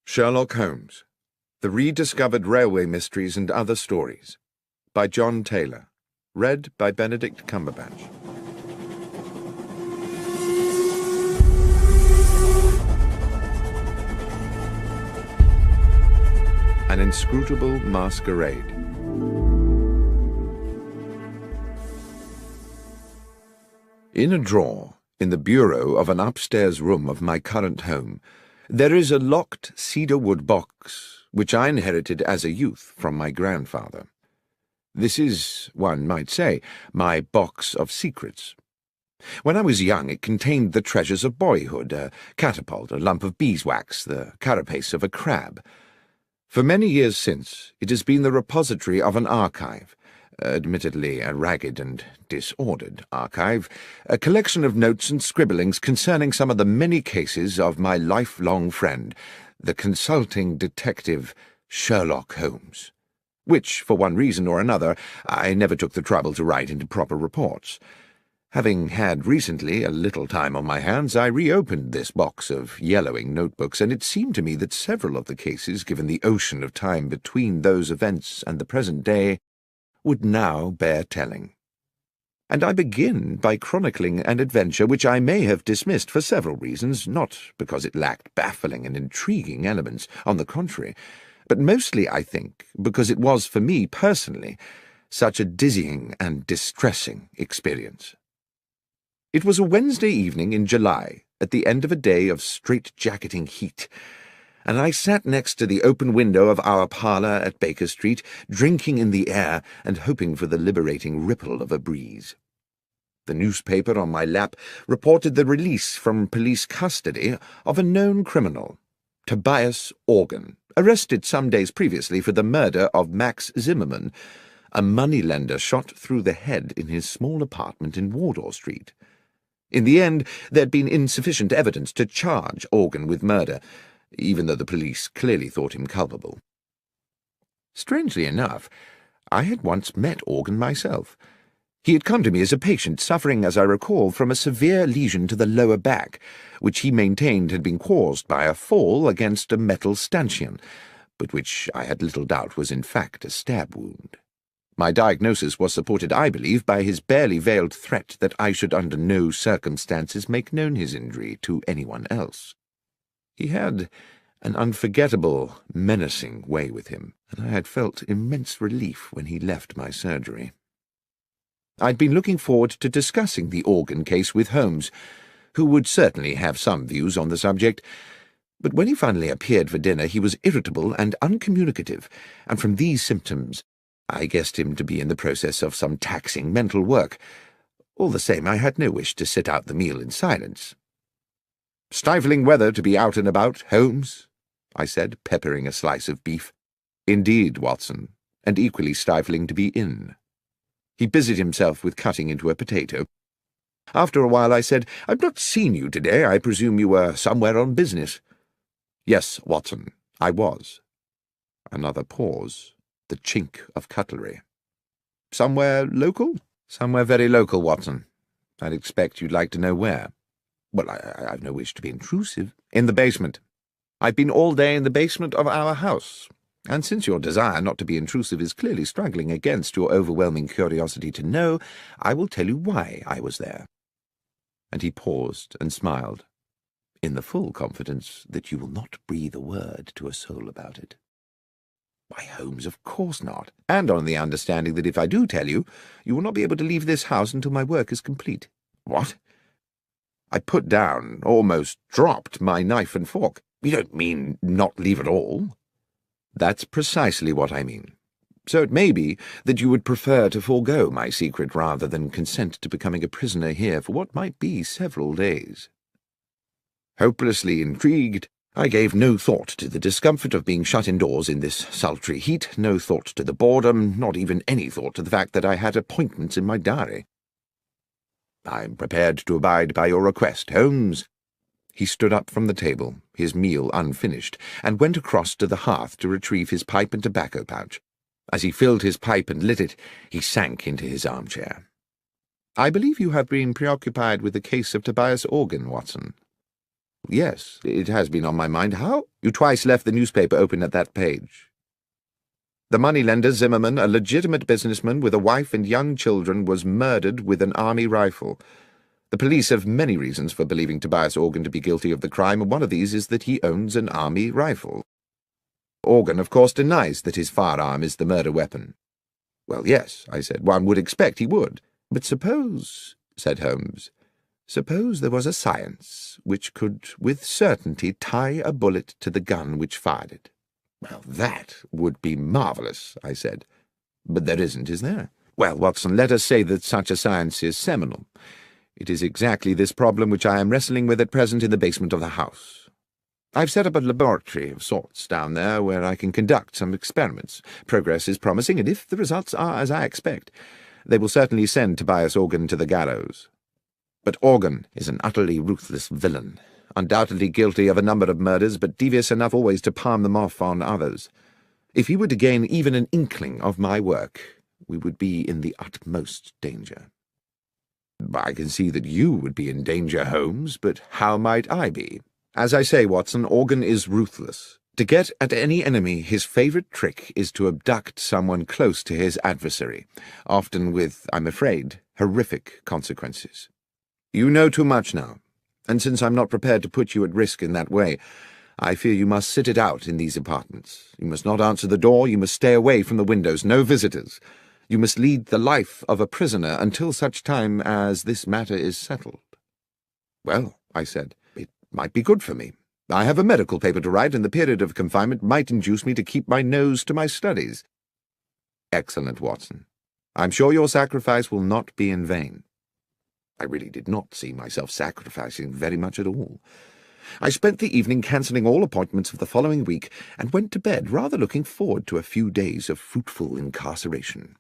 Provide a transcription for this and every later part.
Sherlock Holmes, The Rediscovered Railway Mysteries and Other Stories, by John Taylor. Read by Benedict Cumberbatch. An Inscrutable Masquerade. In a drawer, in the bureau of an upstairs room of my current home, there is a locked cedar-wood box, which I inherited as a youth from my grandfather. This is, one might say, my box of secrets. When I was young, it contained the treasures of boyhood, a catapult, a lump of beeswax, the carapace of a crab. For many years since, it has been the repository of an archive, admittedly a ragged and disordered archive, a collection of notes and scribblings concerning some of the many cases of my lifelong friend, the consulting detective Sherlock Holmes, which, for one reason or another, I never took the trouble to write into proper reports. Having had recently a little time on my hands, I reopened this box of yellowing notebooks, and it seemed to me that several of the cases, given the ocean of time between those events and the present day, would now bear telling. And I begin by chronicling an adventure which I may have dismissed for several reasons, not because it lacked baffling and intriguing elements, on the contrary, but mostly, I think, because it was, for me personally, such a dizzying and distressing experience. It was a Wednesday evening in July, at the end of a day of strait-jacketing heat, and I sat next to the open window of our parlour at Baker Street, drinking in the air and hoping for the liberating ripple of a breeze. The newspaper on my lap reported the release from police custody of a known criminal, Tobias Organ, arrested some days previously for the murder of Max Zimmermann, a moneylender shot through the head in his small apartment in Wardour Street. In the end, there had been insufficient evidence to charge Organ with murder, even though the police clearly thought him culpable. Strangely enough, I had once met Organ myself. He had come to me as a patient suffering, as I recall, from a severe lesion to the lower back, which he maintained had been caused by a fall against a metal stanchion, but which I had little doubt was in fact a stab wound. My diagnosis was supported, I believe, by his barely veiled threat that I should under no circumstances make known his injury to anyone else. He had an unforgettable, menacing way with him, and I had felt immense relief when he left my surgery. I'd been looking forward to discussing the Organ case with Holmes, who would certainly have some views on the subject, but when he finally appeared for dinner he was irritable and uncommunicative, and from these symptoms I guessed him to be in the process of some taxing mental work. All the same, I had no wish to sit out the meal in silence. "Stifling weather to be out and about, Holmes," I said, peppering a slice of beef. "Indeed, Watson, and equally stifling to be in." He busied himself with cutting into a potato. After a while I said, "I've not seen you today. I presume you were somewhere on business." "Yes, Watson, I was." Another pause, the chink of cutlery. "Somewhere local?" "Somewhere very local, Watson. I'd expect you'd like to know where." "Well, I've no wish to be intrusive." "In the basement. I've been all day in the basement of our house, and since your desire not to be intrusive is clearly struggling against your overwhelming curiosity to know, I will tell you why I was there." And he paused and smiled, "in the full confidence that you will not breathe a word to a soul about it." "Why, Holmes, of course not, and on the understanding that if I do tell you, you will not be able to leave this house until my work is complete." "What?" I put down, almost dropped, my knife and fork. "You don't mean not leave at all?" "That's precisely what I mean. So it may be that you would prefer to forego my secret rather than consent to becoming a prisoner here for what might be several days." Hopelessly intrigued, I gave no thought to the discomfort of being shut indoors in this sultry heat, no thought to the boredom, not even any thought to the fact that I had appointments in my diary. "I'm prepared to abide by your request, Holmes." He stood up from the table, his meal unfinished, and went across to the hearth to retrieve his pipe and tobacco pouch. As he filled his pipe and lit it, he sank into his armchair. "I believe you have been preoccupied with the case of Tobias Organ, Watson." Yes, it has been on my mind. How? You twice left the newspaper open at that page. The moneylender Zimmerman, a legitimate businessman with a wife and young children, was murdered with an army rifle. The police have many reasons for believing Tobias Organ to be guilty of the crime, and one of these is that he owns an army rifle. Organ, of course, denies that his firearm is the murder weapon. Well, yes, I said, one would expect he would. But suppose, said Holmes, suppose there was a science which could with certainty tie a bullet to the gun which fired it. Well, that would be marvellous, I said. But there isn't, is there? Well, Watson, let us say that such a science is seminal. It is exactly this problem which I am wrestling with at present in the basement of the house. I've set up a laboratory of sorts down there where I can conduct some experiments. Progress is promising, and if the results are as I expect, they will certainly send Tobias Organ to the gallows. But Organ is an utterly ruthless villain, undoubtedly guilty of a number of murders, but devious enough always to palm them off on others. If he were to gain even an inkling of my work, we would be in the utmost danger. I can see that you would be in danger, Holmes, but how might I be? As I say, Watson, Organ is ruthless. To get at any enemy, his favourite trick is to abduct someone close to his adversary, often with, I'm afraid, horrific consequences. You know too much now, and since I'm not prepared to put you at risk in that way, I fear you must sit it out in these apartments. You must not answer the door, you must stay away from the windows, no visitors. You must lead the life of a prisoner until such time as this matter is settled. Well, I said, it might be good for me. I have a medical paper to write, and the period of confinement might induce me to keep my nose to my studies. Excellent, Watson. I'm sure your sacrifice will not be in vain. I really did not see myself sacrificing very much at all. I spent the evening cancelling all appointments of the following week, and went to bed rather looking forward to a few days of fruitful incarceration.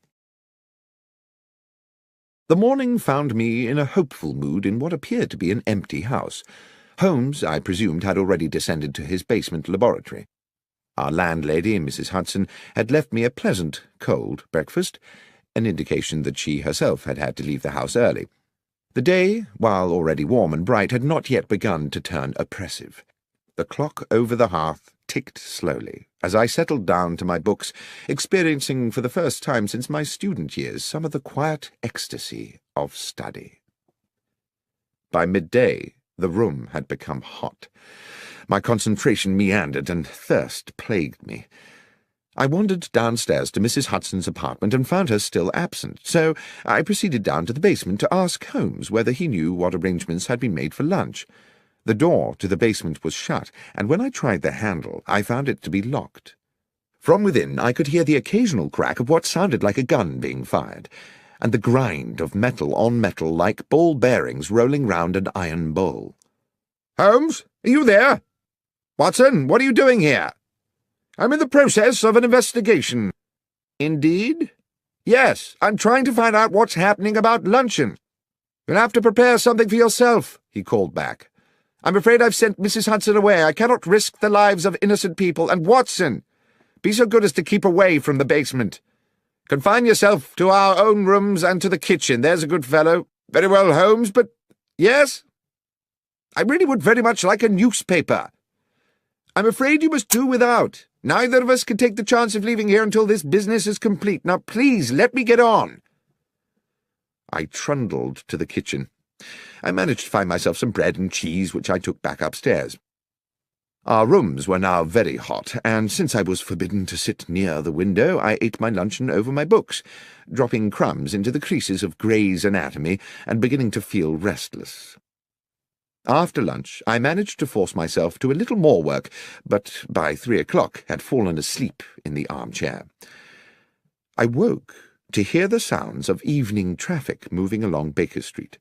The morning found me in a hopeful mood in what appeared to be an empty house. Holmes, I presumed, had already descended to his basement laboratory. Our landlady, Mrs. Hudson, had left me a pleasant, cold breakfast, an indication that she herself had had to leave the house early. The day, while already warm and bright, had not yet begun to turn oppressive. The clock over the hearth ticked slowly as I settled down to my books, experiencing for the first time since my student years some of the quiet ecstasy of study. By midday, the room had become hot. My concentration meandered, and thirst plagued me. I wandered downstairs to Mrs. Hudson's apartment and found her still absent, so I proceeded down to the basement to ask Holmes whether he knew what arrangements had been made for lunch. The door to the basement was shut, and when I tried the handle, I found it to be locked. From within, I could hear the occasional crack of what sounded like a gun being fired, and the grind of metal on metal like ball bearings rolling round an iron bowl. "Holmes, are you there? Watson, what are you doing here?" "I'm in the process of an investigation." "Indeed?" "Yes, I'm trying to find out what's happening about luncheon." "You'll have to prepare something for yourself," he called back. "I'm afraid I've sent Mrs. Hudson away. I cannot risk the lives of innocent people. And Watson, be so good as to keep away from the basement. Confine yourself to our own rooms and to the kitchen. There's a good fellow." "Very well, Holmes, but—" "Yes?" "I really would very much like a newspaper." "I'm afraid you must do without. Neither of us can take the chance of leaving here until this business is complete. Now, please, let me get on." I trundled to the kitchen. I managed to find myself some bread and cheese, which I took back upstairs. Our rooms were now very hot, and since I was forbidden to sit near the window, I ate my luncheon over my books, dropping crumbs into the creases of Gray's Anatomy and beginning to feel restless. After lunch, I managed to force myself to a little more work, but by 3 o'clock had fallen asleep in the armchair. I woke to hear the sounds of evening traffic moving along Baker Street.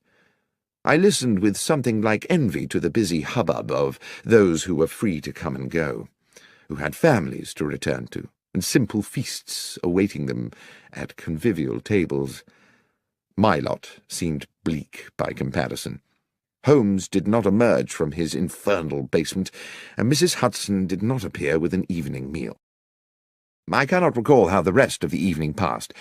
I listened with something like envy to the busy hubbub of those who were free to come and go, who had families to return to, and simple feasts awaiting them at convivial tables. My lot seemed bleak by comparison. Holmes did not emerge from his infernal basement, and Mrs. Hudson did not appear with an evening meal. I cannot recall how the rest of the evening passed.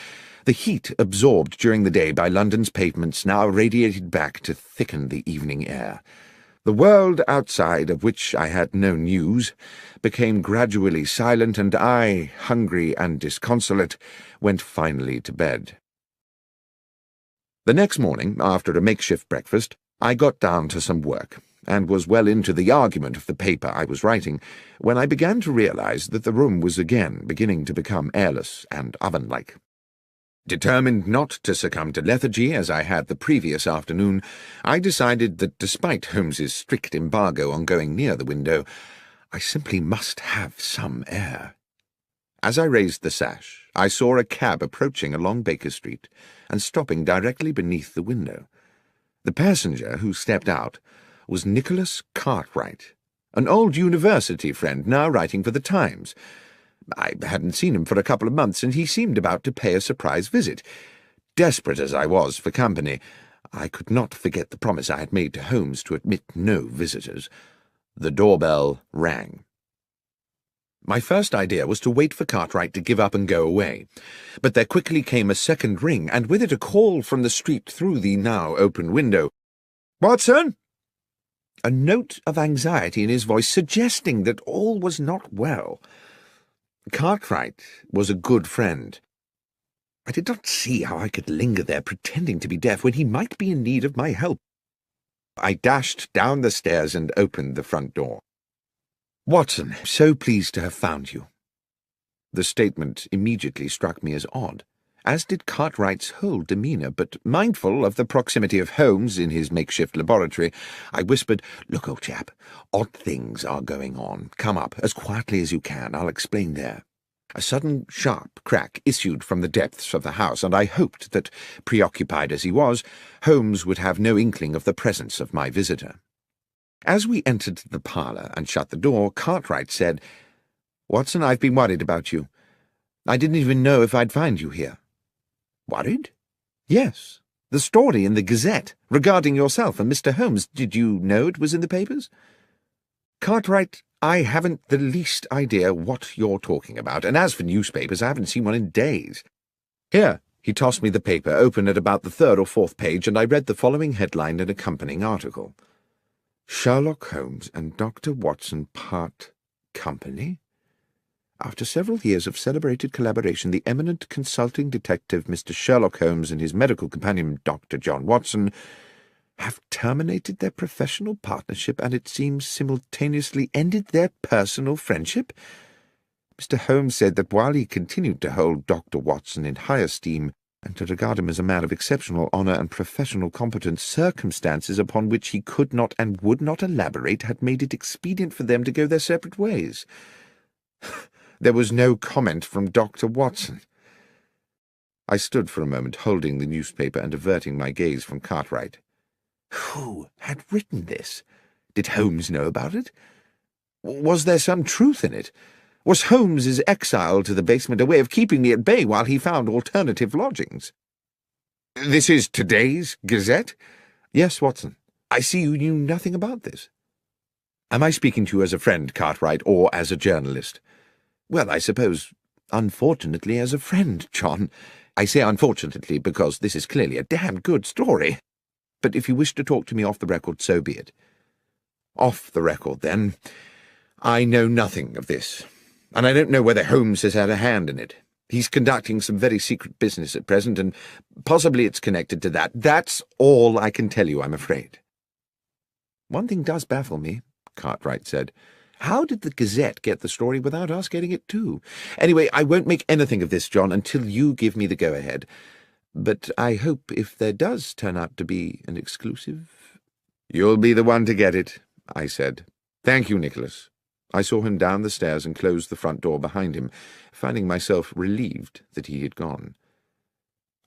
The heat absorbed during the day by London's pavements now radiated back to thicken the evening air. The world outside, of which I had no news, became gradually silent, and I, hungry and disconsolate, went finally to bed. The next morning, after a makeshift breakfast, I got down to some work, and was well into the argument of the paper I was writing, when I began to realize that the room was again beginning to become airless and oven-like. Determined not to succumb to lethargy as I had the previous afternoon, I decided that despite Holmes's strict embargo on going near the window, I simply must have some air. As I raised the sash, I saw a cab approaching along Baker Street and stopping directly beneath the window. The passenger who stepped out was Nicholas Cartwright, an old university friend now writing for the Times. I hadn't seen him for a couple of months, and he seemed about to pay a surprise visit. Desperate as I was for company, I could not forget the promise I had made to Holmes to admit no visitors. The doorbell rang. My first idea was to wait for Cartwright to give up and go away, but there quickly came a second ring, and with it a call from the street through the now open window. "Watson!" A note of anxiety in his voice, suggesting that all was not well. Cartwright was a good friend. I did not see how I could linger there pretending to be deaf when he might be in need of my help. I dashed down the stairs and opened the front door. "Watson, so pleased to have found you." The statement immediately struck me as odd, as did Cartwright's whole demeanour, but mindful of the proximity of Holmes in his makeshift laboratory, I whispered, "Look, old chap, odd things are going on. Come up, as quietly as you can. I'll explain there." A sudden sharp crack issued from the depths of the house, and I hoped that, preoccupied as he was, Holmes would have no inkling of the presence of my visitor. As we entered the parlour and shut the door, Cartwright said, "Watson, I've been worried about you. I didn't even know if I'd find you here." "Worried?" "Yes. The story in the Gazette regarding yourself and Mr. Holmes. Did you know it was in the papers?" "Cartwright, I haven't the least idea what you're talking about, and as for newspapers, I haven't seen one in days. Here." He tossed me the paper, open at about the third or fourth page, and I read the following headline and accompanying article. "Sherlock Holmes and Dr. Watson part company? After several years of celebrated collaboration, the eminent consulting detective Mr. Sherlock Holmes and his medical companion Dr. John Watson have terminated their professional partnership and, it seems, simultaneously ended their personal friendship. Mr. Holmes said that while he continued to hold Dr. Watson in high esteem and to regard him as a man of exceptional honour and professional competence, circumstances upon which he could not and would not elaborate had made it expedient for them to go their separate ways." There was no comment from Dr. Watson. I stood for a moment, holding the newspaper and averting my gaze from Cartwright. Who had written this? Did Holmes know about it? Was there some truth in it? Was Holmes's exile to the basement a way of keeping me at bay while he found alternative lodgings? "This is today's Gazette?" "Yes, Watson. I see you knew nothing about this." "Am I speaking to you as a friend, Cartwright, or as a journalist?" "Well, I suppose, unfortunately, as a friend, John. I say unfortunately because this is clearly a damned good story. But if you wish to talk to me off the record, so be it." "Off the record, then. I know nothing of this, and I don't know whether Holmes has had a hand in it. He's conducting some very secret business at present, and possibly it's connected to that. That's all I can tell you, I'm afraid." "One thing does baffle me," Cartwright said. "How did the Gazette get the story without us getting it too? Anyway, I won't make anything of this, John, until you give me the go-ahead. But I hope if there does turn out to be an exclusive—" "You'll be the one to get it," I said. "Thank you, Nicholas." I saw him down the stairs and closed the front door behind him, finding myself relieved that he had gone.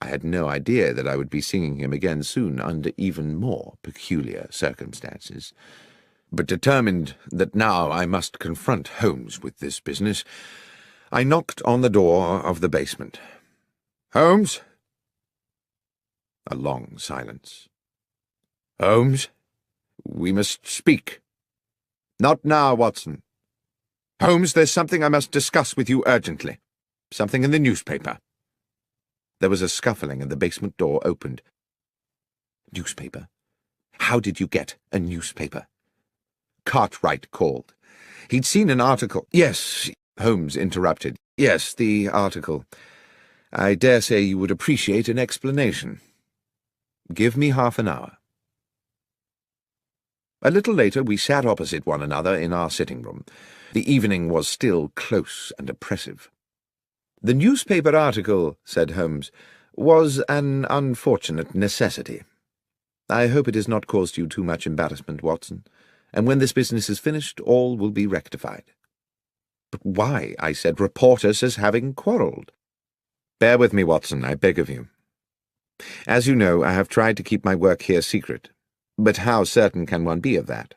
I had no idea that I would be seeing him again soon under even more peculiar circumstances. But determined that now I must confront Holmes with this business, I knocked on the door of the basement. "Holmes?" A long silence. "Holmes? We must speak." "Not now, Watson." "Holmes, there's something I must discuss with you urgently. Something in the newspaper." There was a scuffling and the basement door opened. "Newspaper? How did you get a newspaper?" Cartwright called. He'd seen an article— Yes, Holmes interrupted. Yes, the article. I dare say you would appreciate an explanation. Give me half an hour. A little later we sat opposite one another in our sitting-room. The evening was still close and oppressive. "The newspaper article," said Holmes, "was an unfortunate necessity. I hope it has not caused you too much embarrassment, Watson, and when this business is finished, all will be rectified." "But why," I said, "report us as having quarrelled?" "Bear with me, Watson, I beg of you. As you know, I have tried to keep my work here secret, but how certain can one be of that?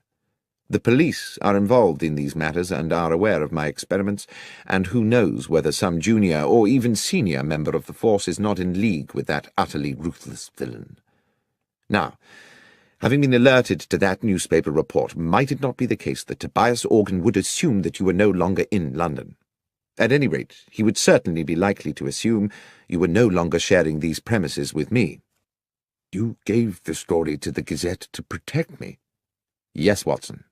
The police are involved in these matters and are aware of my experiments, and who knows whether some junior or even senior member of the force is not in league with that utterly ruthless villain. Now, having been alerted to that newspaper report, might it not be the case that Tobias Organ would assume that you were no longer in London? At any rate, he would certainly be likely to assume you were no longer sharing these premises with me." "You gave the story to the Gazette to protect me?" "Yes, Watson.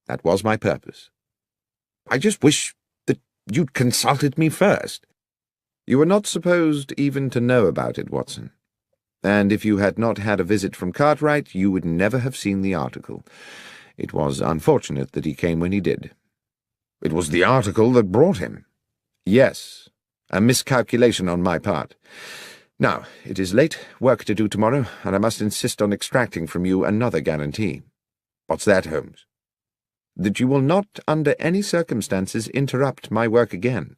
That was my purpose." "I just wish that you'd consulted me first." "You were not supposed even to know about it, Watson. And if you had not had a visit from Cartwright, you would never have seen the article. It was unfortunate that he came when he did." "It was the article that brought him." "Yes, a miscalculation on my part. Now, it is late, work to do tomorrow, and I must insist on extracting from you another guarantee." "What's that, Holmes?" "That you will not, under any circumstances, interrupt my work again.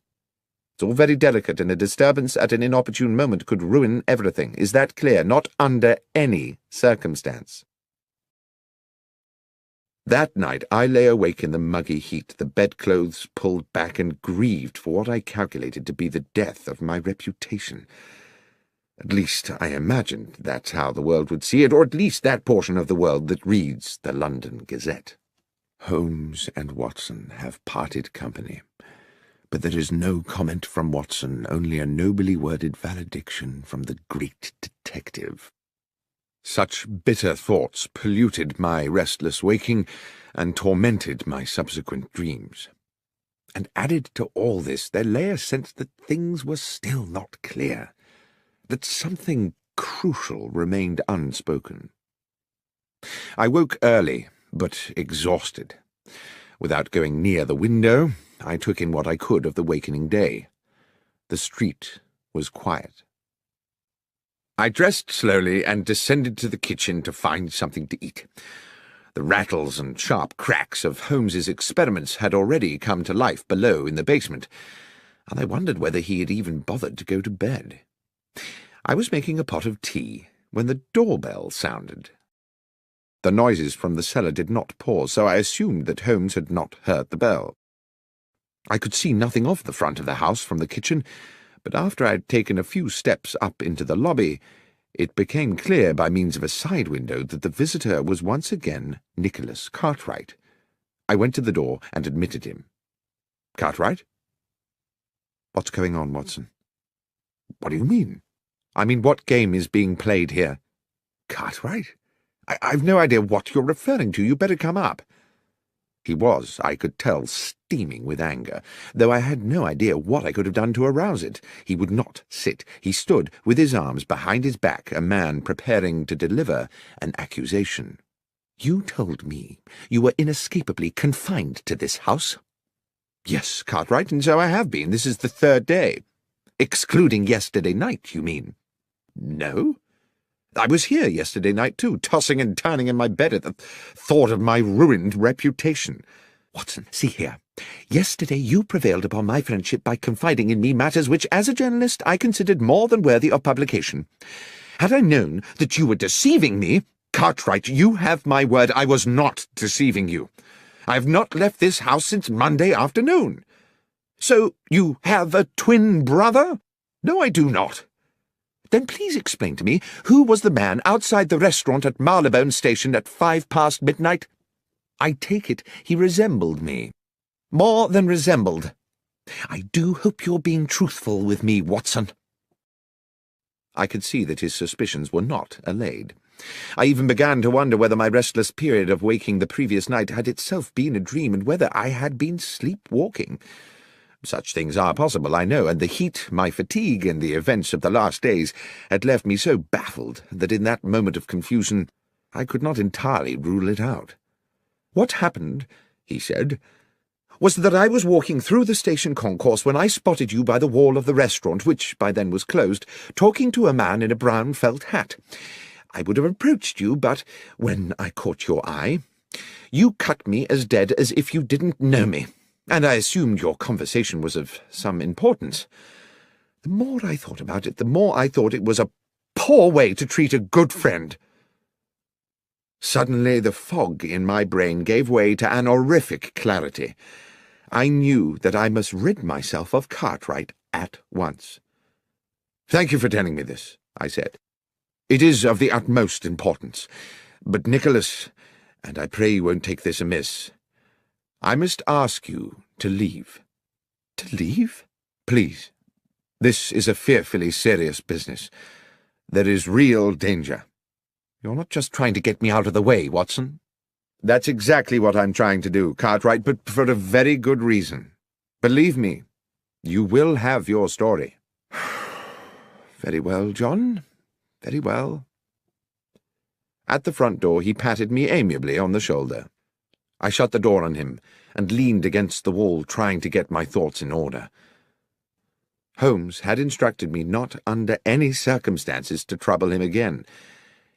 It's all very delicate, and a disturbance at an inopportune moment could ruin everything. Is that clear? Not under any circumstance." That night I lay awake in the muggy heat, the bedclothes pulled back, and grieved for what I calculated to be the death of my reputation. At least I imagined that's how the world would see it, or at least that portion of the world that reads the London Gazette. Holmes and Watson have parted company, but there is no comment from Watson, only a nobly worded valediction from the great detective. Such bitter thoughts polluted my restless waking and tormented my subsequent dreams. And added to all this, there lay a sense that things were still not clear, that something crucial remained unspoken. I woke early, but exhausted. Without going near the window, I took in what I could of the wakening day. The street was quiet. I dressed slowly and descended to the kitchen to find something to eat. The rattles and sharp cracks of Holmes's experiments had already come to life below in the basement, and I wondered whether he had even bothered to go to bed. I was making a pot of tea when the doorbell sounded. The noises from the cellar did not pause, so I assumed that Holmes had not heard the bell. I could see nothing of the front of the house from the kitchen, but after I had taken a few steps up into the lobby, it became clear by means of a side window that the visitor was once again Nicholas Cartwright. I went to the door and admitted him. "Cartwright?" "What's going on, Watson?" "What do you mean?" "I mean, what game is being played here?" "Cartwright? I've no idea what you're referring to. You better come up." He was, I could tell, steaming with anger, though I had no idea what I could have done to arouse it. He would not sit. He stood with his arms behind his back, a man preparing to deliver an accusation. "You told me you were inescapably confined to this house?" "Yes, Cartwright, and so I have been. This is the third day." "Excluding yesterday night, you mean?" "No. I was here yesterday night, too, tossing and turning in my bed at the thought of my ruined reputation." "Watson, see here. Yesterday you prevailed upon my friendship by confiding in me matters which, as a journalist, I considered more than worthy of publication. Had I known that you were deceiving me—" "Cartwright, you have my word I was not deceiving you. I have not left this house since Monday afternoon." "So you have a twin brother?" "No, I do not." "Then please explain to me who was the man outside the restaurant at Marylebone Station at 5 past midnight?" "I take it he resembled me." "More than resembled. I do hope you're being truthful with me, Watson." I could see that his suspicions were not allayed. I even began to wonder whether my restless period of waking the previous night had itself been a dream, and whether I had been sleepwalking. Such things are possible, I know, and the heat, my fatigue, and the events of the last days had left me so baffled that in that moment of confusion I could not entirely rule it out. "What happened," he said, "was that I was walking through the station concourse when I spotted you by the wall of the restaurant, which by then was closed, talking to a man in a brown felt hat. I would have approached you, but when I caught your eye, you cut me as dead as if you didn't know me, and I assumed your conversation was of some importance. The more I thought about it, the more I thought it was a poor way to treat a good friend." Suddenly the fog in my brain gave way to an horrific clarity. I knew that I must rid myself of Cartwright at once. "Thank you for telling me this," I said. "It is of the utmost importance. But, Nicholas, and I pray you won't take this amiss, I must ask you to leave." "To leave?" "Please. This is a fearfully serious business. There is real danger." "You're not just trying to get me out of the way, Watson?" "That's exactly what I'm trying to do, Cartwright, but for a very good reason. Believe me, you will have your story." "Very well, John, very well." At the front door he patted me amiably on the shoulder. I shut the door on him and leaned against the wall, trying to get my thoughts in order. Holmes had instructed me not under any circumstances to trouble him again,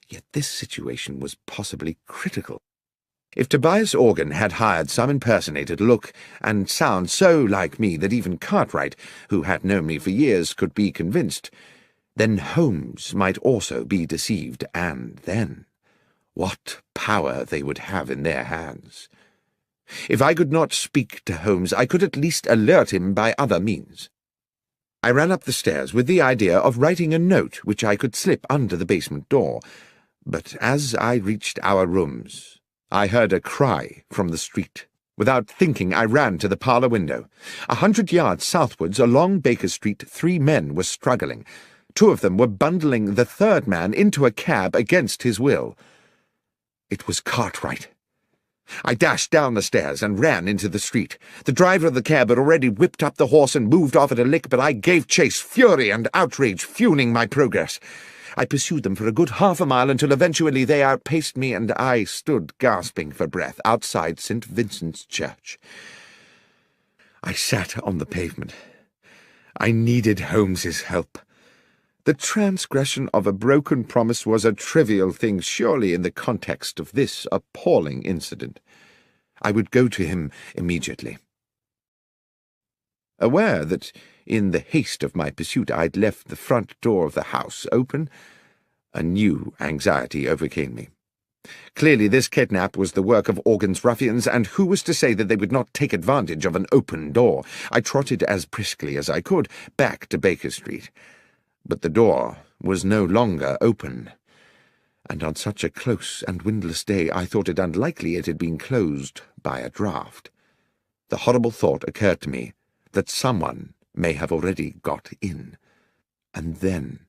yet this situation was possibly critical. If Tobias Organ had hired some impersonator to look and sound so like me that even Cartwright, who had known me for years, could be convinced, then Holmes might also be deceived, and then what power they would have in their hands. If I could not speak to Holmes, I could at least alert him by other means. I ran up the stairs with the idea of writing a note which I could slip under the basement door, but as I reached our rooms, I heard a cry from the street. Without thinking, I ran to the parlour window. 100 yards southwards along Baker Street, 3 men were struggling. 2 of them were bundling the third man into a cab against his will. It was Cartwright. I dashed down the stairs and ran into the street. The driver of the cab had already whipped up the horse and moved off at a lick, but I gave chase, fury and outrage fueling my progress. I pursued them for a good half a mile until eventually they outpaced me, and I stood gasping for breath outside St. Vincent's Church. I sat on the pavement. I needed Holmes's help. The transgression of a broken promise was a trivial thing, surely, in the context of this appalling incident. I would go to him immediately. Aware that, in the haste of my pursuit, I'd left the front door of the house open, a new anxiety overcame me. Clearly this kidnap was the work of Organ's ruffians, and who was to say that they would not take advantage of an open door? I trotted as briskly as I could back to Baker Street. But the door was no longer open, and on such a close and windless day I thought it unlikely it had been closed by a draught. The horrible thought occurred to me that someone may have already got in, and then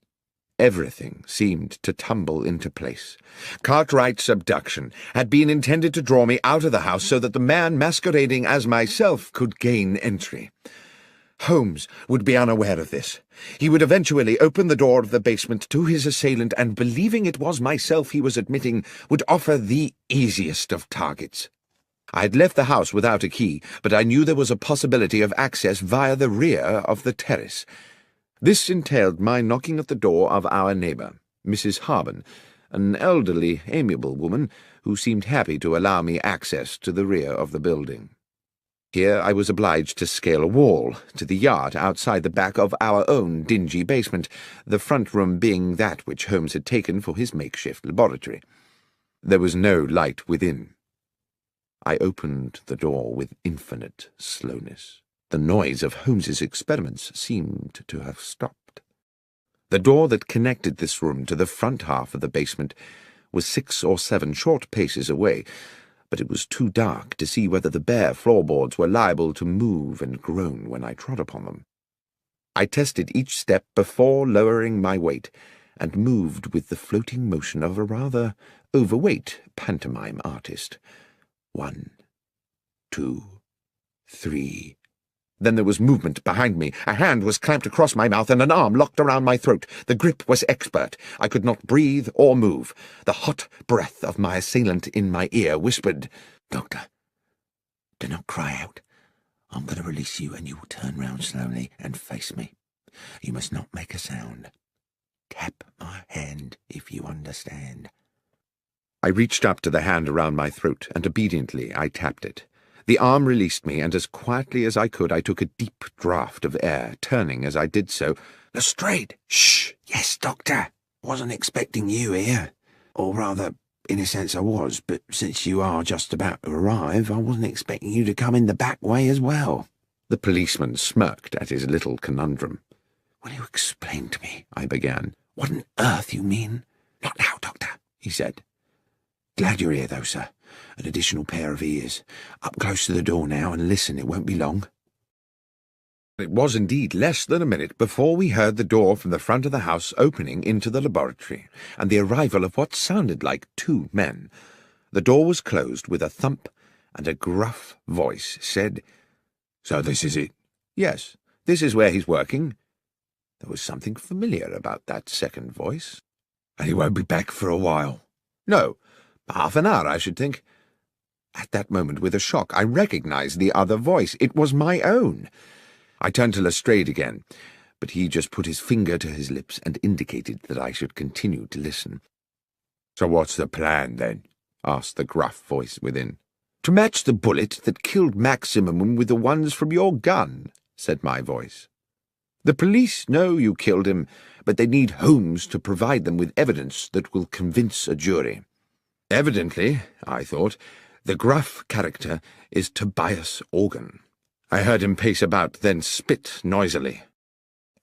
everything seemed to tumble into place. Cartwright's abduction had been intended to draw me out of the house so that the man masquerading as myself could gain entry. Holmes would be unaware of this. He would eventually open the door of the basement to his assailant, and, believing it was myself he was admitting, would offer the easiest of targets. I had left the house without a key, but I knew there was a possibility of access via the rear of the terrace. This entailed my knocking at the door of our neighbour, Mrs. Harben, an elderly, amiable woman who seemed happy to allow me access to the rear of the building. Here I was obliged to scale a wall to the yard outside the back of our own dingy basement, the front room being that which Holmes had taken for his makeshift laboratory. There was no light within. I opened the door with infinite slowness. The noise of Holmes's experiments seemed to have stopped. The door that connected this room to the front half of the basement was 6 or 7 short paces away, but it was too dark to see whether the bare floorboards were liable to move and groan when I trod upon them. I tested each step before lowering my weight, and moved with the floating motion of a rather overweight pantomime artist. 1, 2, 3. Then there was movement behind me. A hand was clamped across my mouth and an arm locked around my throat. The grip was expert. I could not breathe or move. The hot breath of my assailant in my ear whispered, "Doctor, do not cry out. I'm going to release you and you will turn round slowly and face me. You must not make a sound. Tap my hand if you understand." I reached up to the hand around my throat, and obediently I tapped it. The arm released me, and as quietly as I could I took a deep draught of air, turning as I did so. "Lestrade!" "Shh! Yes, Doctor. Wasn't expecting you here. Or rather, in a sense I was, but since you are just about to arrive, I wasn't expecting you to come in the back way as well." The policeman smirked at his little conundrum. "Will you explain to me," I began, "what on earth you mean?" "Not now, Doctor," he said. "Glad you're here, though, sir. An additional pair of ears. Up close to the door now and listen, it won't be long." It was indeed less than a minute before we heard the door from the front of the house opening into the laboratory, and the arrival of what sounded like 2 men. The door was closed with a thump, and a gruff voice said, "So this is it?" "Yes, this is where he's working." There was something familiar about that second voice. "And he won't be back for a while?" "No. Half an hour, I should think." At that moment, with a shock, I recognized the other voice. It was my own. I turned to Lestrade again, but he just put his finger to his lips and indicated that I should continue to listen. "So what's the plan, then?" asked the gruff voice within. "To match the bullet that killed Maximum with the ones from your gun," said my voice. "The police know you killed him, but they need Holmes to provide them with evidence that will convince a jury. Evidently, I thought, the gruff character is Tobias Organ." I heard him pace about, then spit noisily.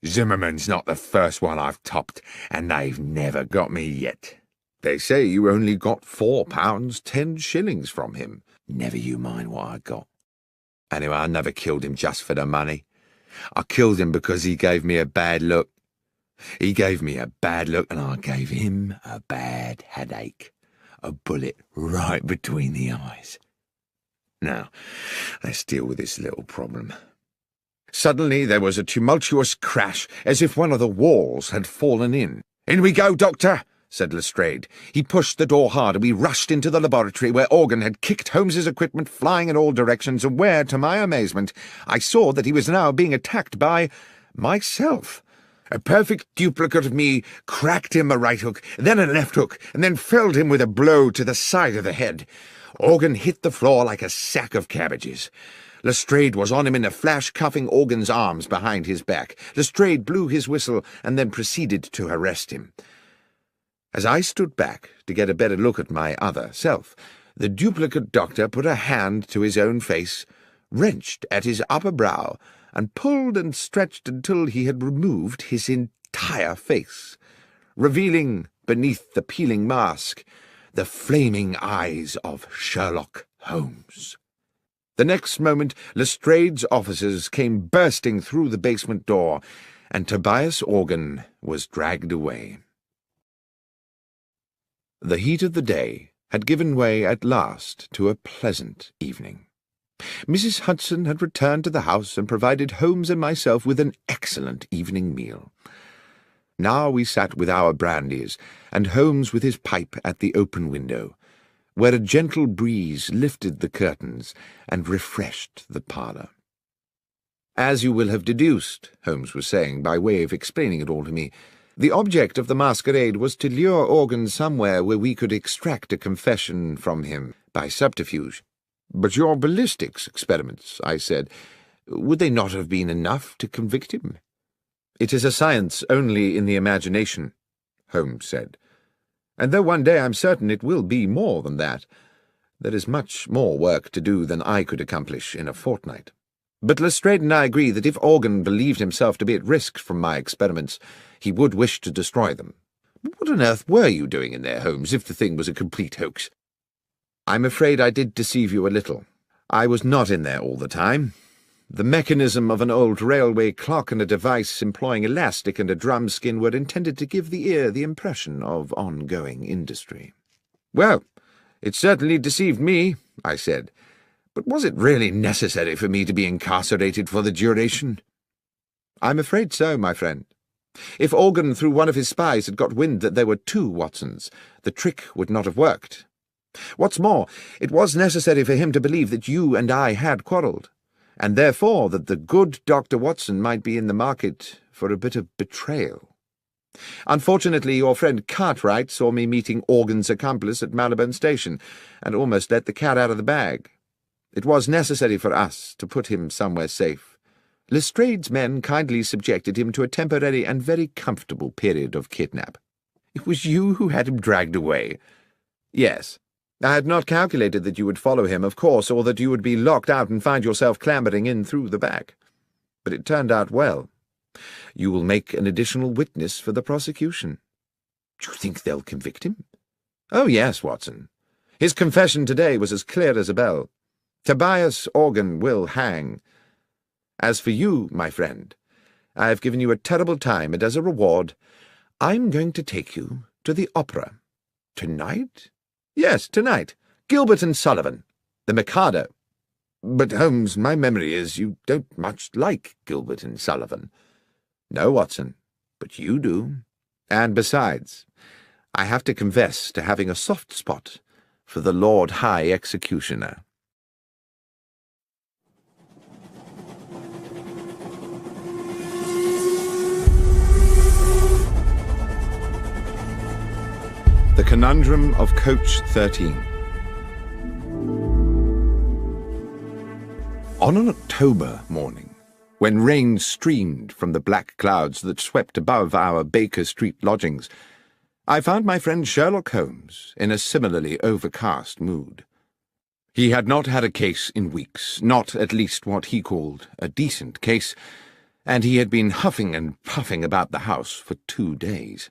"Zimmerman's not the first one I've topped, and they've never got me yet. They say you only got £4 10 from him." "Never you mind what I got. Anyway, I never killed him just for the money. I killed him because he gave me a bad look. He gave me a bad look, and I gave him a bad headache. A bullet right between the eyes. Now, let's deal with this little problem." Suddenly there was a tumultuous crash, as if one of the walls had fallen in. "In we go, Doctor," said Lestrade. He pushed the door hard, and we rushed into the laboratory, where Organ had kicked Holmes's equipment flying in all directions, and where, to my amazement, I saw that he was now being attacked by myself. A perfect duplicate of me cracked him a right hook, then a left hook, and then felled him with a blow to the side of the head. Organ hit the floor like a sack of cabbages. Lestrade was on him in a flash, cuffing Organ's arms behind his back. Lestrade blew his whistle and then proceeded to arrest him. As I stood back to get a better look at my other self, the duplicate doctor put a hand to his own face, wrenched at his upper brow, and pulled and stretched until he had removed his entire face, revealing, beneath the peeling mask, the flaming eyes of Sherlock Holmes. The next moment Lestrade's officers came bursting through the basement door, and Tobias Organ was dragged away. The heat of the day had given way at last to a pleasant evening. Mrs. Hudson had returned to the house and provided Holmes and myself with an excellent evening meal. Now we sat with our brandies, and Holmes with his pipe at the open window, where a gentle breeze lifted the curtains and refreshed the parlour. "As you will have deduced," Holmes was saying, by way of explaining it all to me, "the object of the masquerade was to lure Organ somewhere where we could extract a confession from him by subterfuge." "But your ballistics experiments," I said, "would they not have been enough to convict him?" "It is a science only in the imagination," Holmes said, "and though one day I'm certain it will be more than that, there is much more work to do than I could accomplish in a fortnight. But Lestrade and I agree that if Organ believed himself to be at risk from my experiments, he would wish to destroy them. What on earth were you doing in there, Holmes, if the thing was a complete hoax?" "I'm afraid I did deceive you a little. I was not in there all the time. The mechanism of an old railway clock and a device employing elastic and a drum skin were intended to give the ear the impression of ongoing industry. "Well, it certainly deceived me," I said. "But was it really necessary for me to be incarcerated for the duration?" "I'm afraid so, my friend. If Organ, through one of his spies, had got wind that there were two Watsons, the trick would not have worked. What's more, it was necessary for him to believe that you and I had quarrelled, and therefore that the good Dr. Watson might be in the market for a bit of betrayal. Unfortunately, your friend Cartwright saw me meeting Organ's accomplice at Marylebone Station, and almost let the cat out of the bag. It was necessary for us to put him somewhere safe. Lestrade's men kindly subjected him to a temporary and very comfortable period of kidnap. It was you who had him dragged away." "Yes. I had not calculated that you would follow him, of course, or that you would be locked out and find yourself clambering in through the back. But it turned out well. You will make an additional witness for the prosecution." "Do you think they'll convict him?" "Oh, yes, Watson. His confession today was as clear as a bell. Tobias Organ will hang. As for you, my friend, I have given you a terrible time, and as a reward, I'm going to take you to the opera." "Tonight?" "Yes, tonight. Gilbert and Sullivan. The Mikado." "But, Holmes, my memory is you don't much like Gilbert and Sullivan." "No, Watson, but you do. And besides, I have to confess to having a soft spot for the Lord High Executioner." The Conundrum of Coach 13. On an October morning, when rain streamed from the black clouds that swept above our Baker Street lodgings, I found my friend Sherlock Holmes in a similarly overcast mood. He had not had a case in weeks, not at least what he called a decent case, and he had been huffing and puffing about the house for 2 days.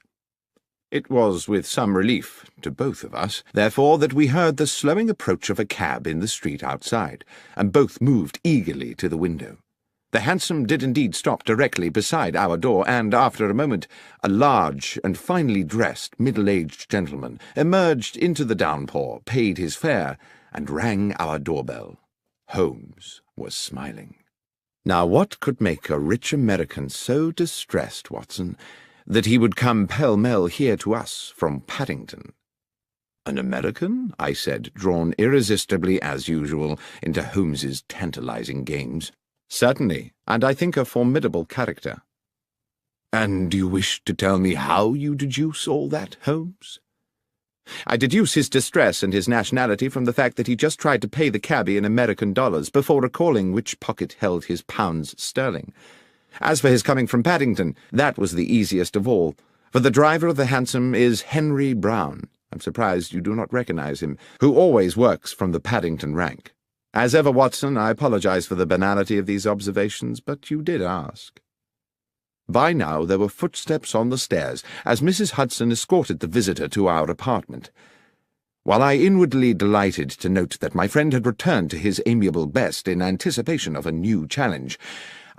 It was with some relief to both of us, therefore, that we heard the slowing approach of a cab in the street outside, and both moved eagerly to the window. The hansom did indeed stop directly beside our door, and after a moment a large and finely dressed middle-aged gentleman emerged into the downpour, paid his fare, and rang our doorbell. Holmes was smiling. Now, what could make a rich American so distressed, Watson, that he would come pell-mell here to us from Paddington? "An American?" I said, drawn irresistibly, as usual, into Holmes's tantalizing games. "Certainly, and I think a formidable character." "And do you wish to tell me how you deduce all that, Holmes?" "I deduce his distress and his nationality from the fact that he just tried to pay the cabby in American dollars before recalling which pocket held his pounds sterling. As for his coming from Paddington, that was the easiest of all, for the driver of the hansom is Henry Brown. I'm surprised you do not recognize him, who always works from the Paddington rank. As ever, Watson, I apologize for the banality of these observations, but you did ask." By now there were footsteps on the stairs, as Mrs. Hudson escorted the visitor to our apartment. While I inwardly delighted to note that my friend had returned to his amiable best in anticipation of a new challenge,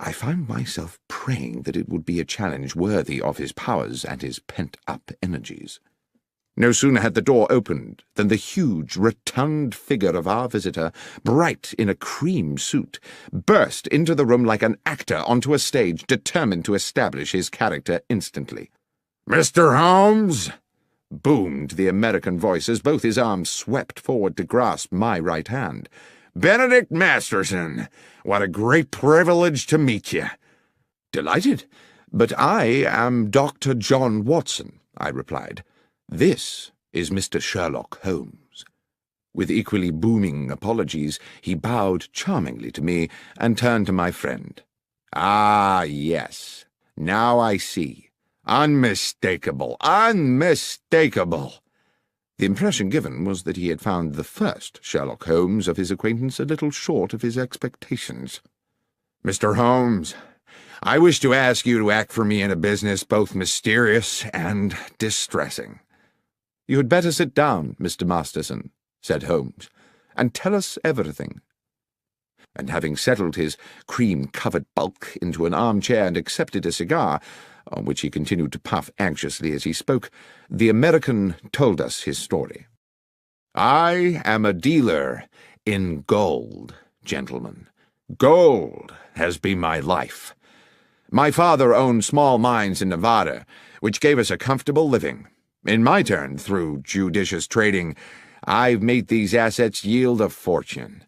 I found myself praying that it would be a challenge worthy of his powers and his pent-up energies. No sooner had the door opened than the huge, rotund figure of our visitor, bright in a cream suit, burst into the room like an actor onto a stage, determined to establish his character instantly. "Mr. Holmes!" boomed the American voice as both his arms swept forward to grasp my right hand. "Benedict Masterson! What a great privilege to meet you!" "Delighted, but I am Dr. John Watson," I replied. "This is Mr. Sherlock Holmes." With equally booming apologies, he bowed charmingly to me and turned to my friend. "Ah, yes. Now I see. Unmistakable, unmistakable." The impression given was that he had found the first Sherlock Holmes of his acquaintance a little short of his expectations. "Mr. Holmes, I wish to ask you to act for me in a business both mysterious and distressing." "You had better sit down, Mr. Masterson," said Holmes, "and tell us everything." and having settled his cream-covered bulk into an armchair and accepted a cigar, on which he continued to puff anxiously as he spoke, the American told us his story. "I am a dealer in gold, gentlemen. Gold has been my life. My father owned small mines in Nevada, which gave us a comfortable living. In my turn, through judicious trading, I've made these assets yield a fortune.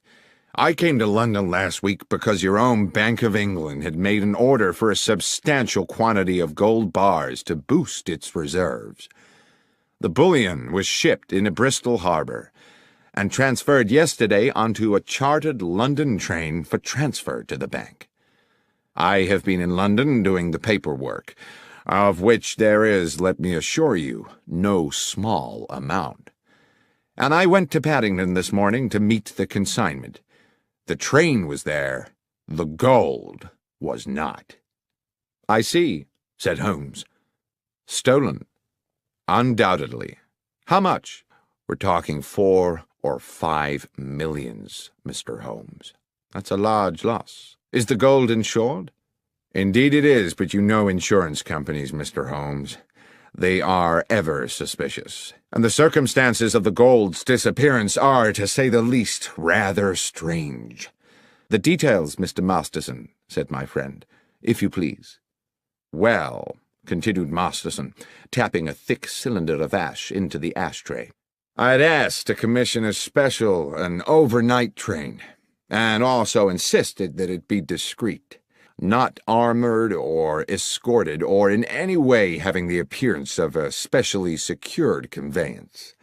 I came to London last week because your own Bank of England had made an order for a substantial quantity of gold bars to boost its reserves. The bullion was shipped into Bristol Harbour and transferred yesterday onto a chartered London train for transfer to the bank. I have been in London doing the paperwork, of which there is, let me assure you, no small amount. And I went to Paddington this morning to meet the consignment. The train was there, the gold was not." "I see," said Holmes. "Stolen." "Undoubtedly. How much?" "We're talking 4 or 5 millions, Mr. Holmes." "That's a large loss. Is the gold insured?" "Indeed it is, but you know insurance companies, Mr. Holmes. They are ever suspicious, and the circumstances of the gold's disappearance are, to say the least, rather strange." "The details, Mr. Masterson," said my friend, "if you please." "Well," continued Masterson, tapping a thick cylinder of ash into the ashtray, "I'd asked to commission an overnight train, and also insisted that it be discreet, not armored or escorted, or in any way having the appearance of a specially secured conveyance.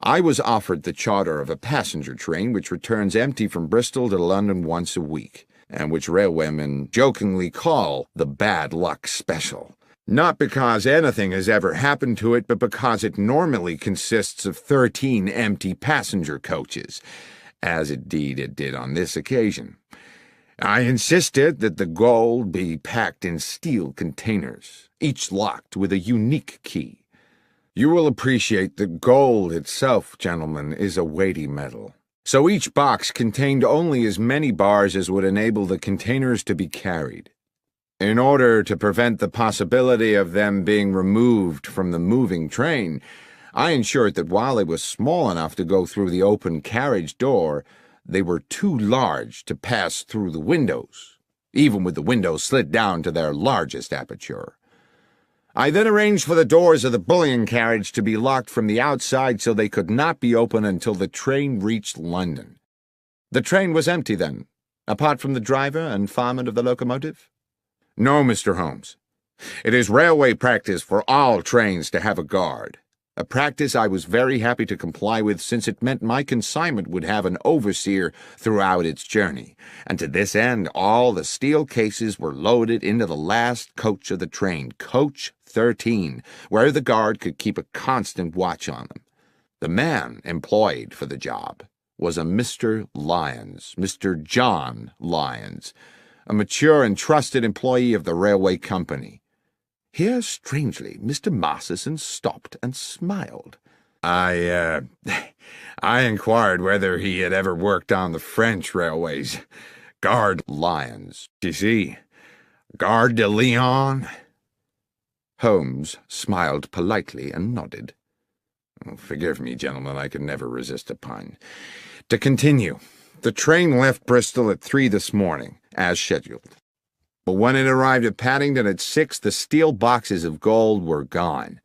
I was offered the charter of a passenger train which returns empty from Bristol to London once a week, and which railwaymen jokingly call the Bad Luck Special, not because anything has ever happened to it, but because it normally consists of 13 empty passenger coaches, as indeed it did on this occasion. I insisted that the gold be packed in steel containers, each locked with a unique key. You will appreciate that gold itself, gentlemen, is a weighty metal, so each box contained only as many bars as would enable the containers to be carried. In order to prevent the possibility of them being removed from the moving train, I ensured that while they were small enough to go through the open carriage door, they were too large to pass through the windows, even with the windows slid down to their largest aperture. I then arranged for the doors of the bullion carriage to be locked from the outside so they could not be opened until the train reached London. The train was empty then, apart from the driver and fireman of the locomotive? No, Mr. Holmes. It is railway practice for all trains to have a guard. A practice I was very happy to comply with, since it meant my consignment would have an overseer throughout its journey, and to this end all the steel cases were loaded into the last coach of the train, coach 13, where the guard could keep a constant watch on them. The man employed for the job was a Mr. Lyons, Mr. John Lyons, a mature and trusted employee of the railway company. Here, strangely, Mr. Masterson stopped and smiled. I inquired whether he had ever worked on the French railways. Gare de Lyons, you see. Gare de Lyon. Holmes smiled politely and nodded. Oh, forgive me, gentlemen, I could never resist a pun. To continue, the train left Bristol at 3 this morning, as scheduled. But when it arrived at Paddington at 6, the steel boxes of gold were gone.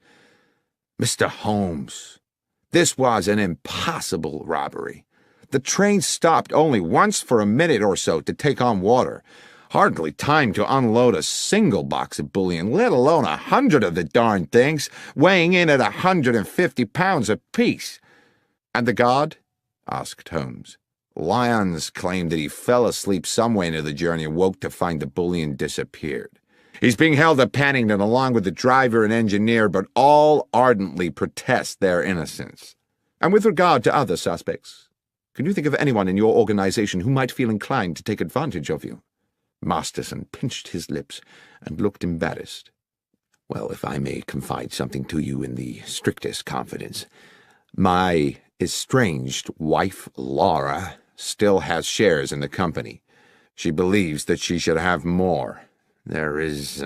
Mr. Holmes, this was an impossible robbery. The train stopped only once for a minute or so to take on water. Hardly time to unload a single box of bullion, let alone 100 of the darned things, weighing in at 150 pounds apiece. And the guard? Asked Holmes. Lyons claimed that he fell asleep somewhere into the journey and woke to find the bullion disappeared. He's being held at Paddington along with the driver and engineer, but all ardently protest their innocence. And with regard to other suspects, can you think of anyone in your organization who might feel inclined to take advantage of you? Masterson pinched his lips and looked embarrassed. Well, if I may confide something to you in the strictest confidence, my estranged wife, Laura, still has shares in the company. She believes that she should have more. There is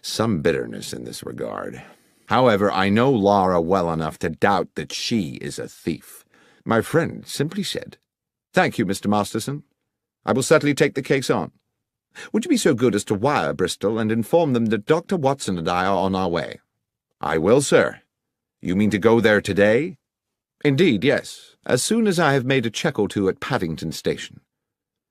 some bitterness in this regard. However, I know Laura well enough to doubt that she is a thief. My friend simply said, "Thank you, Mr. Masterson. I will certainly take the case on. Would you be so good as to wire Bristol and inform them that Dr. Watson and I are on our way?" "I will, sir. You mean to go there today?" "Indeed, yes, as soon as I have made a check or two at Paddington Station."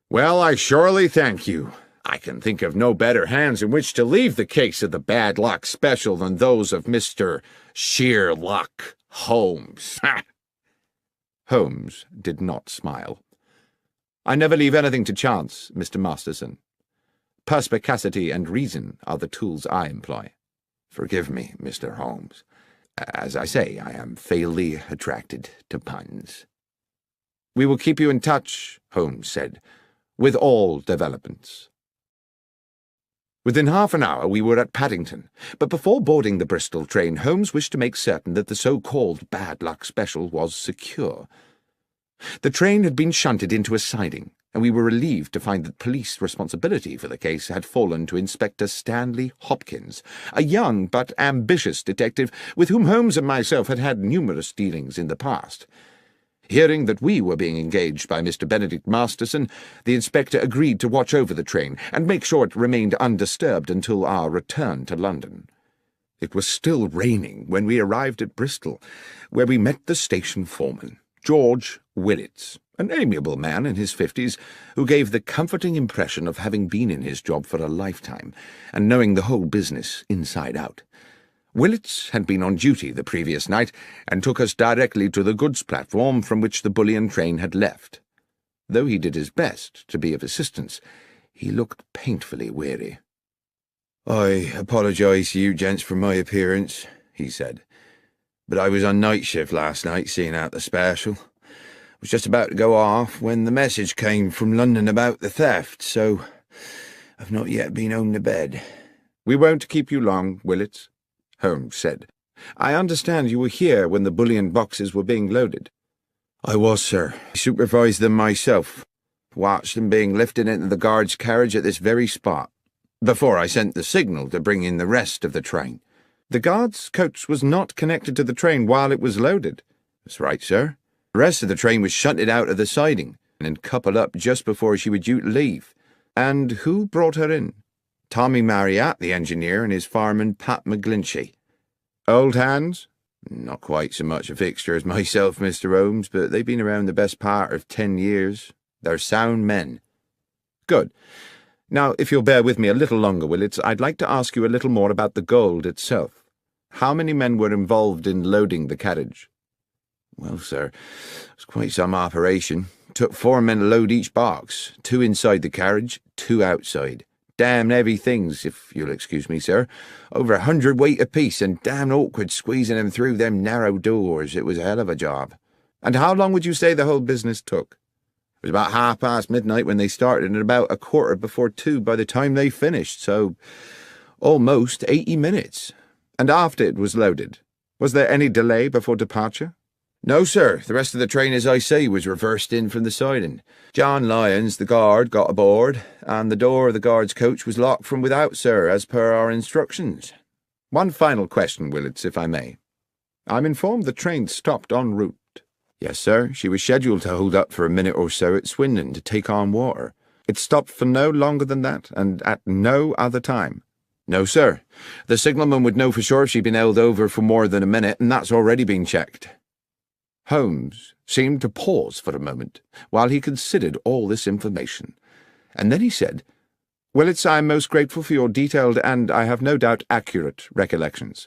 "Well, I surely thank you. I can think of no better hands in which to leave the case of the bad luck special than those of Mr. Sherlock Holmes." Holmes did not smile. "I never leave anything to chance, Mr. Masterson. Perspicacity and reason are the tools I employ." "Forgive me, Mr. Holmes. As I say, I am fatally attracted to puns." "We will keep you in touch," Holmes said, "with all developments." Within half an hour we were at Paddington, but before boarding the Bristol train, Holmes wished to make certain that the so-called bad luck special was secure. The train had been shunted into a siding, and we were relieved to find that police responsibility for the case had fallen to Inspector Stanley Hopkins, a young but ambitious detective with whom Holmes and myself had had numerous dealings in the past. Hearing that we were being engaged by Mr. Benedict Masterson, the inspector agreed to watch over the train and make sure it remained undisturbed until our return to London. It was still raining when we arrived at Bristol, where we met the station foreman, George Willits, an amiable man in his 50s, who gave the comforting impression of having been in his job for a lifetime and knowing the whole business inside out. Willits had been on duty the previous night and took us directly to the goods platform from which the bullion train had left. Though he did his best to be of assistance, he looked painfully weary. "I apologise to you gents for my appearance," he said, "but I was on night shift last night seeing out the special. I was just about to go off when the message came from London about the theft, so I've not yet been home to bed." "We won't keep you long, Willits," Holmes said. "I understand you were here when the bullion boxes were being loaded." "I was, sir. I supervised them myself. Watched them being lifted into the guard's carriage at this very spot, before I sent the signal to bring in the rest of the train." "The guard's coach was not connected to the train while it was loaded." "That's right, sir. The rest of the train was shunted out of the siding and coupled up just before she was due to leave." "And who brought her in?" "Tommy Marriott, the engineer, and his fireman, Pat McGlinchey." "Old hands?" "Not quite so much a fixture as myself, Mr. Holmes, but they've been around the best part of 10 years. They're sound men." "Good. Now, if you'll bear with me a little longer, Willits, I'd like to ask you a little more about the gold itself. How many men were involved in loading the carriage?" "Well, sir, it was quite some operation. It took 4 men to load each box, 2 inside the carriage, 2 outside. Damn heavy things, if you'll excuse me, sir. Over 100 weight apiece, and damn awkward squeezing them through them narrow doors. It was a hell of a job." "And how long would you say the whole business took?" "It was about midnight when they started, and about 2:15 by the time they finished, so almost 80 minutes. "And after it was loaded, was there any delay before departure?" "No, sir. The rest of the train, as I say, was reversed in from the siding. John Lyons, the guard, got aboard, and the door of the guard's coach was locked from without, sir, as per our instructions." "One final question, Willits, if I may. I'm informed the train stopped en route." "Yes, sir. She was scheduled to hold up for a minute or so at Swindon to take on water." "It stopped for no longer than that, and at no other time?" "No, sir. The signalman would know for sure if she'd been held over for more than a minute, and that's already been checked." Holmes seemed to pause for a moment while he considered all this information, and then he said, "Willits, I am most grateful for your detailed and, I have no doubt, accurate recollections.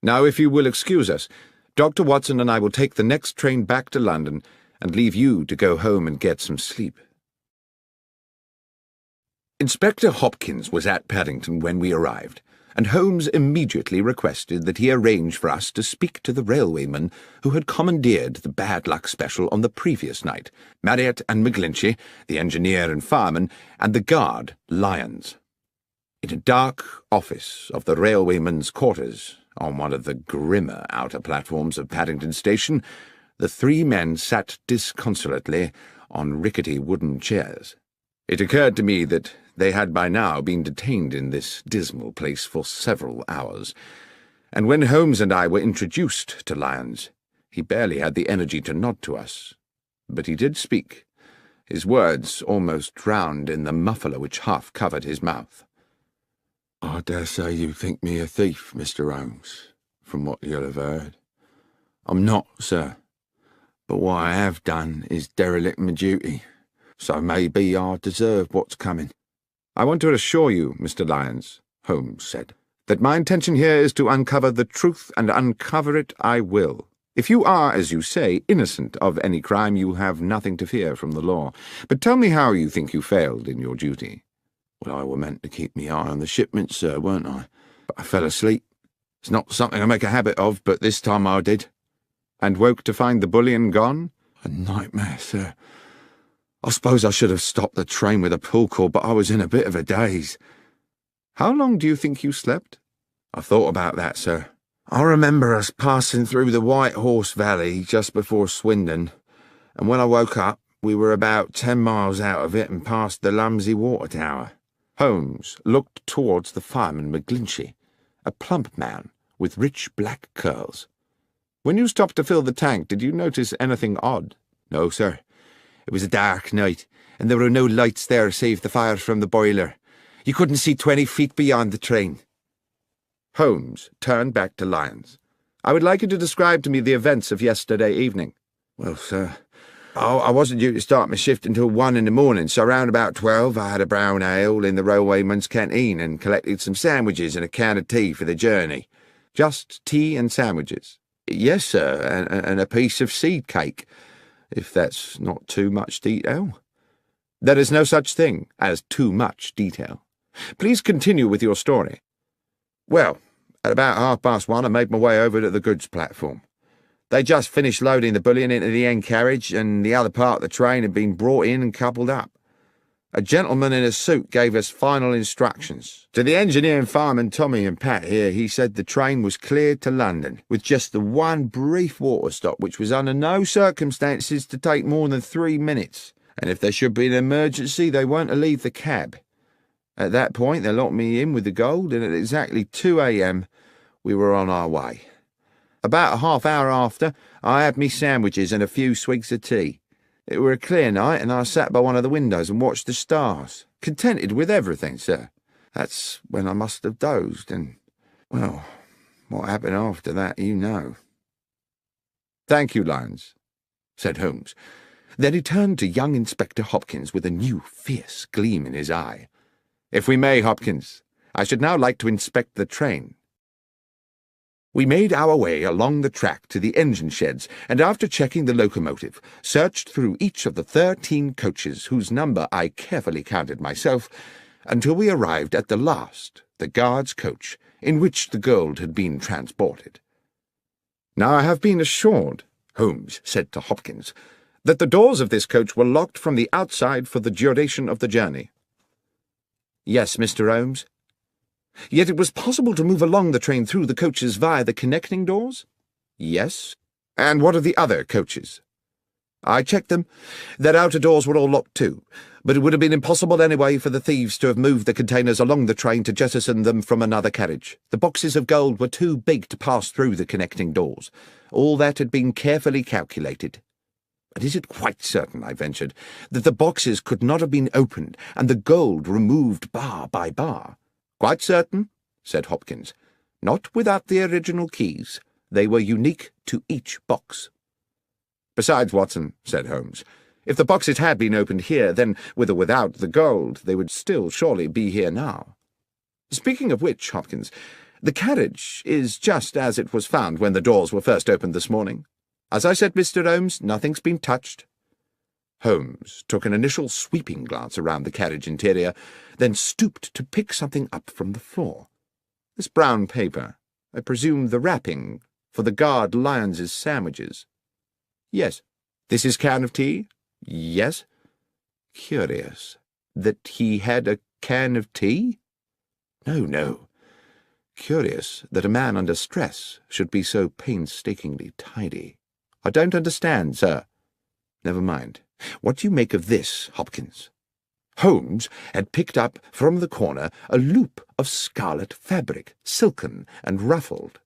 Now, if you will excuse us, Dr. Watson and I will take the next train back to London and leave you to go home and get some sleep." Inspector Hopkins was at Paddington when we arrived, and Holmes immediately requested that he arrange for us to speak to the railwayman who had commandeered the bad luck special on the previous night, Marriott and McGlinchey, the engineer and fireman, and the guard, Lyons. In a dark office of the railwayman's quarters, on one of the grimmer outer platforms of Paddington Station, The three men sat disconsolately on rickety wooden chairs. It occurred to me that they had by now been detained in this dismal place for several hours, and when Holmes and I were introduced to Lyons, he barely had the energy to nod to us. But he did speak, his words almost drowned in the muffler which half covered his mouth. "I dare say you think me a thief, Mr. Holmes, from what you'll have heard. I'm not, sir, but what I have done is derelict my duty, so maybe I deserve what's coming." "I want to assure you, Mr. Lyons," Holmes said, "that my intention here is to uncover the truth, and uncover it I will. If you are, as you say, innocent of any crime, you have nothing to fear from the law. But tell me how you think you failed in your duty." "Well, I were meant to keep me eye on the shipment, sir, weren't I? But I fell asleep. It's not something I make a habit of, but this time I did." "And woke to find the bullion gone?" "A nightmare, sir. I suppose I should have stopped the train with a pull cord, but I was in a bit of a daze." "How long do you think you slept?" "I've thought about that, sir. I remember us passing through the White Horse Valley just before Swindon, and when I woke up, we were about 10 miles out of it and past the Lumsey Water Tower." Holmes looked towards the fireman McGlinchey, a plump man with rich black curls. "When you stopped to fill the tank, did you notice anything odd?" "No, sir. It was a dark night, and there were no lights there save the fire from the boiler. You couldn't see 20 feet beyond the train." Holmes turned back to Lyons. "I would like you to describe to me the events of yesterday evening." "Well, sir, I wasn't due to start my shift until 1 in the morning, so round about 12 I had a brown ale in the railwayman's canteen and collected some sandwiches and a can of tea for the journey." "Just tea and sandwiches?" "Yes, sir, and a piece of seed cake, if that's not too much detail." "There is no such thing as too much detail. Please continue with your story." "Well, at about 1:30 I made my way over to the goods platform. They just finished loading the bullion into the end carriage, and the other part of the train had been brought in and coupled up. A gentleman in a suit gave us final instructions. To the engineer and fireman Tommy and Pat here, he said the train was cleared to London, with just the one brief water stop, which was under no circumstances to take more than 3 minutes, and if there should be an emergency, they weren't to leave the cab. At that point, they locked me in with the gold, and at exactly 2 a.m. we were on our way. About a half hour after, I had me sandwiches and a few swigs of tea. It were a clear night, and I sat by one of the windows and watched the stars, contented with everything, sir. That's when I must have dozed, and, well, what happened after that, you know." "Thank you, Lyons," said Holmes. Then he turned to young Inspector Hopkins with a new, fierce gleam in his eye. "If we may, Hopkins, I should now like to inspect the train." We made our way along the track to the engine sheds, and after checking the locomotive, searched through each of the 13 coaches, whose number I carefully counted myself, until we arrived at the last, the guard's coach, in which the gold had been transported. "Now I have been assured," Holmes said to Hopkins, "that the doors of this coach were locked from the outside for the duration of the journey." "Yes, Mr. Holmes." "Yet it was possible to move along the train through the coaches via the connecting doors?" "Yes." "And what of the other coaches?" "I checked them. Their outer doors were all locked too, but it would have been impossible anyway for the thieves to have moved the containers along the train to jettison them from another carriage. The boxes of gold were too big to pass through the connecting doors. All that had been carefully calculated." "But is it quite certain," I ventured, "that the boxes could not have been opened and the gold removed bar by bar?" "Quite certain," said Hopkins. "Not without the original keys. They were unique to each box." "Besides, Watson," said Holmes, "if the boxes had been opened here, then, with or without the gold, they would still surely be here now. Speaking of which, Hopkins, the carriage is just as it was found when the doors were first opened this morning. As I said, Mr. Holmes, nothing's been touched." Holmes took an initial sweeping glance around the carriage interior, then stooped to pick something up from the floor. "This brown paper, I presume the wrapping for the guard Lyons's sandwiches?" "Yes." "This is can of tea?" "Yes." "Curious that he had a can of tea?" No. Curious that a man under stress should be so painstakingly tidy." I don't understand, sir. Never mind. What do you make of this, Hopkins? Holmes had picked up from the corner a loop of scarlet fabric, silken and ruffled.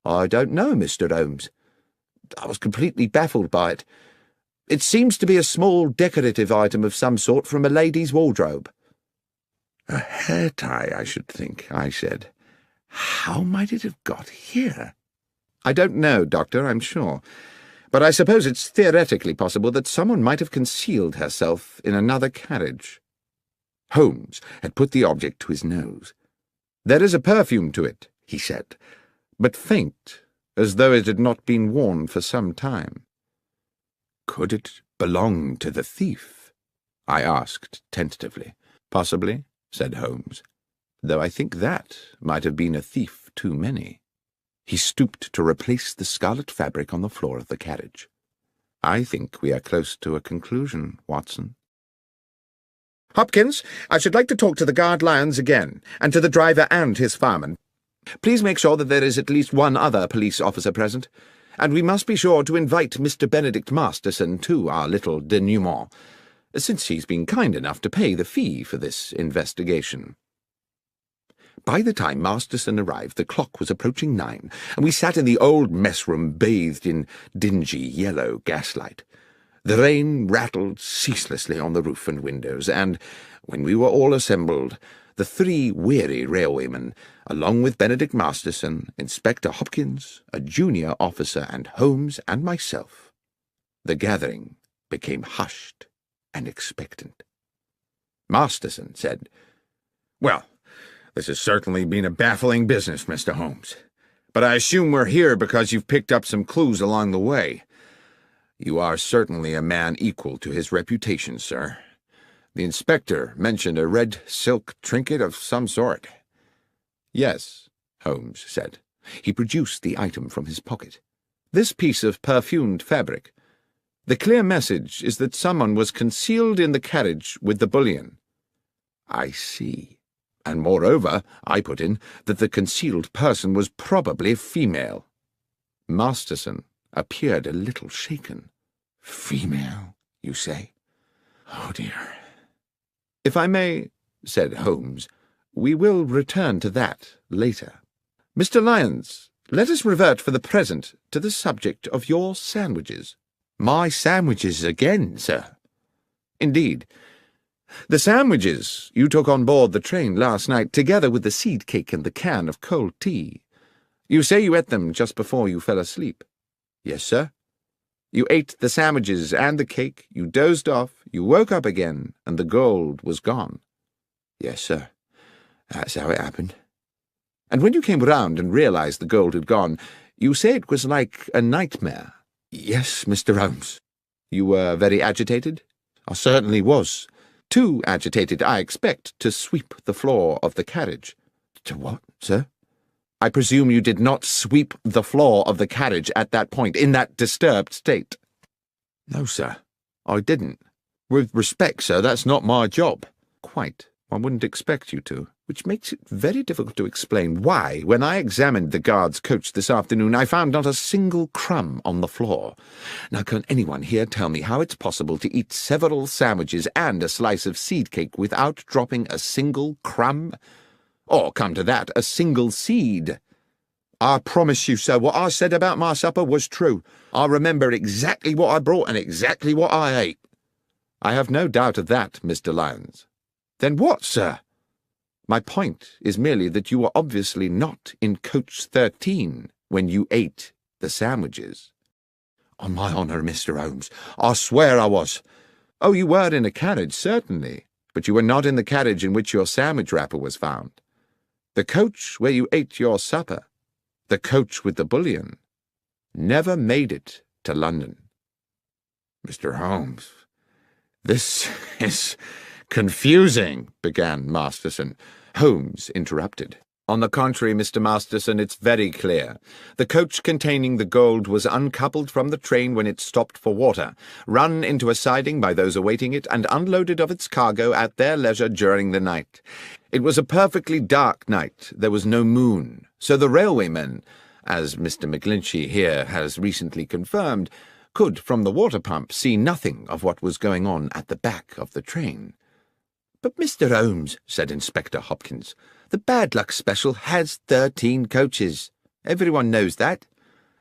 I don't know, Mr. Holmes. I was completely baffled by it. It seems to be a small decorative item of some sort from a lady's wardrobe. A hair tie, I should think, I said. How might it have got here? I don't know, Doctor, I'm sure. But I suppose it's theoretically possible that someone might have concealed herself in another carriage. Holmes had put the object to his nose. There is a perfume to it, he said, but faint, as though it had not been worn for some time. Could it belong to the thief? I asked tentatively. Possibly, said Holmes, though I think that might have been a thief too many. He stooped to replace the scarlet fabric on the floor of the carriage. I think we are close to a conclusion, Watson. Hopkins, I should like to talk to the guard lions again, and to the driver and his fireman. Please make sure that there is at least one other police officer present, and we must be sure to invite Mr. Benedict Masterson to our little denouement, since he's been kind enough to pay the fee for this investigation. By the time Masterson arrived, the clock was approaching 9, and we sat in the old mess-room bathed in dingy yellow gaslight. The rain rattled ceaselessly on the roof and windows, and, when we were all assembled, the 3 weary railwaymen, along with Benedict Masterson, Inspector Hopkins, a junior officer, and Holmes and myself, the gathering became hushed and expectant. Masterson said, "Well, this has certainly been a baffling business, Mr. Holmes. But I assume we're here because you've picked up some clues along the way. You are certainly a man equal to his reputation, sir. The inspector mentioned a red silk trinket of some sort." "Yes," Holmes said. He produced the item from his pocket. "This piece of perfumed fabric. The clear message is that someone was concealed in the carriage with the bullion." "I see. And moreover," I put in, "that the concealed person was probably female." Masterson appeared a little shaken. "Female, you say? Oh, dear." "If I may," said Holmes, "we will return to that later. Mr. Lyons, let us revert for the present to the subject of your sandwiches." "My sandwiches again, sir?" "Indeed. The sandwiches you took on board the train last night, together with the seed cake and the can of cold tea. You say you ate them just before you fell asleep." "Yes, sir." "You ate the sandwiches and the cake, you dozed off, you woke up again, and the gold was gone." "Yes, sir. That's how it happened." "And when you came round and realized the gold had gone, you say it was like a nightmare." "Yes, Mr. Holmes." "You were very agitated?" "I certainly was. Too agitated, I expect, to sweep the floor of the carriage." "To what, sir?" "I presume you did not sweep the floor of the carriage at that point, in that disturbed state." "No, sir, I didn't. With respect, sir, that's not my job." "Quite. I wouldn't expect you to, which makes it very difficult to explain why, when I examined the guard's coach this afternoon, I found not a single crumb on the floor. Now, can anyone here tell me how it's possible to eat several sandwiches and a slice of seed cake without dropping a single crumb? Or, come to that, a single seed?" "I promise you, sir, what I said about my supper was true. I remember exactly what I brought and exactly what I ate." "I have no doubt of that, Mr. Lyons." "Then what, sir?" "My point is merely that you were obviously not in coach 13 when you ate the sandwiches." "On my honour, Mr. Holmes, I swear I was." "Oh, you were in a carriage, certainly, but you were not in the carriage in which your sandwich wrapper was found. The coach where you ate your supper, the coach with the bullion, never made it to London." "Mr. Holmes, this is confusing," began Masterson. Holmes interrupted. "On the contrary, Mr. Masterson, it's very clear. The coach containing the gold was uncoupled from the train when it stopped for water, run into a siding by those awaiting it, and unloaded of its cargo at their leisure during the night. It was a perfectly dark night. There was no moon, so the railwaymen, as Mr. McGlinchey here has recently confirmed, could, from the water pump, see nothing of what was going on at the back of the train. "But, Mr. Holmes," said Inspector Hopkins, "the Bad Luck Special has 13 coaches. Everyone knows that.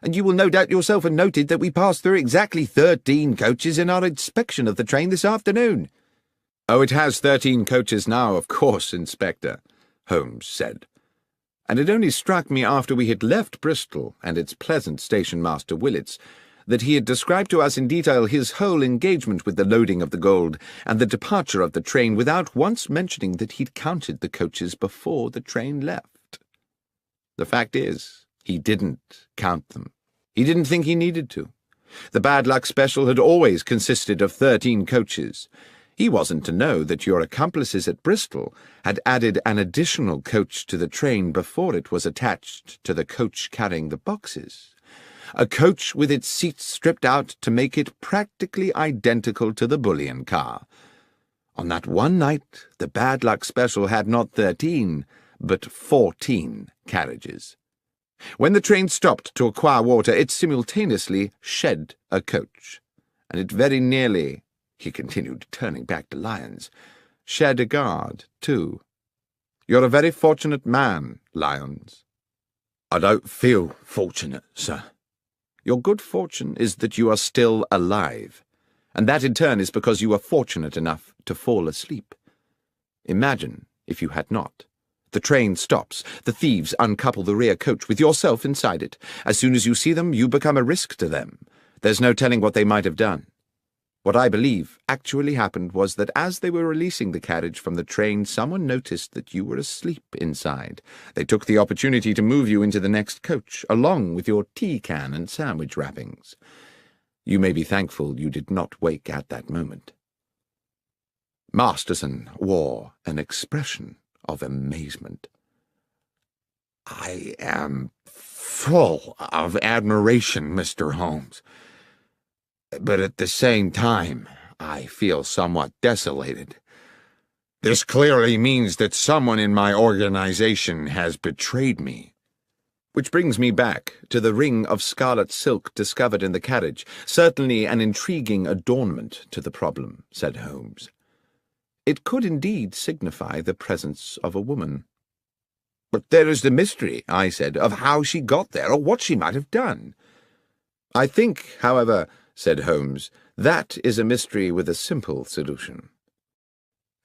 And you will no doubt yourself have noted that we passed through exactly 13 coaches in our inspection of the train this afternoon." "Oh, it has 13 coaches now, of course, Inspector," Holmes said. "And it only struck me after we had left Bristol and its pleasant station-master Willets that he had described to us in detail his whole engagement with the loading of the gold and the departure of the train without once mentioning that he'd counted the coaches before the train left. The fact is, he didn't count them. He didn't think he needed to. The Bad Luck Special had always consisted of 13 coaches. He wasn't to know that your accomplices at Bristol had added an additional coach to the train before it was attached to the coach carrying the boxes. A coach with its seats stripped out to make it practically identical to the bullion car. On that one night, the Bad Luck Special had not 13, but 14 carriages. When the train stopped to acquire water, it simultaneously shed a coach, and it very nearly, he continued, turning back to Lyons, shed a guard, too. You're a very fortunate man, Lyons." "I don't feel fortunate, sir." "Your good fortune is that you are still alive, and that in turn is because you were fortunate enough to fall asleep. Imagine if you had not. The train stops. The thieves uncouple the rear coach with yourself inside it. As soon as you see them, you become a risk to them. There's no telling what they might have done. What I believe actually happened was that as they were releasing the carriage from the train, someone noticed that you were asleep inside. They took the opportunity to move you into the next coach, along with your tea can and sandwich wrappings. You may be thankful you did not wake at that moment." Masterson wore an expression of amazement. "I am full of admiration, Mr. Holmes. But at the same time, I feel somewhat desolated. This clearly means that someone in my organization has betrayed me." "Which brings me back to the ring of scarlet silk discovered in the carriage, certainly an intriguing adornment to the problem," said Holmes. "It could indeed signify the presence of a woman." "But there is the mystery," I said, "of how she got there, or what she might have done." "I think, however," said Holmes, "that is a mystery with a simple solution."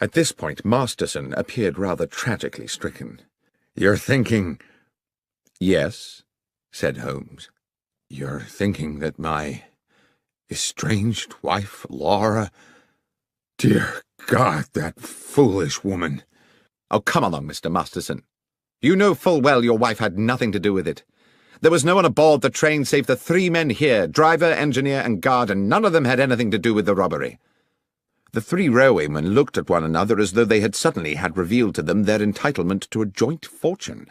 At this point Masterson appeared rather tragically stricken. "You're thinking—" "Yes," said Holmes. "You're thinking that my estranged wife, Laura— Dear God, that foolish woman—" "Oh, come along, Mr. Masterson. You know full well your wife had nothing to do with it. There was no one aboard the train save the 3 men here, driver, engineer, and guard, and none of them had anything to do with the robbery." The 3 railwaymen looked at one another as though they had suddenly had revealed to them their entitlement to a joint fortune.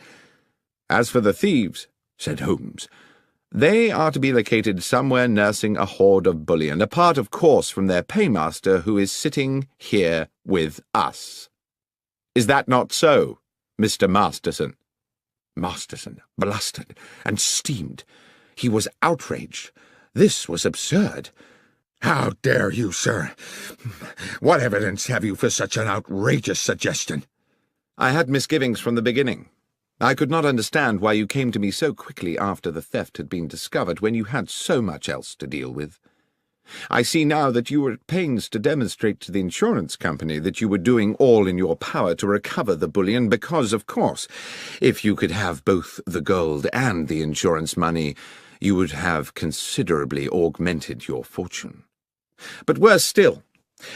"As for the thieves," said Holmes, "they are to be located somewhere nursing a hoard of bullion, apart, of course, from their paymaster, who is sitting here with us. Is that not so, Mr. Masterson?" Masterson blustered and steamed. He was outraged. This was absurd. "How dare you, sir? What evidence have you for such an outrageous suggestion?" "I had misgivings from the beginning. I could not understand why you came to me so quickly after the theft had been discovered, when you had so much else to deal with. I see now that you were at pains to demonstrate to the insurance company that you were doing all in your power to recover the bullion because, of course, if you could have both the gold and the insurance money, you would have considerably augmented your fortune. But worse still,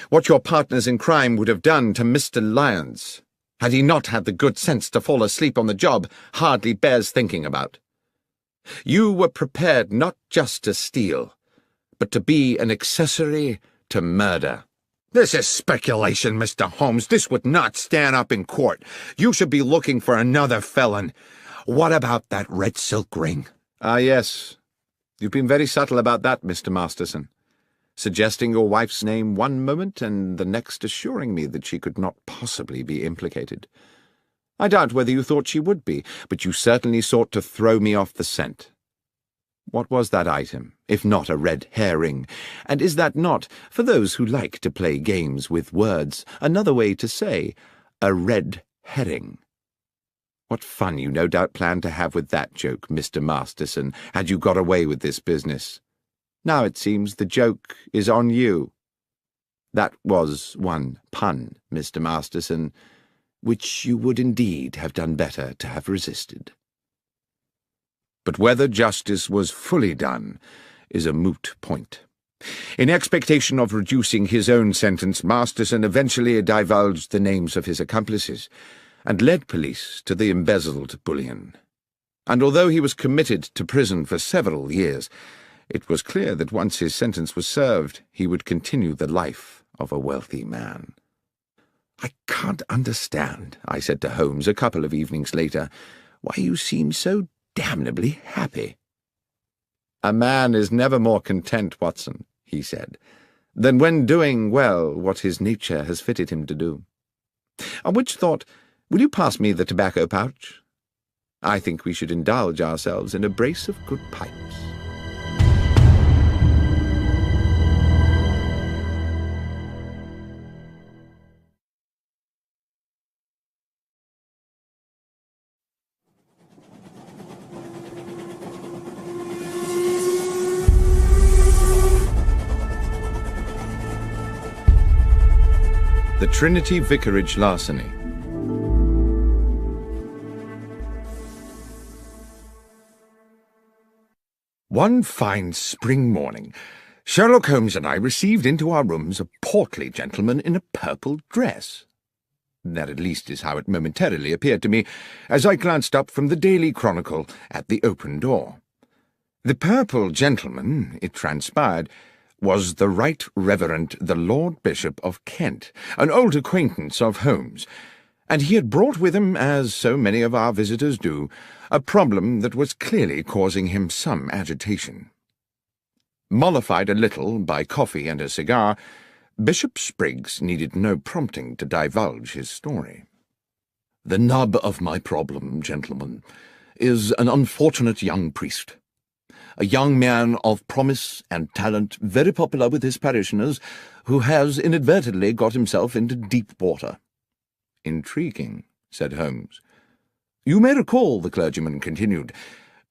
what your partners in crime would have done to Mr. Lyons, had he not had the good sense to fall asleep on the job, hardly bears thinking about. You were prepared not just to steal, but to be an accessory to murder." "This is speculation, Mr. Holmes. This would not stand up in court. You should be looking for another felon. What about that red silk ring?" "Ah, yes. You've been very subtle about that, Mr. Masterson, suggesting your wife's name one moment and the next assuring me that she could not possibly be implicated. I doubt whether you thought she would be, but you certainly sought to throw me off the scent. What was that item, if not a red herring? And is that not, for those who like to play games with words, another way to say a red herring? What fun you no doubt planned to have with that joke, Mr. Masterson, had you got away with this business. Now it seems the joke is on you. That was one pun, Mr. Masterson, which you would indeed have done better to have resisted. But whether justice was fully done is a moot point. In expectation of reducing his own sentence, Masterson eventually divulged the names of his accomplices and led police to the embezzled bullion. And although he was committed to prison for several years, it was clear that once his sentence was served, he would continue the life of a wealthy man. "I can't understand," I said to Holmes a couple of evenings later, "why you seem so damnably happy." "A man is never more content, Watson," he said, "than when doing well what his nature has fitted him to do. On which thought, will you pass me the tobacco pouch? I think we should indulge ourselves in a brace of good pipes." The Trinity Vicarage Larceny. One fine spring morning, Sherlock Holmes and I received into our rooms a portly gentleman in a purple dress. That at least is how it momentarily appeared to me, as I glanced up from the Daily Chronicle at the open door. The purple gentleman, it transpired, was the Right Reverend the Lord Bishop of Kent, an old acquaintance of Holmes, and he had brought with him, as so many of our visitors do, a problem that was clearly causing him some agitation. Mollified a little by coffee and a cigar, Bishop Spriggs needed no prompting to divulge his story. "The nub of my problem, gentlemen, is an unfortunate young priest. A young man of promise and talent, very popular with his parishioners, who has inadvertently got himself into deep water." "Intriguing," said Holmes. "You may recall," the clergyman continued,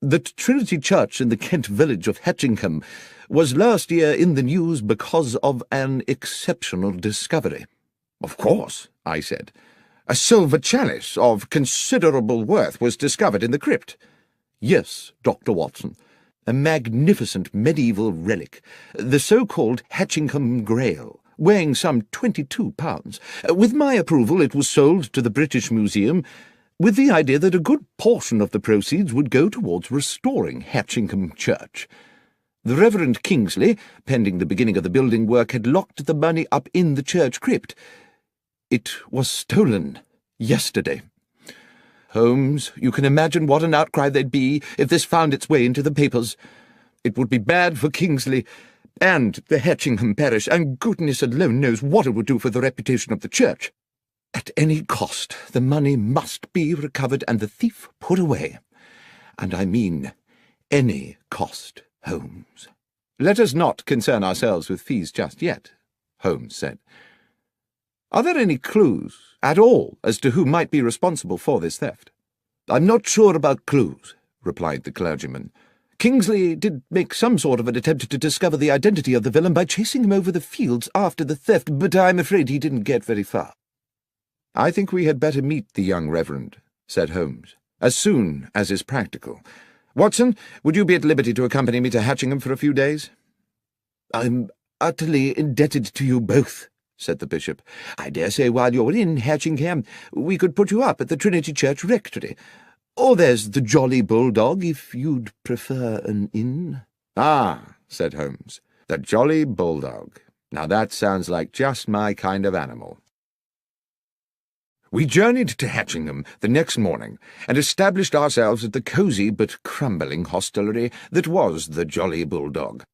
"that Trinity Church in the Kent village of Hatchingham was last year in the news because of an exceptional discovery." "Of course," I said. "A silver chalice of considerable worth was discovered in the crypt." "Yes, Dr. Watson. A magnificent medieval relic, the so-called Hatchingham Grail, weighing some 22 pounds. With my approval it was sold to the British Museum, with the idea that a good portion of the proceeds would go towards restoring Hatchingham Church. The Reverend Kingsley, pending the beginning of the building work, had locked the money up in the church crypt. It was stolen yesterday. Holmes, you can imagine what an outcry there'd be if this found its way into the papers. It would be bad for Kingsley and the Hatchingham parish, and goodness alone knows what it would do for the reputation of the church. At any cost, the money must be recovered and the thief put away. And I mean any cost, Holmes." "Let us not concern ourselves with fees just yet," Holmes said. "Are there any clues at all as to who might be responsible for this theft?" "I'm not sure about clues," replied the clergyman. "Kingsley did make some sort of an attempt to discover the identity of the villain by chasing him over the fields after the theft, but I'm afraid he didn't get very far." "I think we had better meet the young reverend," said Holmes, "as soon as is practical. Watson, would you be at liberty to accompany me to Hatchingham for a few days?" "I'm utterly indebted to you both," said the bishop. "I dare say while you're in Hatchingham we could put you up at the Trinity Church Rectory. Or there's the Jolly Bulldog, if you'd prefer an inn." "Ah," said Holmes, "the Jolly Bulldog. Now that sounds like just my kind of animal." We journeyed to Hatchingham the next morning and established ourselves at the cosy but crumbling hostelry that was the Jolly Bulldog.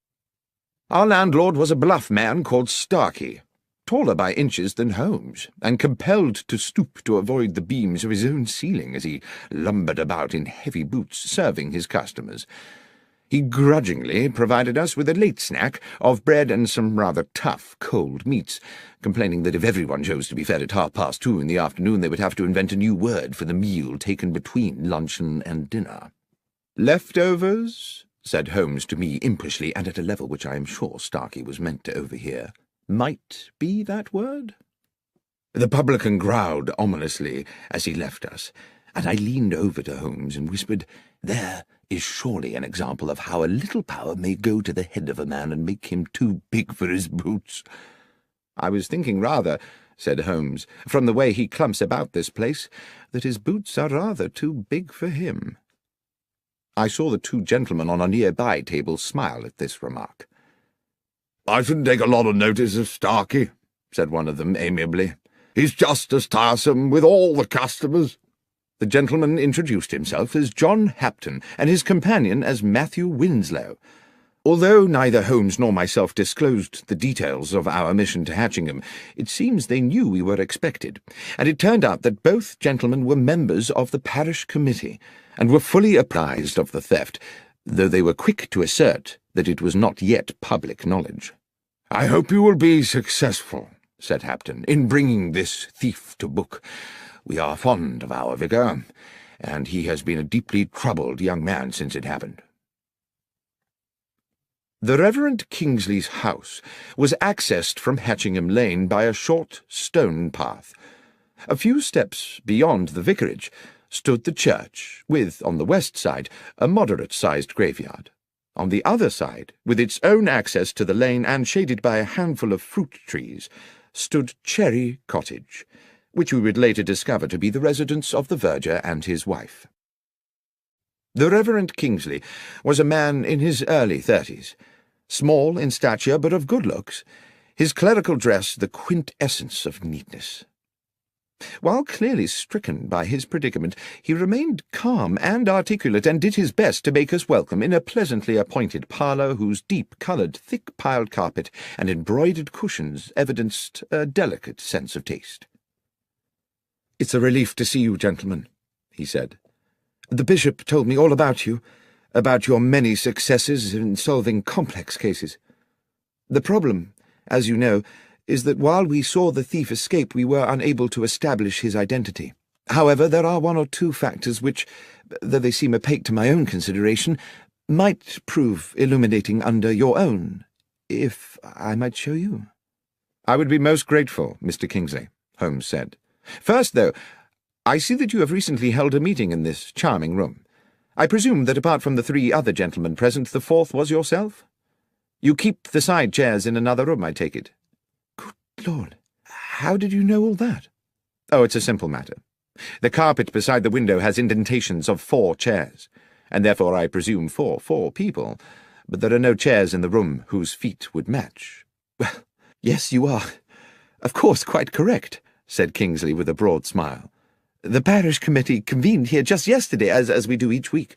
Our landlord was a bluff man called Starkey, taller by inches than Holmes, and compelled to stoop to avoid the beams of his own ceiling as he lumbered about in heavy boots serving his customers. He grudgingly provided us with a late snack of bread and some rather tough cold meats, complaining that if everyone chose to be fed at 2:30 in the afternoon, they would have to invent a new word for the meal taken between luncheon and dinner. "Leftovers?" said Holmes to me impishly, and at a level which I am sure Starkey was meant to overhear. "Might be that word?" The publican growled ominously as he left us, and I leaned over to Holmes and whispered, "There is surely an example of how a little power may go to the head of a man and make him too big for his boots." "I was thinking rather," said Holmes, "from the way he clumps about this place, that his boots are rather too big for him." I saw the two gentlemen on a nearby table smile at this remark. "I shouldn't take a lot of notice of Starkey," said one of them amiably. "He's just as tiresome with all the customers." The gentleman introduced himself as John Hapton, and his companion as Matthew Winslow. Although neither Holmes nor myself disclosed the details of our mission to Hatchingham, it seems they knew we were expected, and it turned out that both gentlemen were members of the parish committee, and were fully apprised of the theft, though they were quick to assert that it was not yet public knowledge. "I hope you will be successful," said Hapton, "in bringing this thief to book. We are fond of our vicar, and he has been a deeply troubled young man since it happened." The Reverend Kingsley's house was accessed from Hatchingham Lane by a short stone path. A few steps beyond the vicarage stood the church, with, on the west side, a moderate-sized graveyard. On the other side, with its own access to the lane and shaded by a handful of fruit trees, stood Cherry Cottage, which we would later discover to be the residence of the verger and his wife. The Reverend Kingsley was a man in his early 30s, small in stature but of good looks, his clerical dress the quintessence of neatness. While clearly stricken by his predicament, he remained calm and articulate, and did his best to make us welcome in a pleasantly appointed parlour whose deep-coloured, thick-piled carpet and embroidered cushions evidenced a delicate sense of taste. "It's a relief to see you, gentlemen," he said. "The bishop told me all about you, about your many successes in solving complex cases. The problem, as you know, is that while we saw the thief escape, we were unable to establish his identity. However, there are one or two factors which, though they seem opaque to my own consideration, might prove illuminating under your own, if I might show you." "I would be most grateful, Mr. Kingsley," Holmes said. "First, though, I see that you have recently held a meeting in this charming room. I presume that apart from the 3 other gentlemen present, the 4th was yourself? You keep the side chairs in another room, I take it." "Good Lord, how did you know all that?" "Oh, it's a simple matter. The carpet beside the window has indentations of 4 chairs, and therefore I presume 4 people, but there are no chairs in the room whose feet would match." "Well, yes, you are, of course, quite correct," said Kingsley with a broad smile. "The parish committee convened here just yesterday, as we do each week.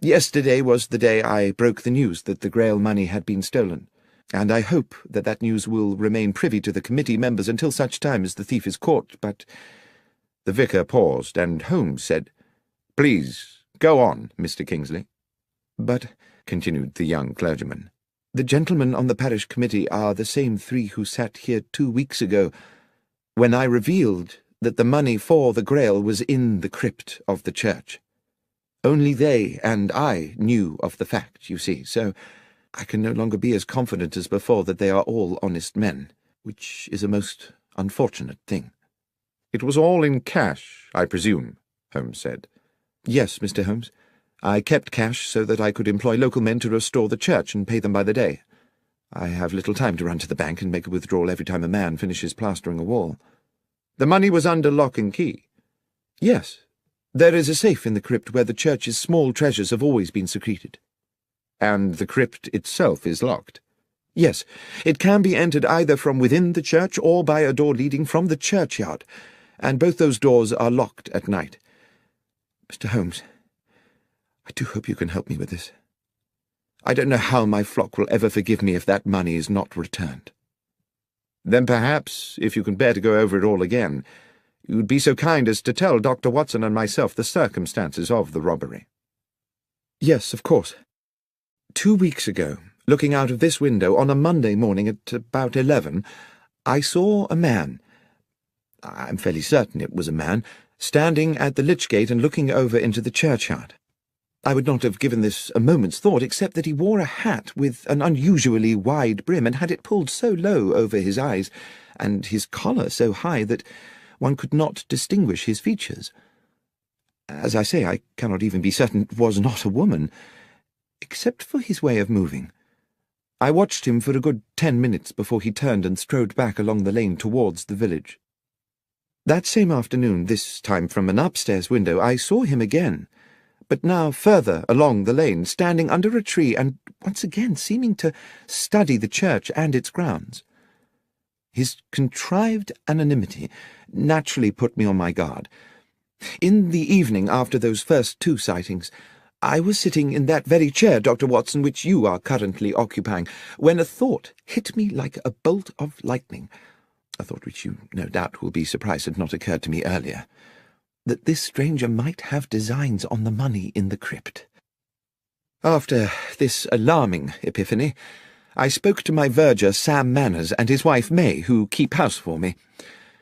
Yesterday was the day I broke the news that the Grail money had been stolen, and I hope that that news will remain privy to the committee members until such time as the thief is caught, but—" The vicar paused, and Holmes said, "Please, go on, Mr. Kingsley." "But," continued the young clergyman, "the gentlemen on the parish committee are the same 3 who sat here 2 weeks ago, when I revealed that the money for the Grail was in the crypt of the church. Only they and I knew of the fact, you see, so I can no longer be as confident as before that they are all honest men, which is a most unfortunate thing." "It was all in cash, I presume," Holmes said. "Yes, Mr. Holmes. I kept cash so that I could employ local men to restore the church and pay them by the day. I have little time to run to the bank and make a withdrawal every time a man finishes plastering a wall." "The money was under lock and key?" "Yes. There is a safe in the crypt where the church's small treasures have always been secreted." "And the crypt itself is locked?" "Yes. It can be entered either from within the church or by a door leading from the churchyard, and both those doors are locked at night. Mr. Holmes, I do hope you can help me with this. I don't know how my flock will ever forgive me if that money is not returned." Then perhaps, if you can bear to go over it all again, you would be so kind as to tell Dr. Watson and myself the circumstances of the robbery." "Yes, of course. 2 weeks ago, looking out of this window on a Monday morning at about 11, I saw a man— I'm fairly certain it was a man— standing at the lich gate and looking over into the churchyard. I would not have given this a moment's thought, except that he wore a hat with an unusually wide brim and had it pulled so low over his eyes, and his collar so high that one could not distinguish his features. As I say, I cannot even be certain it was not a woman, except for his way of moving. I watched him for a good 10 minutes before he turned and strode back along the lane towards the village. That same afternoon, this time from an upstairs window, I saw him again, but now further along the lane, standing under a tree and once again seeming to study the church and its grounds. His contrived anonymity naturally put me on my guard. In the evening after those first 2 sightings, I was sitting in that very chair, Dr. Watson, which you are currently occupying, when a thought hit me like a bolt of lightning, a thought which you no doubt will be surprised had not occurred to me earlier, that this stranger might have designs on the money in the crypt. After this alarming epiphany, I spoke to my verger, Sam Manners, and his wife, May, who keep house for me.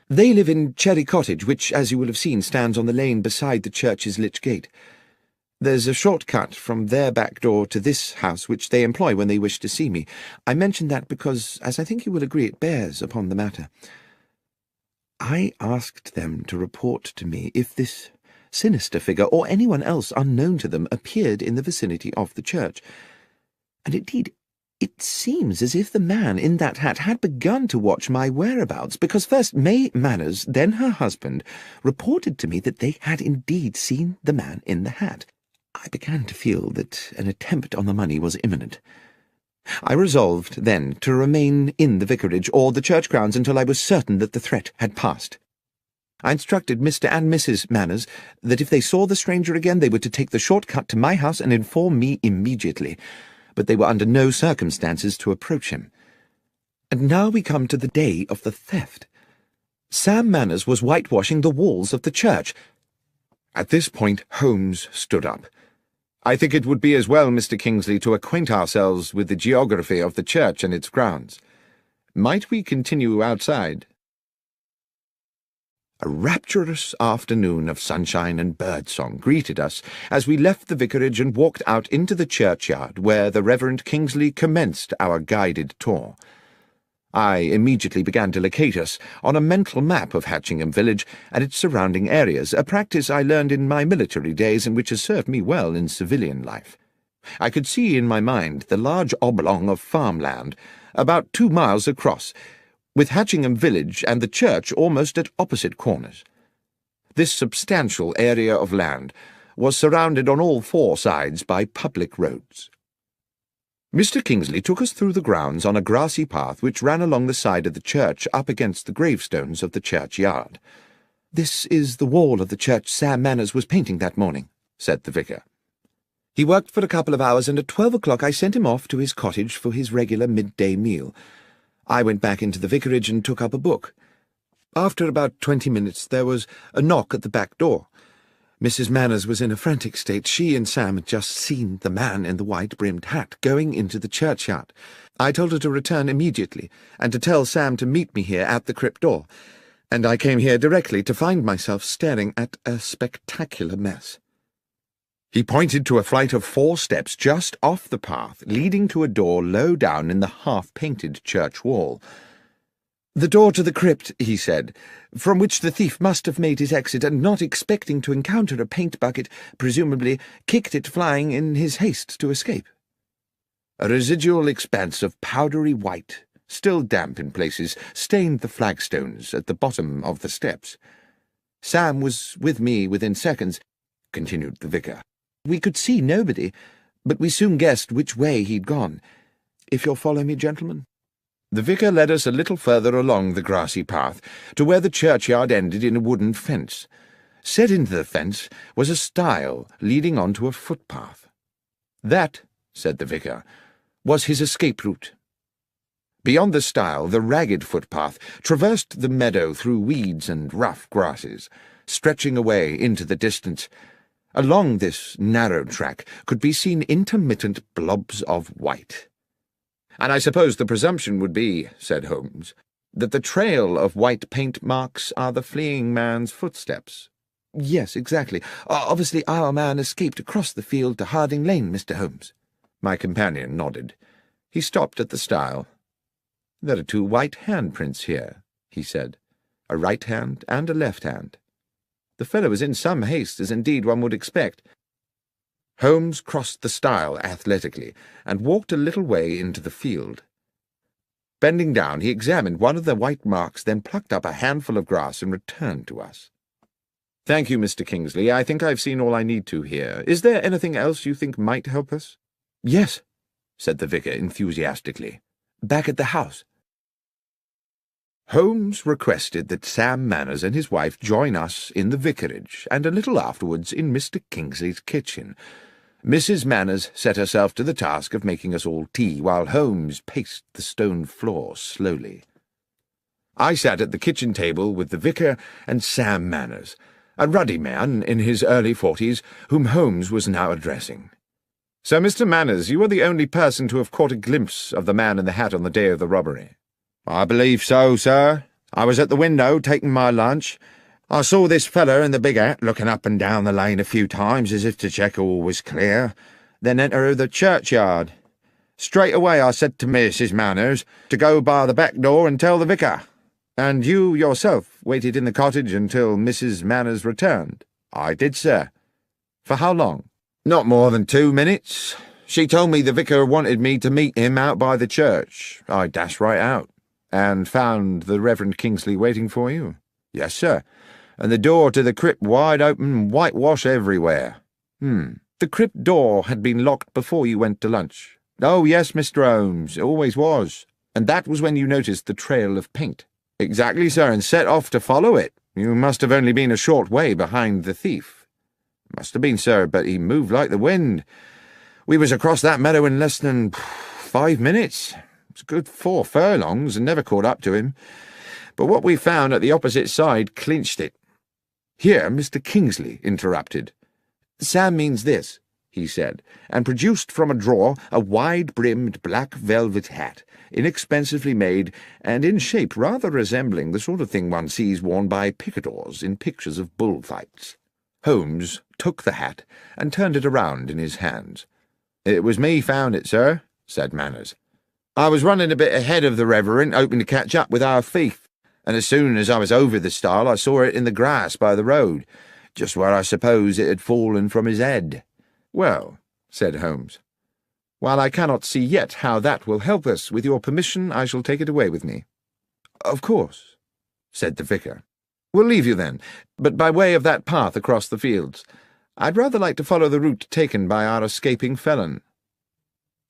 They live in Cherry Cottage, which, as you will have seen, stands on the lane beside the church's lich gate. There's a short cut from their back door to this house, which they employ when they wish to see me. I mention that because, as I think you will agree, it bears upon the matter. I asked them to report to me if this sinister figure, or anyone else unknown to them, appeared in the vicinity of the church. And indeed, it seems as if the man in that hat had begun to watch my whereabouts, because first May Manners, then her husband, reported to me that they had indeed seen the man in the hat. I began to feel that an attempt on the money was imminent. I resolved, then, to remain in the vicarage or the church grounds until I was certain that the threat had passed. I instructed Mr. and Mrs. Manners that if they saw the stranger again they were to take the short cut to my house and inform me immediately, but they were under no circumstances to approach him. And now we come to the day of the theft. Sam Manners was whitewashing the walls of the church. At this point Holmes stood up. "I think it would be as well, Mr. Kingsley, to acquaint ourselves with the geography of the church and its grounds. Might we continue outside?" A rapturous afternoon of sunshine and birdsong greeted us as we left the vicarage and walked out into the churchyard, where the Reverend Kingsley commenced our guided tour. I immediately began to locate us on a mental map of Hatchingham village and its surrounding areas, a practice I learned in my military days and which has served me well in civilian life. I could see in my mind the large oblong of farmland, about 2 miles across, with Hatchingham village and the church almost at opposite corners. This substantial area of land was surrounded on all 4 sides by public roads. Mr. Kingsley took us through the grounds on a grassy path which ran along the side of the church up against the gravestones of the churchyard. "This is the wall of the church Sam Manners was painting that morning," said the vicar. "He worked for a couple of hours, and at 12 o'clock I sent him off to his cottage for his regular midday meal. I went back into the vicarage and took up a book. After about 20 minutes there was a knock at the back door. Mrs. Manners was in a frantic state. She and Sam had just seen the man in the white-brimmed hat going into the churchyard. I told her to return immediately, and to tell Sam to meet me here at the crypt door, and I came here directly to find myself staring at a spectacular mess." He pointed to a flight of 4 steps just off the path, leading to a door low down in the half-painted church wall. "The door to the crypt," he said, "from which the thief must have made his exit, and not expecting to encounter a paint bucket, presumably kicked it flying in his haste to escape." A residual expanse of powdery white, still damp in places, stained the flagstones at the bottom of the steps. "Sam was with me within seconds," continued the vicar. "We could see nobody, but we soon guessed which way he'd gone. If you'll follow me, gentlemen." The vicar led us a little further along the grassy path, to where the churchyard ended in a wooden fence. Set into the fence was a stile leading on to a footpath. "That," said the vicar, "was his escape route." Beyond the stile, the ragged footpath traversed the meadow through weeds and rough grasses, stretching away into the distance. Along this narrow track could be seen intermittent blobs of white. "And I suppose the presumption would be," said Holmes, "that the trail of white paint marks are the fleeing man's footsteps." "Yes, exactly. Obviously our man escaped across the field to Harding Lane, Mr. Holmes." My companion nodded. He stopped at the stile. "There are 2 white handprints here," he said. "A right hand and a left hand. The fellow was in some haste, as indeed one would expect." Holmes crossed the stile athletically and walked a little way into the field. Bending down, he examined one of the white marks, then plucked up a handful of grass and returned to us. "Thank you, Mr. Kingsley. I think I've seen all I need to here. Is there anything else you think might help us?" "Yes," said the vicar enthusiastically. "Back at the house." Holmes requested that Sam Manners and his wife join us in the vicarage, and a little afterwards in Mr. Kingsley's kitchen. Mrs. Manners set herself to the task of making us all tea, while Holmes paced the stone floor slowly. I sat at the kitchen table with the vicar and Sam Manners, a ruddy man in his early 40s, whom Holmes was now addressing. "So, Mr. Manners, you are the only person to have caught a glimpse of the man in the hat on the day of the robbery?" "I believe so, sir. I was at the window taking my lunch. I saw this feller in the big hat looking up and down the lane a few times as if to check all was clear, then enter the churchyard. Straight away I said to Mrs. Manners to go by the back door and tell the vicar." "And you yourself waited in the cottage until Mrs. Manners returned?" "I did, sir." "For how long?" "Not more than 2 minutes. She told me the vicar wanted me to meet him out by the church. I dashed right out." "And found the Reverend Kingsley waiting for you?" "Yes, sir, and the door to the crypt wide open, whitewash everywhere." "The crypt door had been locked before you went to lunch?" "Oh, yes, Mr. Holmes, it always was." "And that was when you noticed the trail of paint?" "Exactly, sir, and set off to follow it. You must have only been a short way behind the thief." "Must have been, sir, but he moved like the wind. We was across that meadow in less than 5 minutes. It's a good 4 furlongs, and never caught up to him. But what we found at the opposite side clinched it." Here Mr. Kingsley interrupted. "Sam means this," he said, and produced from a drawer a wide-brimmed black velvet hat, inexpensively made, and in shape rather resembling the sort of thing one sees worn by picadors in pictures of bullfights. Holmes took the hat and turned it around in his hands. "It was me found it, sir," said Manners. "I was running a bit ahead of the Reverend, hoping to catch up with our thief, and as soon as I was over the stile I saw it in the grass by the road, just where I suppose it had fallen from his head." "Well," said Holmes, "while I cannot see yet how that will help us, with your permission I shall take it away with me." "Of course," said the vicar. "We'll leave you then, but by way of that path across the fields. I'd rather like to follow the route taken by our escaping felon."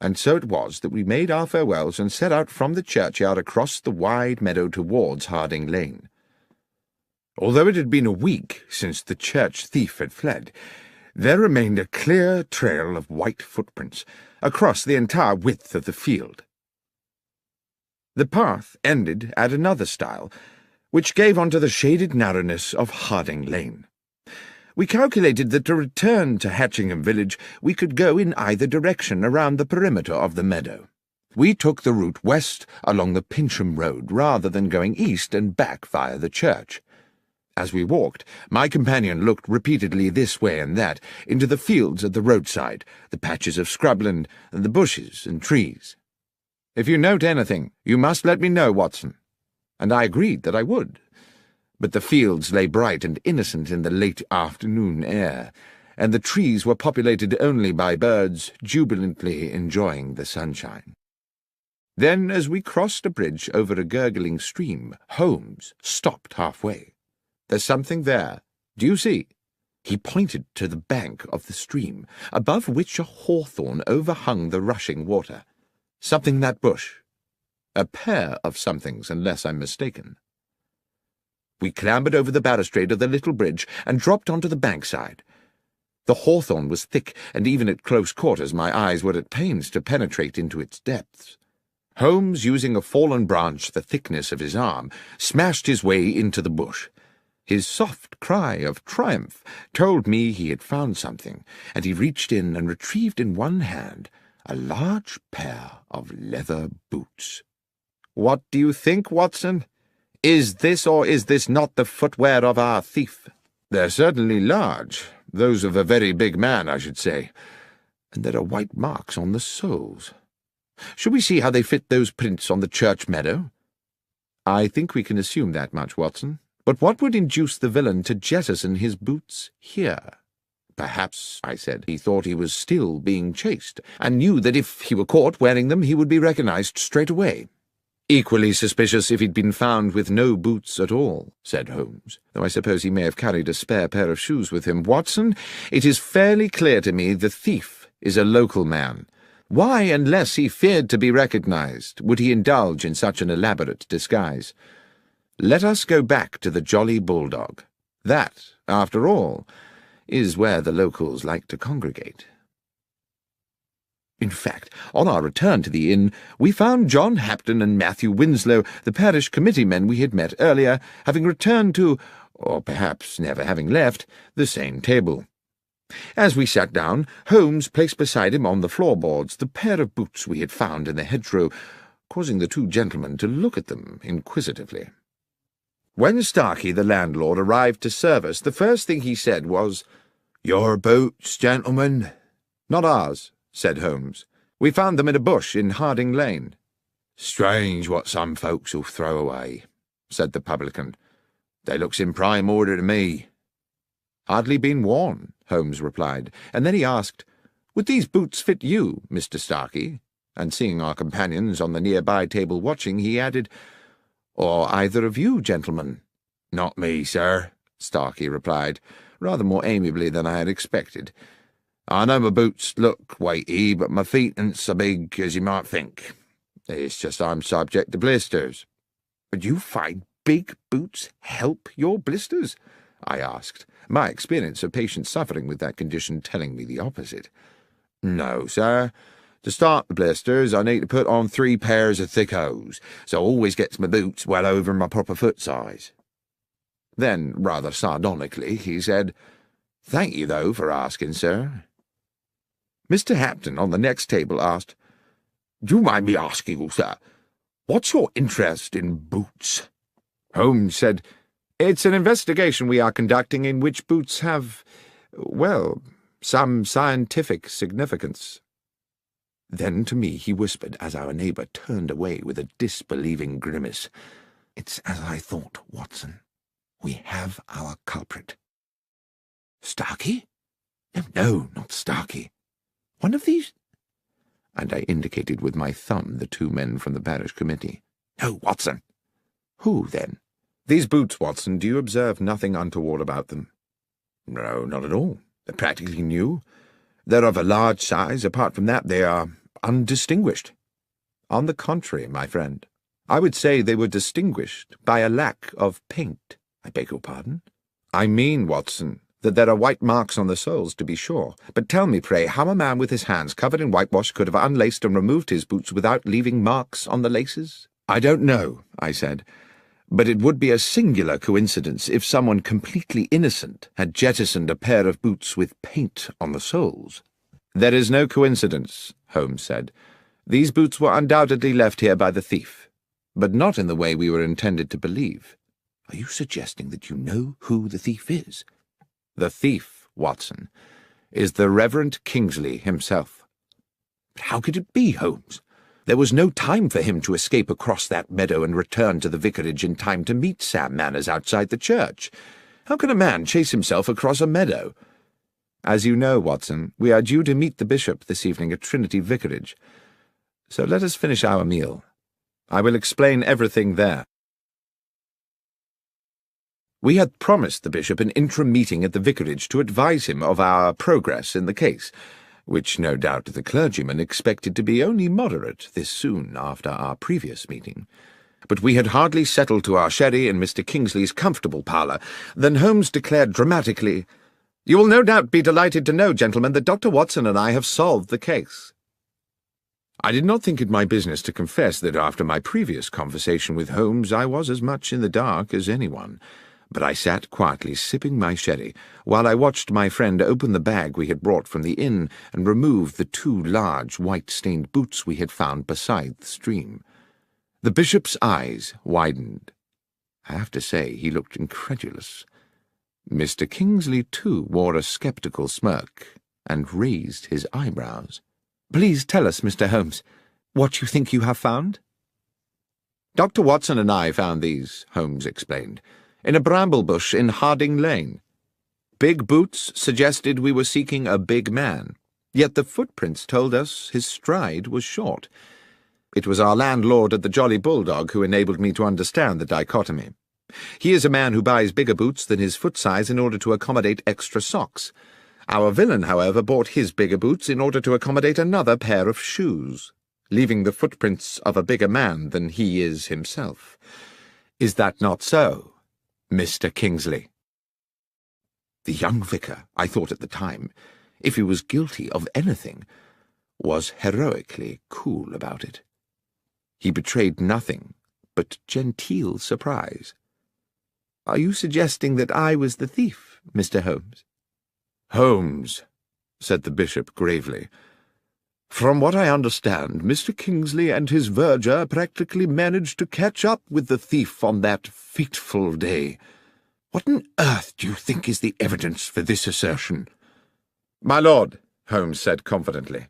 And so it was that we made our farewells and set out from the churchyard across the wide meadow towards Harding Lane. Although it had been a week since the church thief had fled, there remained a clear trail of white footprints across the entire width of the field. The path ended at another stile, which gave onto the shaded narrowness of Harding Lane. We calculated that to return to Hatchingham village we could go in either direction around the perimeter of the meadow. We took the route west along the Pincham Road rather than going east and back via the church. As we walked, my companion looked repeatedly this way and that, into the fields at the roadside, the patches of scrubland, and the bushes and trees. "If you note anything, you must let me know, Watson." And I agreed that I would. But the fields lay bright and innocent in the late afternoon air, and the trees were populated only by birds jubilantly enjoying the sunshine. Then, as we crossed a bridge over a gurgling stream, Holmes stopped halfway. "There's something there. Do you see?" He pointed to the bank of the stream, above which a hawthorn overhung the rushing water. "Something in that bush. A pair of somethings, unless I'm mistaken." We clambered over the balustrade of the little bridge and dropped onto the bankside. The hawthorn was thick, and even at close quarters my eyes were at pains to penetrate into its depths. Holmes, using a fallen branch the thickness of his arm, smashed his way into the bush. His soft cry of triumph told me he had found something, and he reached in and retrieved in one hand a large pair of leather boots. "What do you think, Watson? Is this or is this not the footwear of our thief?" "They're certainly large, those of a very big man, I should say, and there are white marks on the soles. Should we see how they fit those prints on the church meadow?" "I think we can assume that much, Watson. But what would induce the villain to jettison his boots here?" "Perhaps," I said, "he thought he was still being chased, and knew that if he were caught wearing them he would be recognized straight away." "Equally suspicious if he'd been found with no boots at all," said Holmes, "though I suppose he may have carried a spare pair of shoes with him. Watson, it is fairly clear to me the thief is a local man. Why, unless he feared to be recognized, would he indulge in such an elaborate disguise? Let us go back to the Jolly Bulldog. That, after all, is where the locals like to congregate." In fact, on our return to the inn, we found John Hapton and Matthew Winslow, the parish committee men we had met earlier, having returned to, or perhaps never having left, the same table. As we sat down, Holmes placed beside him on the floorboards the pair of boots we had found in the hedgerow, causing the two gentlemen to look at them inquisitively. When Starkey, the landlord, arrived to serve us, the first thing he said was, "Your boots, gentlemen?" "Not ours," said Holmes. "We found them in a bush in Harding Lane." "Strange what some folks'll throw away," said the publican. "They looks in prime order to me." "Hardly been worn," Holmes replied, and then he asked, "Would these boots fit you, Mr. Starkey?" And seeing our companions on the nearby table watching, he added, "Or either of you, gentlemen?" "Not me, sir," Starkey replied, rather more amiably than I had expected. "I know my boots look weighty, but my feet ain't so big as you might think. It's just I'm subject to blisters." "But you find big boots help your blisters?" I asked, my experience of patients suffering with that condition telling me the opposite. "No, sir. To start the blisters, I need to put on 3 pairs of thick hose, so I always gets my boots well over my proper foot size." Then, rather sardonically, he said, "Thank you, though, for asking, sir." Mr. Hapton on the next table asked, "Do you mind me asking, sir, what's your interest in boots?" Holmes said, "It's an investigation we are conducting in which boots have, well, some scientific significance." Then to me he whispered as our neighbour turned away with a disbelieving grimace, "It's as I thought, Watson. We have our culprit." "Starkey? No, not Starkey. One of these—" and I indicated with my thumb the 2 men from the parish committee. "No, Watson." "Who, then?" "These boots, Watson, do you observe nothing untoward about them?" "No, not at all. They're practically new. They're of a large size. Apart from that, they are undistinguished." "On the contrary, my friend, I would say they were distinguished by a lack of paint." "I beg your pardon?" "I mean, Watson, that there are white marks on the soles, to be sure. But tell me, pray, how a man with his hands covered in whitewash could have unlaced and removed his boots without leaving marks on the laces?" "I don't know," I said, "but it would be a singular coincidence if someone completely innocent had jettisoned a pair of boots with paint on the soles." "There is no coincidence," Holmes said. "These boots were undoubtedly left here by the thief, but not in the way we were intended to believe." "Are you suggesting that you know who the thief is?" "The thief, Watson, is the Reverend Kingsley himself." "But how could it be, Holmes? There was no time for him to escape across that meadow and return to the vicarage in time to meet Sam Manners outside the church. How can a man chase himself across a meadow?" "As you know, Watson, we are due to meet the bishop this evening at Trinity Vicarage, so let us finish our meal. I will explain everything there." We had promised the bishop an interim meeting at the vicarage to advise him of our progress in the case, which no doubt the clergyman expected to be only moderate this soon after our previous meeting. But we had hardly settled to our sherry in Mr. Kingsley's comfortable parlour than Holmes declared dramatically, "You will no doubt be delighted to know, gentlemen, that Dr. Watson and I have solved the case." I did not think it my business to confess that after my previous conversation with Holmes I was as much in the dark as anyone, but I sat quietly sipping my sherry while I watched my friend open the bag we had brought from the inn and remove the 2 large white-stained boots we had found beside the stream. The bishop's eyes widened. I have to say he looked incredulous. Mr. Kingsley, too, wore a sceptical smirk and raised his eyebrows. "Please tell us, Mr. Holmes, what you think you have found?" "Dr. Watson and I found these," Holmes explained, "in a bramble bush in Harding Lane. Big boots suggested we were seeking a big man, yet the footprints told us his stride was short. It was our landlord at the Jolly Bulldog who enabled me to understand the dichotomy. He is a man who buys bigger boots than his foot size in order to accommodate extra socks. Our villain, however, bought his bigger boots in order to accommodate another pair of shoes, leaving the footprints of a bigger man than he is himself. Is that not so, Mr. Kingsley?" The young vicar, I thought at the time, if he was guilty of anything, was heroically cool about it. He betrayed nothing but genteel surprise. "Are you suggesting that I was the thief, Mr. Holmes?" "Holmes," said the bishop gravely, "from what I understand, Mr. Kingsley and his verger practically managed to catch up with the thief on that fateful day. What on earth do you think is the evidence for this assertion?" "My lord," Holmes said confidently,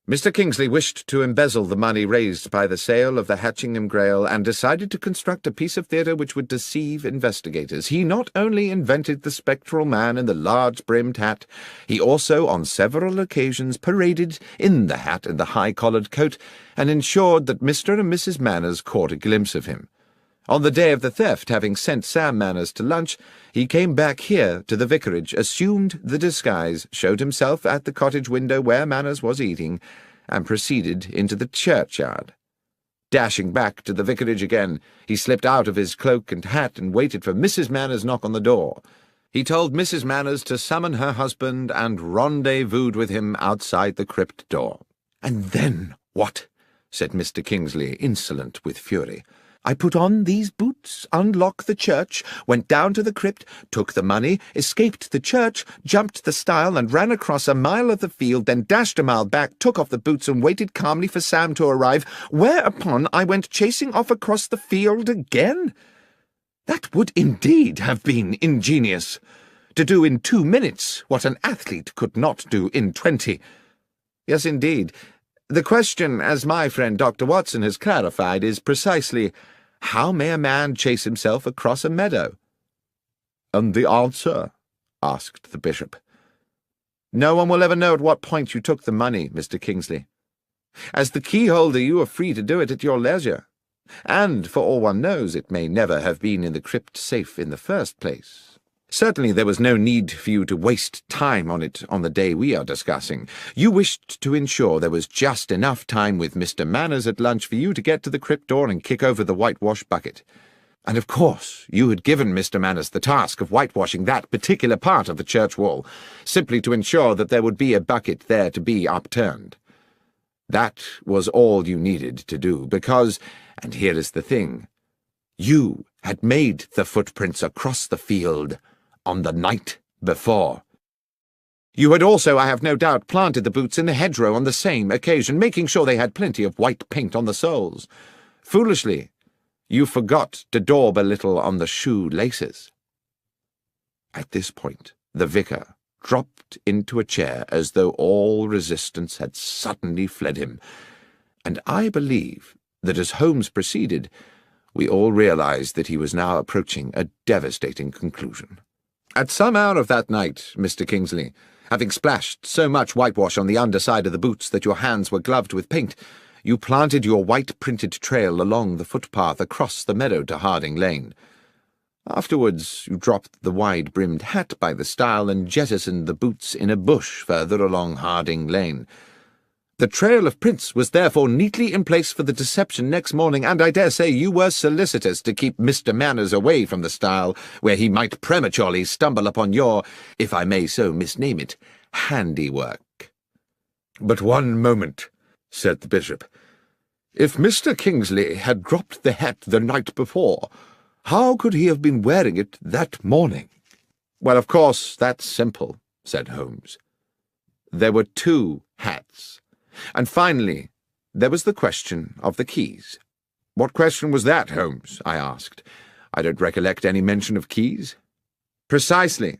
"Mr. Kingsley wished to embezzle the money raised by the sale of the Hatchingham Grail and decided to construct a piece of theatre which would deceive investigators. He not only invented the spectral man in the large-brimmed hat, he also on several occasions paraded in the hat and the high-collared coat and ensured that Mr. and Mrs. Manners caught a glimpse of him. On the day of the theft, having sent Sam Manners to lunch, he came back here to the vicarage, assumed the disguise, showed himself at the cottage window where Manners was eating, and proceeded into the churchyard. Dashing back to the vicarage again, he slipped out of his cloak and hat and waited for Mrs. Manners' knock on the door. He told Mrs. Manners to summon her husband and rendezvoused with him outside the crypt door." "And then what?" said Mr. Kingsley, insolent with fury. "I put on these boots, unlocked the church, went down to the crypt, took the money, escaped the church, jumped the stile and ran across a mile of the field, then dashed a mile back, took off the boots and waited calmly for Sam to arrive, whereupon I went chasing off across the field again. That would indeed have been ingenious. To do in 2 minutes what an athlete could not do in 20. Yes, indeed. The question, as my friend Dr. Watson has clarified, is precisely, how may a man chase himself across a meadow?" "And the answer?" asked the bishop. "No one will ever know at what point you took the money, Mr. Kingsley. As the keyholder you are free to do it at your leisure, and, for all one knows, it may never have been in the crypt safe in the first place. Certainly there was no need for you to waste time on it on the day we are discussing. You wished to ensure there was just enough time with Mr. Manners at lunch for you to get to the crypt door and kick over the whitewash bucket. And of course you had given Mr. Manners the task of whitewashing that particular part of the church wall, simply to ensure that there would be a bucket there to be upturned. That was all you needed to do, because, and here is the thing, you had made the footprints across the field on the night before. You had also, I have no doubt, planted the boots in the hedgerow on the same occasion, making sure they had plenty of white paint on the soles. Foolishly, you forgot to daub a little on the shoe laces." At this point, the vicar dropped into a chair as though all resistance had suddenly fled him, and I believe that as Holmes proceeded, we all realized that he was now approaching a devastating conclusion. "At some hour of that night, Mr. Kingsley, having splashed so much whitewash on the underside of the boots that your hands were gloved with paint, you planted your white-printed trail along the footpath across the meadow to Harding Lane. Afterwards you dropped the wide-brimmed hat by the stile and jettisoned the boots in a bush further along Harding Lane. The trail of prints was therefore neatly in place for the deception next morning, and I dare say you were solicitous to keep Mr. Manners away from the stile, where he might prematurely stumble upon your, if I may so misname it, handiwork." "But one moment," said the bishop. "If Mr. Kingsley had dropped the hat the night before, how could he have been wearing it that morning?" "Well, of course, that's simple," said Holmes. "There were two hats. And finally, there was the question of the keys." "What question was that, Holmes?" I asked. "I don't recollect any mention of keys." "Precisely.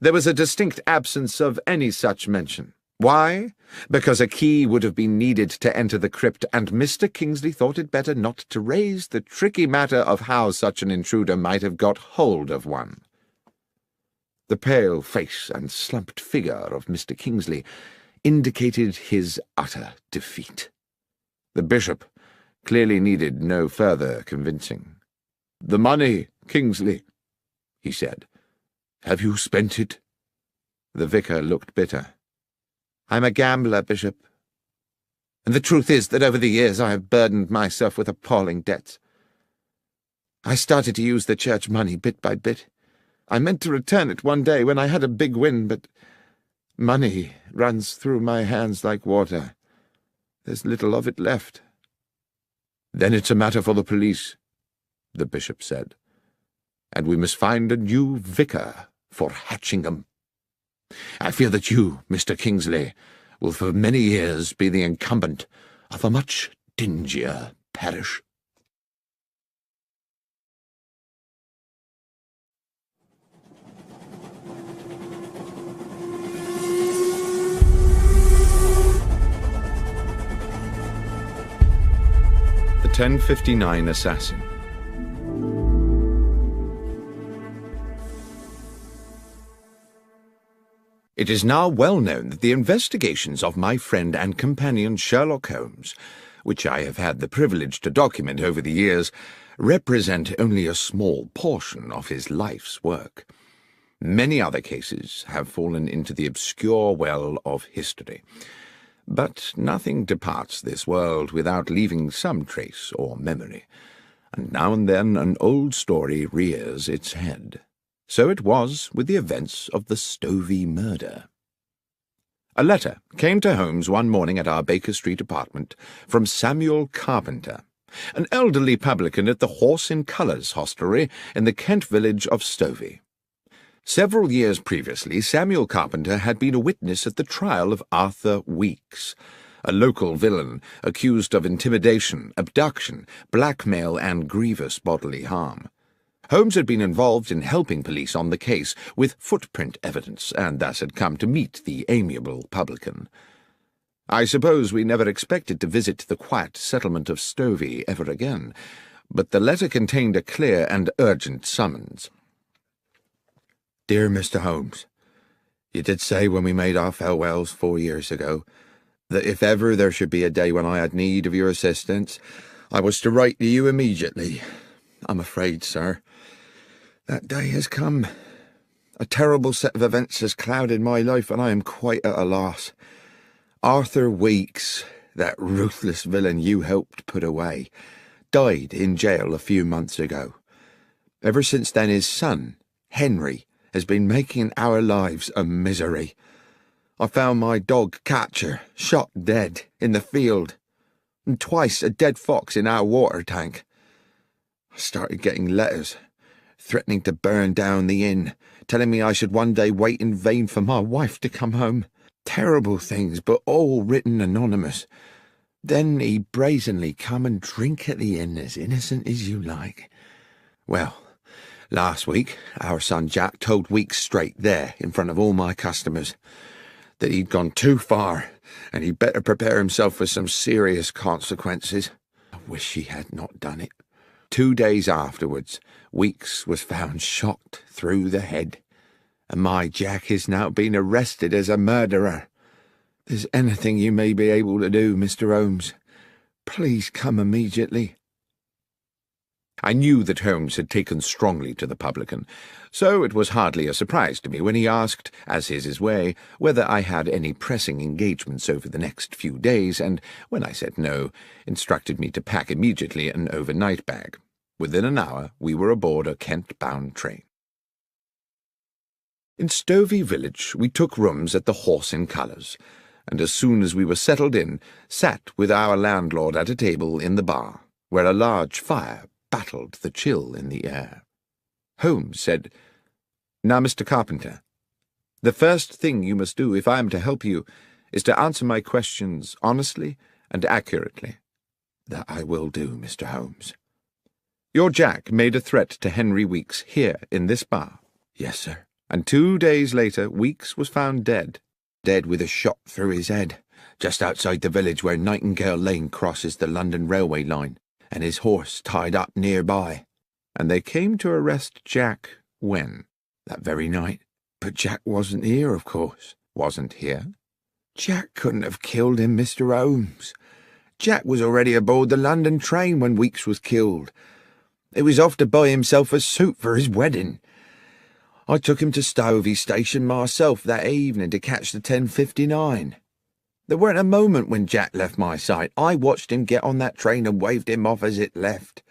There was a distinct absence of any such mention. Why? Because a key would have been needed to enter the crypt, and Mr. Kingsley thought it better not to raise the tricky matter of how such an intruder might have got hold of one." The pale face and slumped figure of Mr. Kingsley indicated his utter defeat. The bishop clearly needed no further convincing. "The money, Kingsley," he said. "Have you spent it?" The vicar looked bitter. "I'm a gambler, Bishop. And the truth is that over the years I have burdened myself with appalling debts. I started to use the church money bit by bit. I meant to return it one day when I had a big win, but money runs through my hands like water. There's little of it left." "Then it's a matter for the police," the bishop said. "And we must find a new vicar for Hatchingham. I fear that you, Mr. Kingsley, will for many years be the incumbent of a much dingier parish." The 1059 Assassin. It is now well known that the investigations of my friend and companion Sherlock Holmes, which I have had the privilege to document over the years, represent only a small portion of his life's work. Many other cases have fallen into the obscure well of history. But nothing departs this world without leaving some trace or memory, and now and then an old story rears its head. So it was with the events of the Stovey murder. A letter came to Holmes one morning at our Baker Street apartment from Samuel Carpenter, an elderly publican at the Horse in Colours hostelry in the Kent village of Stovey. Several years previously, Samuel Carpenter had been a witness at the trial of Arthur Weeks, a local villain accused of intimidation, abduction, blackmail, and grievous bodily harm. Holmes had been involved in helping police on the case with footprint evidence, and thus had come to meet the amiable publican. I suppose we never expected to visit the quiet settlement of Stovey ever again, but the letter contained a clear and urgent summons. "Dear Mr. Holmes, you did say when we made our farewells 4 years ago that if ever there should be a day when I had need of your assistance, I was to write to you immediately. I'm afraid, sir, that day has come. A terrible set of events has clouded my life, and I am quite at a loss. Arthur Weeks, that ruthless villain you helped put away, died in jail a few months ago. Ever since then his son, Henry, has been making our lives a misery. I found my dog Catcher shot dead in the field, and twice a dead fox in our water tank. I started getting letters threatening to burn down the inn, telling me I should one day wait in vain for my wife to come home. Terrible things, but all written anonymous. Then he brazenly come and drink at the inn as innocent as you like. Well, last week our son Jack told Weeks straight there, in front of all my customers, that he'd gone too far, and he'd better prepare himself for some serious consequences. I wish he had not done it. 2 days afterwards, Weeks was found shot through the head, and my Jack is now being arrested as a murderer. If there's anything you may be able to do, Mr. Holmes, please come immediately." I knew that Holmes had taken strongly to the publican, so it was hardly a surprise to me when he asked, as is his way, whether I had any pressing engagements over the next few days, and, when I said no, instructed me to pack immediately an overnight bag. Within an hour we were aboard a Kent-bound train. In Stovey village we took rooms at the Horse in Colours, and as soon as we were settled in, sat with our landlord at a table in the bar, where a large fire battled the chill in the air. Holmes said, "Now, Mr. Carpenter, the first thing you must do if I am to help you is to answer my questions honestly and accurately." "That I will do, Mr. Holmes." "Your Jack made a threat to Henry Weeks here in this bar." "Yes, sir." "And 2 days later Weeks was found dead." "Dead with a shot through his head, just outside the village where Nightingale Lane crosses the London railway line, and his horse tied up nearby." "And they came to arrest Jack when?" "That very night. But Jack wasn't here, of course." "Wasn't here?" "Jack couldn't have killed him, Mr. Holmes. Jack was already aboard the London train when Weeks was killed. He was off to buy himself a suit for his wedding. I took him to Stovey Station myself that evening to catch the 10:59. There weren't a moment when Jack left my sight. I watched him get on that train and waved him off as it left.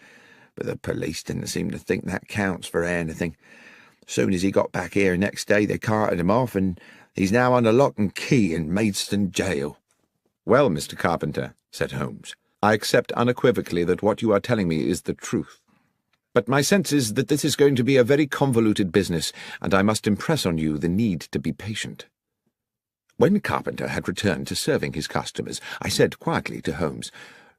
But the police didn't seem to think that counts for anything. Soon as he got back here next day, they carted him off, and he's now under lock and key in Maidstone jail." "Well, Mr. Carpenter," said Holmes, "I accept unequivocally that what you are telling me is the truth. But my sense is that this is going to be a very convoluted business, and I must impress on you the need to be patient." When Carpenter had returned to serving his customers, I said quietly to Holmes,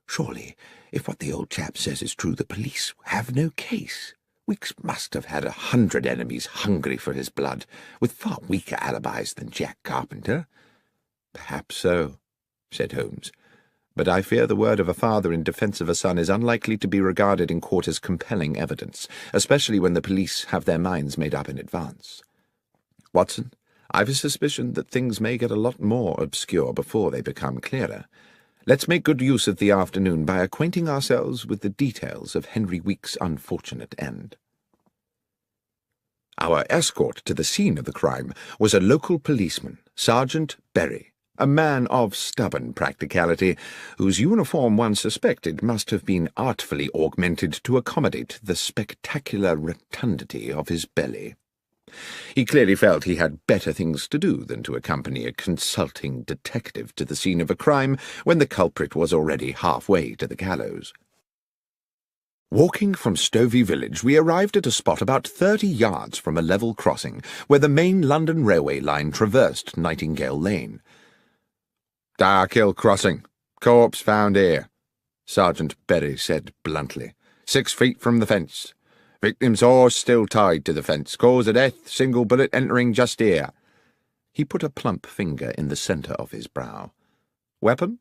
"Surely, if what the old chap says is true, the police have no case. Weeks must have had 100 enemies hungry for his blood, with far weaker alibis than Jack Carpenter." "Perhaps so," said Holmes, "but I fear the word of a father in defence of a son is unlikely to be regarded in court as compelling evidence, especially when the police have their minds made up in advance. Watson, I've a suspicion that things may get a lot more obscure before they become clearer. Let's make good use of the afternoon by acquainting ourselves with the details of Henry Weeks' unfortunate end." Our escort to the scene of the crime was a local policeman, Sergeant Berry, a man of stubborn practicality, whose uniform one suspected must have been artfully augmented to accommodate the spectacular rotundity of his belly. He clearly felt he had better things to do than to accompany a consulting detective to the scene of a crime when the culprit was already halfway to the gallows. Walking from Stovey village, we arrived at a spot about 30 yards from a level crossing, where the main London railway line traversed Nightingale Lane. "Darkhill Crossing. Corpse found here," Sergeant Berry said bluntly. 6 feet from the fence. Victim's horse still tied to the fence. Cause of death, single bullet entering just here." He put a plump finger in the centre of his brow. "Weapon?"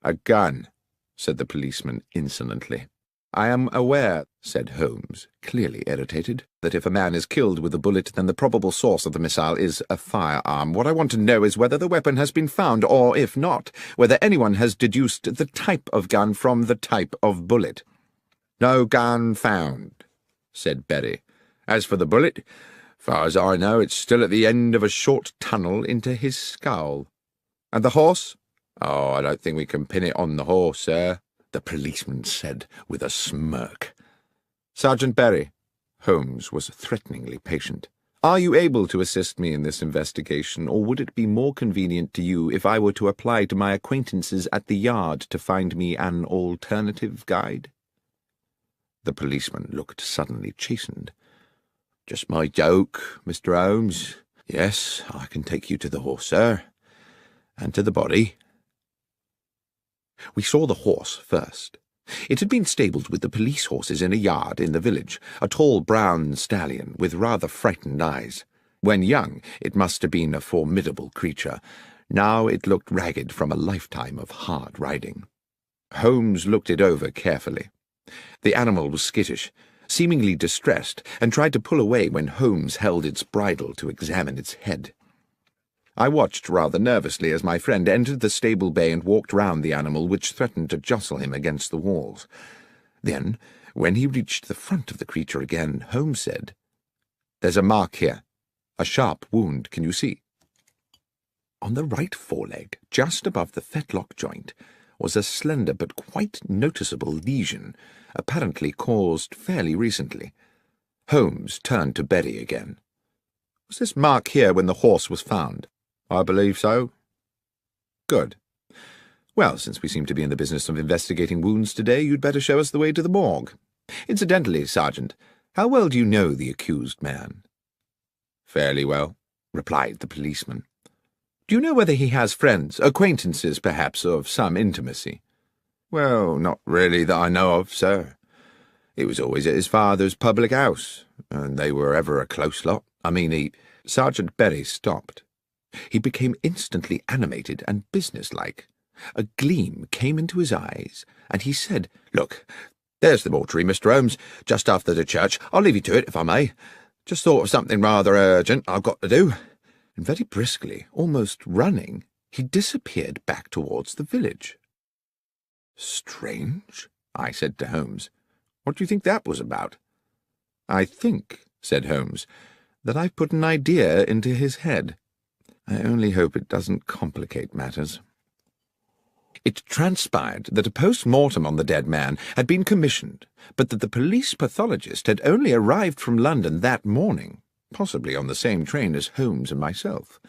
"A gun," said the policeman insolently. "I am aware," said Holmes, clearly irritated, "that if a man is killed with a bullet, then the probable source of the missile is a firearm. What I want to know is whether the weapon has been found, or, if not, whether anyone has deduced the type of gun from the type of bullet." "No gun found," said Berry. "As for the bullet, far as I know, it's still at the end of a short tunnel into his skull." "And the horse?" "Oh, I don't think we can pin it on the horse, sir," the policeman said with a smirk. "Sergeant Berry," Holmes was threateningly patient, "are you able to assist me in this investigation, or would it be more convenient to you if I were to apply to my acquaintances at the yard to find me an alternative guide?" The policeman looked suddenly chastened. "Just my joke, Mr. Holmes. Yes, I can take you to the horse, sir, and to the body." We saw the horse first. It had been stabled with the police horses in a yard in the village, a tall brown stallion with rather frightened eyes. When young, it must have been a formidable creature. Now it looked ragged from a lifetime of hard riding. Holmes looked it over carefully. The animal was skittish, seemingly distressed, and tried to pull away when Holmes held its bridle to examine its head. I watched rather nervously as my friend entered the stable bay and walked round the animal, which threatened to jostle him against the walls. Then, when he reached the front of the creature again, Holmes said, "There's a mark here. A sharp wound, can you see?" On the right foreleg, just above the fetlock joint, was a slender but quite noticeable lesion, apparently caused fairly recently. Holmes turned to Berry again. "Was this mark here when the horse was found?" "I believe so." Good. Well, since we seem to be in the business of investigating wounds today, you'd better show us the way to the morgue. Incidentally, Sergeant, how well do you know the accused man? Fairly well, replied the policeman. Do you know whether he has friends, acquaintances, perhaps, of some intimacy? Well, not really that I know of, sir. He was always at his father's public house, and they were ever a close lot. Sergeant Berry stopped. He became instantly animated and businesslike. A gleam came into his eyes, and he said, "Look, there's the mortuary, Mr. Holmes, just after the church. I'll leave you to it, if I may. Just thought of something rather urgent I've got to do." And very briskly, almost running, he disappeared back towards the village. "Strange," I said to Holmes. "What do you think that was about?" "I think," said Holmes, "that I've put an idea into his head. I only hope it doesn't complicate matters." It transpired that a post-mortem on the dead man had been commissioned, but that the police pathologist had only arrived from London that morning, possibly on the same train as Holmes and myself.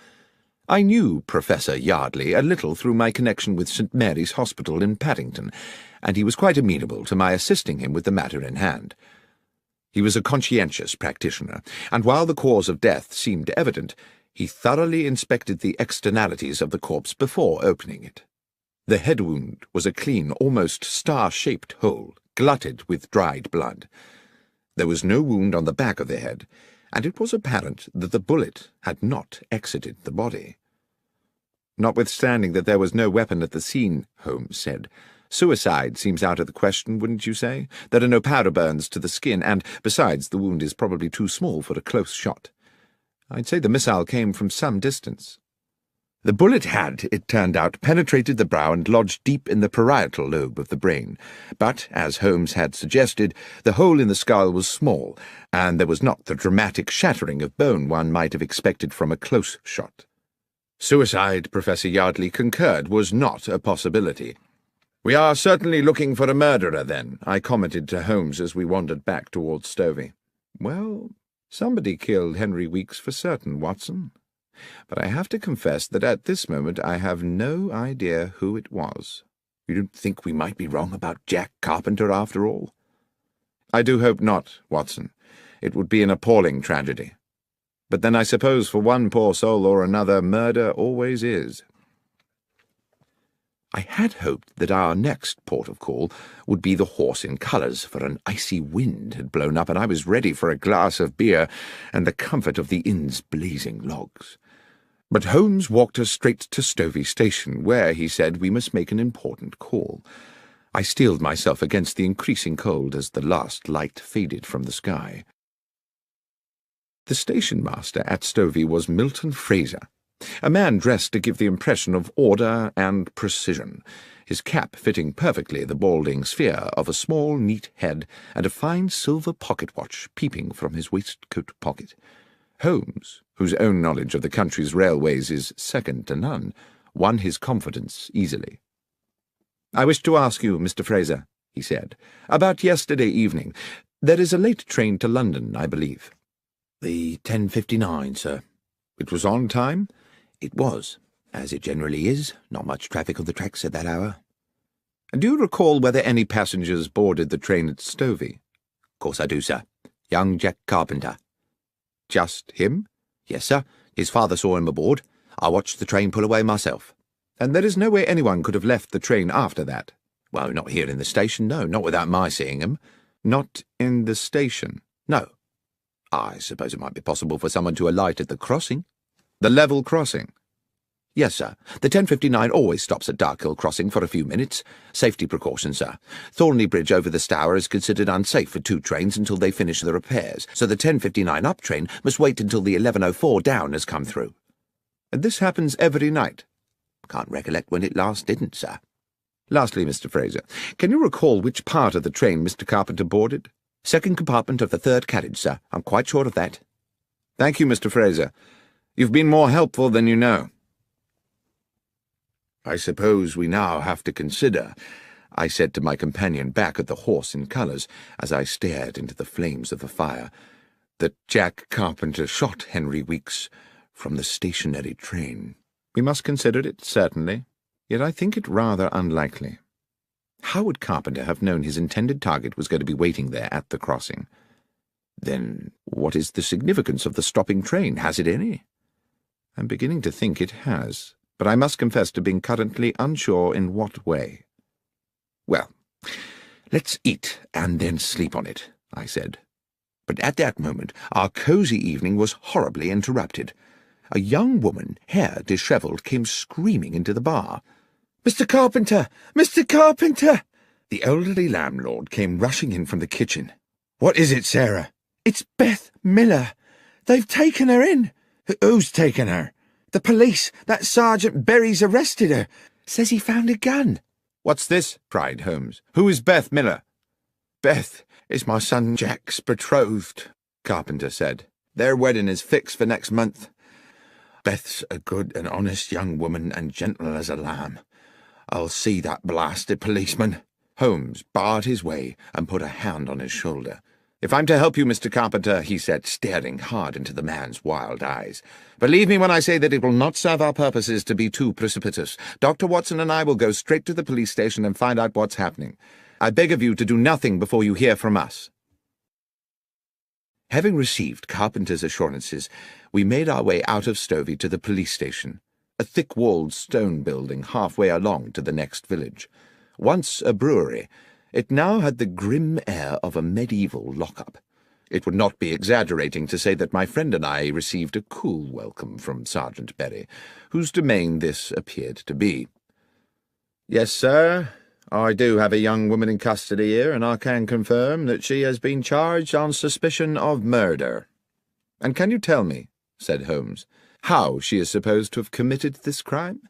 I knew Professor Yardley a little through my connection with St. Mary's Hospital in Paddington, and he was quite amenable to my assisting him with the matter in hand. He was a conscientious practitioner, and while the cause of death seemed evident, he thoroughly inspected the externalities of the corpse before opening it. The head wound was a clean, almost star-shaped hole, glutted with dried blood. There was no wound on the back of the head, and it was apparent that the bullet had not exited the body. "Notwithstanding that there was no weapon at the scene," Holmes said, "suicide seems out of the question, wouldn't you say? There are no powder burns to the skin, and, besides, the wound is probably too small for a close shot. I'd say the missile came from some distance." The bullet had, it turned out, penetrated the brow and lodged deep in the parietal lobe of the brain, but, as Holmes had suggested, the hole in the skull was small, and there was not the dramatic shattering of bone one might have expected from a close shot. Suicide, Professor Yardley concurred, was not a possibility. "We are certainly looking for a murderer, then," I commented to Holmes as we wandered back towards Stovey. "Well, somebody killed Henry Weeks for certain, Watson. But I have to confess that at this moment I have no idea who it was." "You don't think we might be wrong about Jack Carpenter after all?" "I do hope not, Watson. It would be an appalling tragedy. But then I suppose for one poor soul or another, murder always is." I had hoped that our next port of call would be the Horse in Colours, for an icy wind had blown up and I was ready for a glass of beer and the comfort of the inn's blazing logs. But Holmes walked us straight to Stovey Station, where, he said, we must make an important call. I steeled myself against the increasing cold as the last light faded from the sky. The station-master at Stovey was Milton Fraser, a man dressed to give the impression of order and precision, his cap fitting perfectly the balding sphere of a small, neat head, and a fine silver pocket-watch peeping from his waistcoat pocket. Holmes, whose own knowledge of the country's railways is second to none, won his confidence easily. "I wish to ask you, Mr. Fraser," he said, "about yesterday evening. There is a late train to London, I believe." "The 10:59, sir." "It was on time?" "It was, as it generally is. Not much traffic on the tracks at that hour." "And do you recall whether any passengers boarded the train at Stovey?" "Of course I do, sir. Young Jack Carpenter." "Just him?" "Yes, sir. His father saw him aboard. I watched the train pull away myself." "And there is no way anyone could have left the train after that?" "Well, not here in the station, no. Not without my seeing him." "Not in the station?" "No. I suppose it might be possible for someone to alight at the crossing." "The level crossing?" "Yes, sir. The 10:59 always stops at Darkhill Crossing for a few minutes. Safety precaution, sir. Thornley Bridge over the Stour is considered unsafe for two trains until they finish the repairs, so the 10:59 up train must wait until the 11:04 down has come through." "And this happens every night?" "Can't recollect when it last didn't, sir." "Lastly, Mr. Fraser, can you recall which part of the train Mr. Carpenter boarded?" "Second compartment of the third carriage, sir. I'm quite sure of that." "Thank you, Mr. Fraser. You've been more helpful than you know." "I suppose we now have to consider," I said to my companion back at the Horse in Colours, as I stared into the flames of the fire, "that Jack Carpenter shot Henry Weeks from the stationary train." "We must consider it, certainly." Yet I think it rather unlikely. How would Carpenter have known his intended target was going to be waiting there at the crossing? Then what is the significance of the stopping train? Has it any? I'm beginning to think it has, but I must confess to being currently unsure in what way. Well, let's eat and then sleep on it, I said. But at that moment our cosy evening was horribly interrupted. A young woman, hair dishevelled, came screaming into the bar. "Mr. Carpenter! Mr. Carpenter!" The elderly landlord came rushing in from the kitchen. "What is it, Sarah?" "It's Beth Miller. They've taken her in." "Who's taken her?" "The police. That Sergeant Berry's arrested her. Says he found a gun." "What's this?" cried Holmes. "Who is Beth Miller?" "Beth is my son Jack's betrothed," Carpenter said. "Their wedding is fixed for next month. Beth's a good and honest young woman and gentle as a lamb. I'll see that blasted policeman." Holmes barred his way and put a hand on his shoulder. "If I'm to help you, Mr. Carpenter," he said, staring hard into the man's wild eyes, "believe me when I say that it will not serve our purposes to be too precipitous. Dr. Watson and I will go straight to the police station and find out what's happening. I beg of you to do nothing before you hear from us." Having received Carpenter's assurances, we made our way out of Stovey to the police station, a thick-walled stone building halfway along to the next village. Once a brewery, it now had the grim air of a medieval lock-up. It would not be exaggerating to say that my friend and I received a cool welcome from Sergeant Berry, whose domain this appeared to be. "Yes, sir, I do have a young woman in custody here, and I can confirm that she has been charged on suspicion of murder." "And can you tell me," said Holmes, "how she is supposed to have committed this crime?"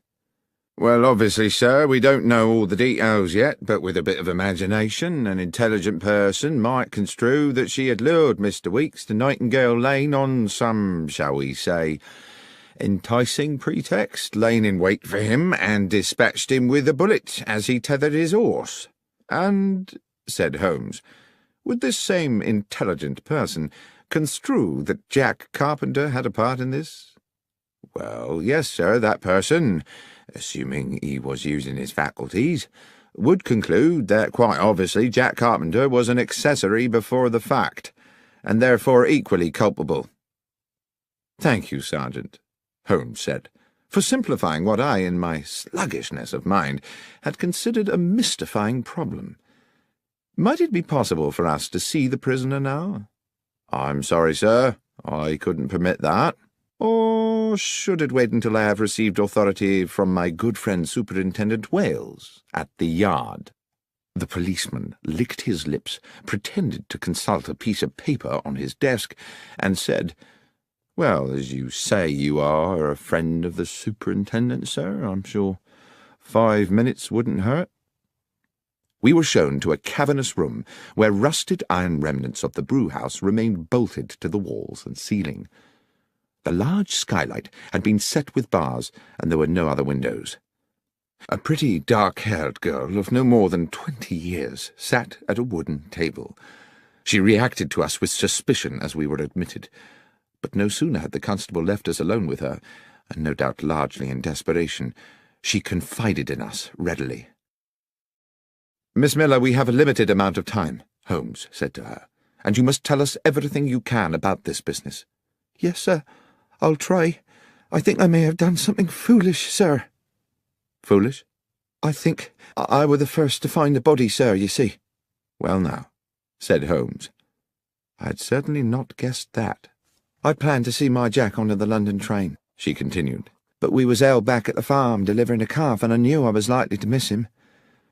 "Well, obviously, sir, we don't know all the details yet, but with a bit of imagination, an intelligent person might construe that she had lured Mr. Weeks to Nightingale Lane on some, shall we say, enticing pretext, laying in wait for him, and dispatched him with a bullet as he tethered his horse." "And," said Holmes, "would this same intelligent person construe that Jack Carpenter had a part in this?" "Well, yes, sir, that person, assuming he was using his faculties, would conclude that quite obviously Jack Carpenter was an accessory before the fact, and therefore equally culpable." "Thank you, Sergeant," Holmes said, "for simplifying what I, in my sluggishness of mind, had considered a mystifying problem. Might it be possible for us to see the prisoner now?" "I'm sorry, sir, I couldn't permit that." "Or should it wait until I have received authority from my good friend Superintendent Wales at the Yard?" The policeman licked his lips, pretended to consult a piece of paper on his desk, and said, "Well, as you say you are a friend of the superintendent, sir, I'm sure 5 minutes wouldn't hurt." We were shown to a cavernous room where rusted iron remnants of the brew-house remained bolted to the walls and ceiling. The large skylight had been set with bars, and there were no other windows. A pretty dark-haired girl of no more than 20 years sat at a wooden table. She reacted to us with suspicion as we were admitted, but no sooner had the constable left us alone with her, and no doubt largely in desperation, she confided in us readily. "Miss Miller, we have a limited amount of time," Holmes said to her, "and you must tell us everything you can about this business." "Yes, sir, I'll try. I think I may have done something foolish, sir." "Foolish?" "I think I were the first to find the body, sir, you see." "Well now," said Holmes, "I had certainly not guessed that." "I planned to see my Jack on the London train," she continued, "but we was held back at the farm delivering a calf, and I knew I was likely to miss him.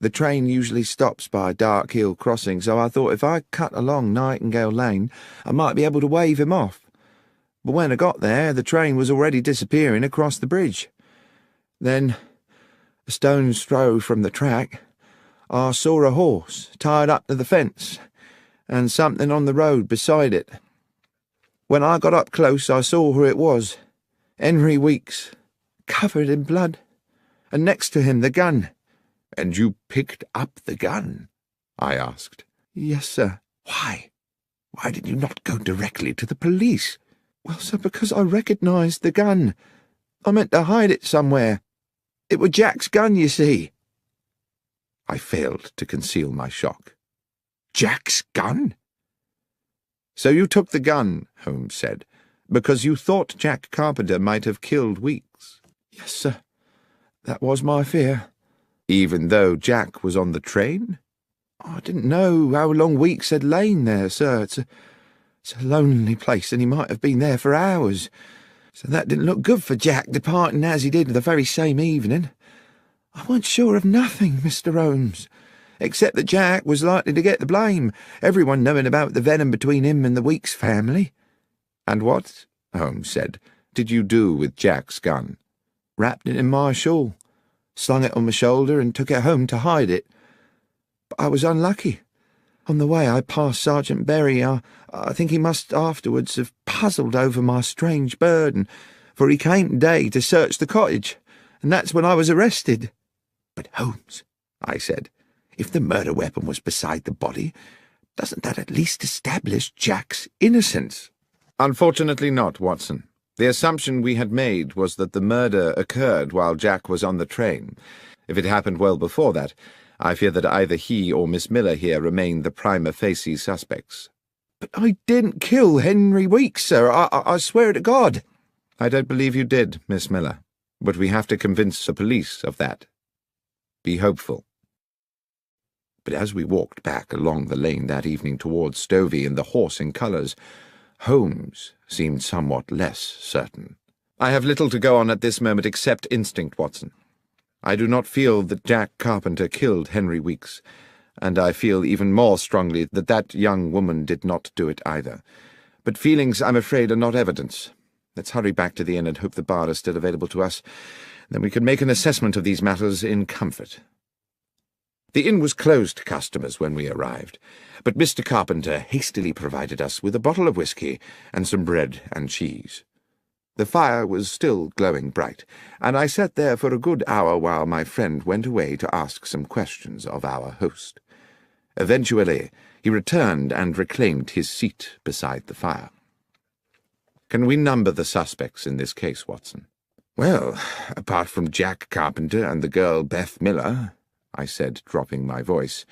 The train usually stops by Dark Hill Crossing, so I thought if I cut along Nightingale Lane, I might be able to wave him off. But when I got there, the train was already disappearing across the bridge. Then, a stone's throw from the track, I saw a horse tied up to the fence, and something on the road beside it. When I got up close, I saw who it was, Henry Weeks, covered in blood, and next to him the gun." "And you picked up the gun?" I asked. "Yes, sir." "Why? Why did you not go directly to the police?" "Well, sir, because I recognised the gun. I meant to hide it somewhere. It was Jack's gun, you see." I failed to conceal my shock. "Jack's gun?" "So you took the gun," Holmes said, "because you thought Jack Carpenter might have killed Weeks?" "Yes, sir. That was my fear." "Even though Jack was on the train?" "I didn't know how long Weeks had lain there, sir. It's a lonely place, and he might have been there for hours. So that didn't look good for Jack, departing as he did the very same evening. I weren't sure of nothing, Mr. Holmes, except that Jack was likely to get the blame, everyone knowing about the venom between him and the Weeks family." "And what," Holmes said, "did you do with Jack's gun?" "Wrapped it in my shawl, slung it on my shoulder, and took it home to hide it. But I was unlucky. On the way I passed Sergeant Berry. I think he must afterwards have puzzled over my strange burden, for he came today to search the cottage, and that's when I was arrested." "But Holmes," I said, "if the murder weapon was beside the body, doesn't that at least establish Jack's innocence?" "Unfortunately not, Watson. The assumption we had made was that the murder occurred while Jack was on the train. If it happened well before that, I fear that either he or Miss Miller here remain the prima facie suspects." "But I didn't kill Henry Weeks, sir. I swear to God." "I don't believe you did, Miss Miller, but we have to convince the police of that. Be hopeful." But as we walked back along the lane that evening towards Stovey in the horse in colours, Holmes seemed somewhat less certain. "I have little to go on at this moment except instinct, Watson. I do not feel that Jack Carpenter killed Henry Weeks, and I feel even more strongly that that young woman did not do it either. But feelings, I'm afraid, are not evidence. Let's hurry back to the inn and hope the bar is still available to us. Then we can make an assessment of these matters in comfort." The inn was closed to customers when we arrived, but Mr. Carpenter hastily provided us with a bottle of whisky and some bread and cheese. The fire was still glowing bright, and I sat there for a good hour while my friend went away to ask some questions of our host. Eventually, he returned and reclaimed his seat beside the fire. "Can we number the suspects in this case, Watson?" "Well, apart from Jack Carpenter and the girl Beth Miller," I said, dropping my voice,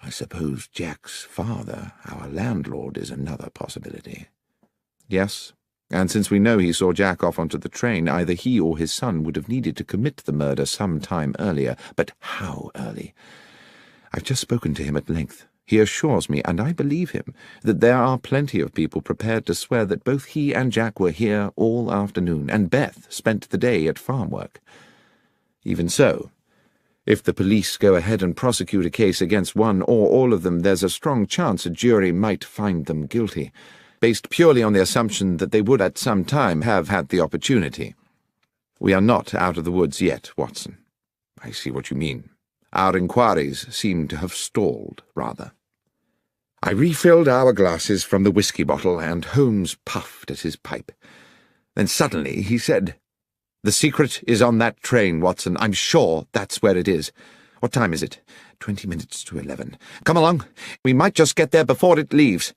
"I suppose Jack's father, our landlord, is another possibility." "Yes, and since we know he saw Jack off onto the train, either he or his son would have needed to commit the murder some time earlier. But how early? I've just spoken to him at length. He assures me, and I believe him, that there are plenty of people prepared to swear that both he and Jack were here all afternoon, and Beth spent the day at farm work. Even so, if the police go ahead and prosecute a case against one or all of them, there's a strong chance a jury might find them guilty, based purely on the assumption that they would at some time have had the opportunity. We are not out of the woods yet, Watson." "I see what you mean." "Our inquiries seem to have stalled, rather." I refilled our glasses from the whisky bottle, and Holmes puffed at his pipe. Then suddenly he said, "The secret is on that train, Watson. I'm sure that's where it is. What time is it?" 20 minutes to 11. "Come along. We might just get there before it leaves."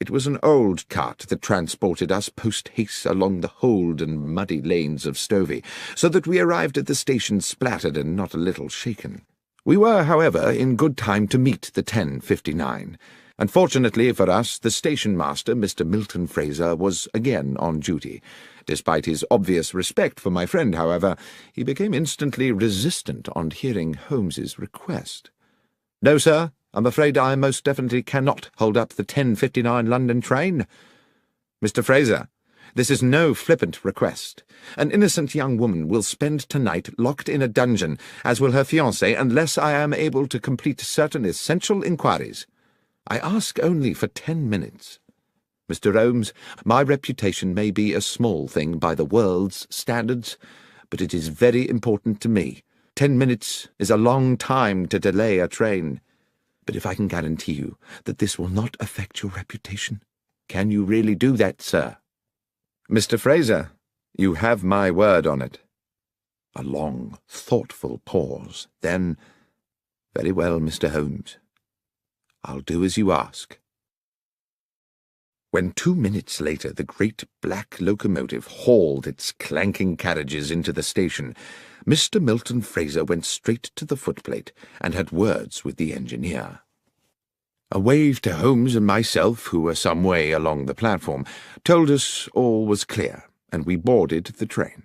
It was an old cart that transported us post-haste along the hold and muddy lanes of Stovey, so that we arrived at the station splattered and not a little shaken. We were, however, in good time to meet the 10:59. Unfortunately for us, the station-master, Mr. Milton Fraser, was again on duty. Despite his obvious respect for my friend, however, he became instantly resistant on hearing Holmes's request. "No, sir. I'm afraid I most definitely cannot hold up the 10:59 London train. Mr. Fraser, this is no flippant request. An innocent young woman will spend tonight locked in a dungeon, as will her fiancé, unless I am able to complete certain essential inquiries. I ask only for 10 minutes. Mr. Holmes, my reputation may be a small thing by the world's standards, but it is very important to me. 10 minutes is a long time to delay a train. But if I can guarantee you that this will not affect your reputation, can you really do that, sir?" "Mr. Fraser, you have my word on it." A long, thoughtful pause. Then, "Very well, Mr. Holmes. I'll do as you ask." When 2 minutes later the great black locomotive hauled its clanking carriages into the station, Mr. Milton Fraser went straight to the footplate and had words with the engineer. A wave to Holmes and myself, who were some way along the platform, told us all was clear, and we boarded the train.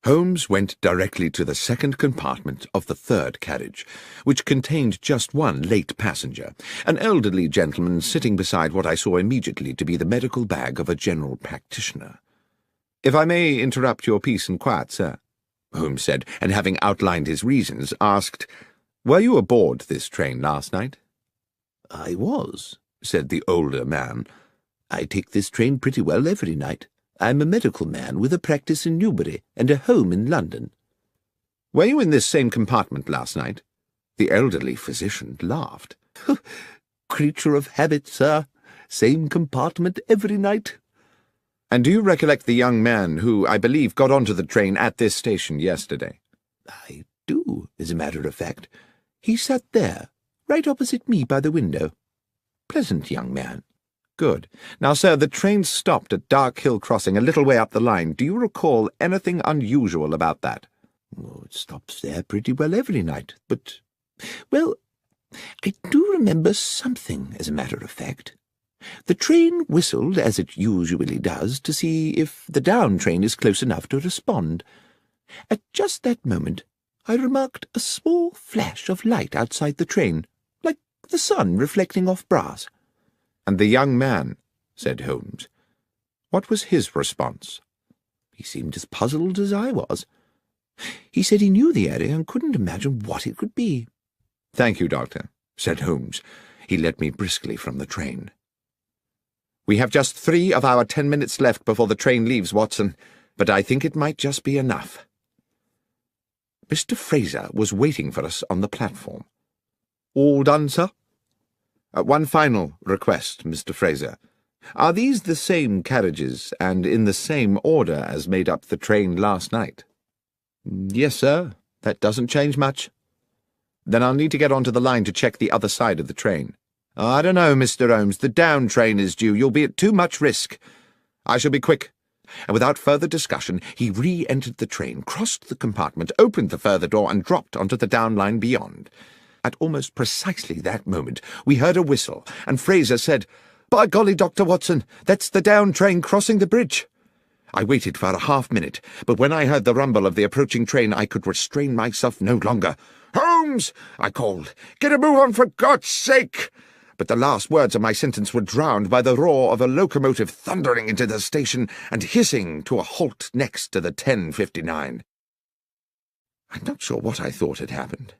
Holmes went directly to the second compartment of the third carriage, which contained just one late passenger, an elderly gentleman sitting beside what I saw immediately to be the medical bag of a general practitioner. "If I may interrupt your peace and quiet, sir," Holmes said, and having outlined his reasons, asked, "Were you aboard this train last night?" "I was," said the older man. "I take this train pretty well every night. I'm a medical man with a practice in Newbury and a home in London." "Were you in this same compartment last night?" The elderly physician laughed. "Creature of habit, sir. Same compartment every night." "And do you recollect the young man who, I believe, got onto the train at this station yesterday?" "I do, as a matter of fact. He sat there, right opposite me by the window. Pleasant young man." "Good. Now, sir, the train stopped at Dark Hill Crossing a little way up the line. Do you recall anything unusual about that?" "Oh, it stops there pretty well every night, but, well, I do remember something, as a matter of fact. The train whistled, as it usually does, to see if the down train is close enough to respond. At just that moment, I remarked a small flash of light outside the train, like the sun reflecting off brass." "And the young man," said Holmes. "What was his response?" "He seemed as puzzled as I was. He said he knew the area and couldn't imagine what it could be." "Thank you, Doctor," said Holmes. He led me briskly from the train. "We have just 3 of our 10 minutes left before the train leaves, Watson, but I think it might just be enough." Mr. Fraser was waiting for us on the platform. "All done, sir?" "One final request, Mr. Fraser. Are these the same carriages and in the same order as made up the train last night?" "Yes, sir. That doesn't change much." "Then I'll need to get onto the line to check the other side of the train." "I don't know, Mr. Holmes. The down train is due. You'll be at too much risk." "I shall be quick." And without further discussion, he re-entered the train, crossed the compartment, opened the further door, and dropped onto the down line beyond. At almost precisely that moment, we heard a whistle, and Fraser said, "By golly, Dr. Watson, that's the down train crossing the bridge." I waited for a half-minute, but when I heard the rumble of the approaching train, I could restrain myself no longer. "Holmes!" I called. "Get a move on, for God's sake!" But the last words of my sentence were drowned by the roar of a locomotive thundering into the station and hissing to a halt next to the 10:59. I'm not sure what I thought had happened.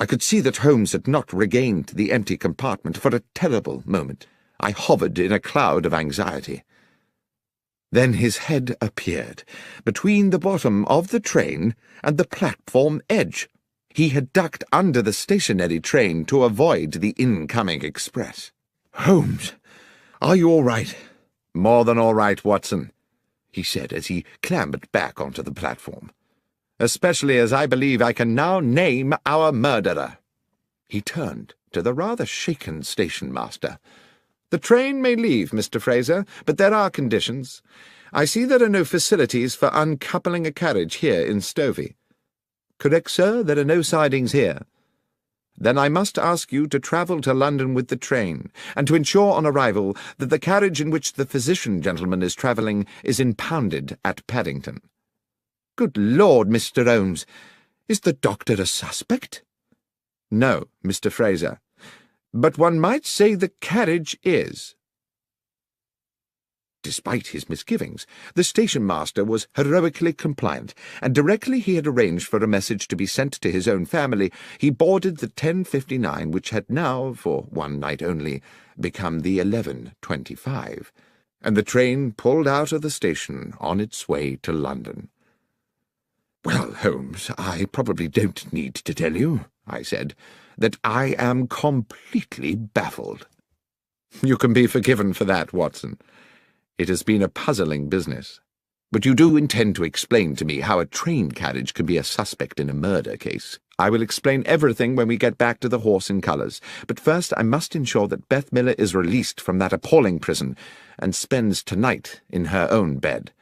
I could see that Holmes had not regained the empty compartment for a terrible moment. I hovered in a cloud of anxiety. Then his head appeared, between the bottom of the train and the platform edge. He had ducked under the stationary train to avoid the incoming express. "Holmes, are you all right?" "More than all right, Watson," he said as he clambered back onto the platform. "Especially as I believe I can now name our murderer." He turned to the rather shaken station-master. "The train may leave, Mr. Fraser, but there are conditions. I see there are no facilities for uncoupling a carriage here in Stovey." "Correct, sir. There are no sidings here." "Then I must ask you to travel to London with the train, and to ensure on arrival that the carriage in which the physician gentleman is travelling is impounded at Paddington." "Good Lord, Mr. Holmes, is the doctor a suspect?" "No, Mr. Fraser, but one might say the carriage is." Despite his misgivings, the station-master was heroically compliant, and directly he had arranged for a message to be sent to his own family, he boarded the 10:59, which had now, for one night only, become the 11:25, and the train pulled out of the station on its way to London. "Well, Holmes, I probably don't need to tell you," I said, "that I am completely baffled." "You can be forgiven for that, Watson. It has been a puzzling business. But you do intend to explain to me how a train carriage can be a suspect in a murder case?" I will explain everything when we get back to the Horse in Colours, but first I must ensure that Beth Miller is released from that appalling prison and spends tonight in her own bed.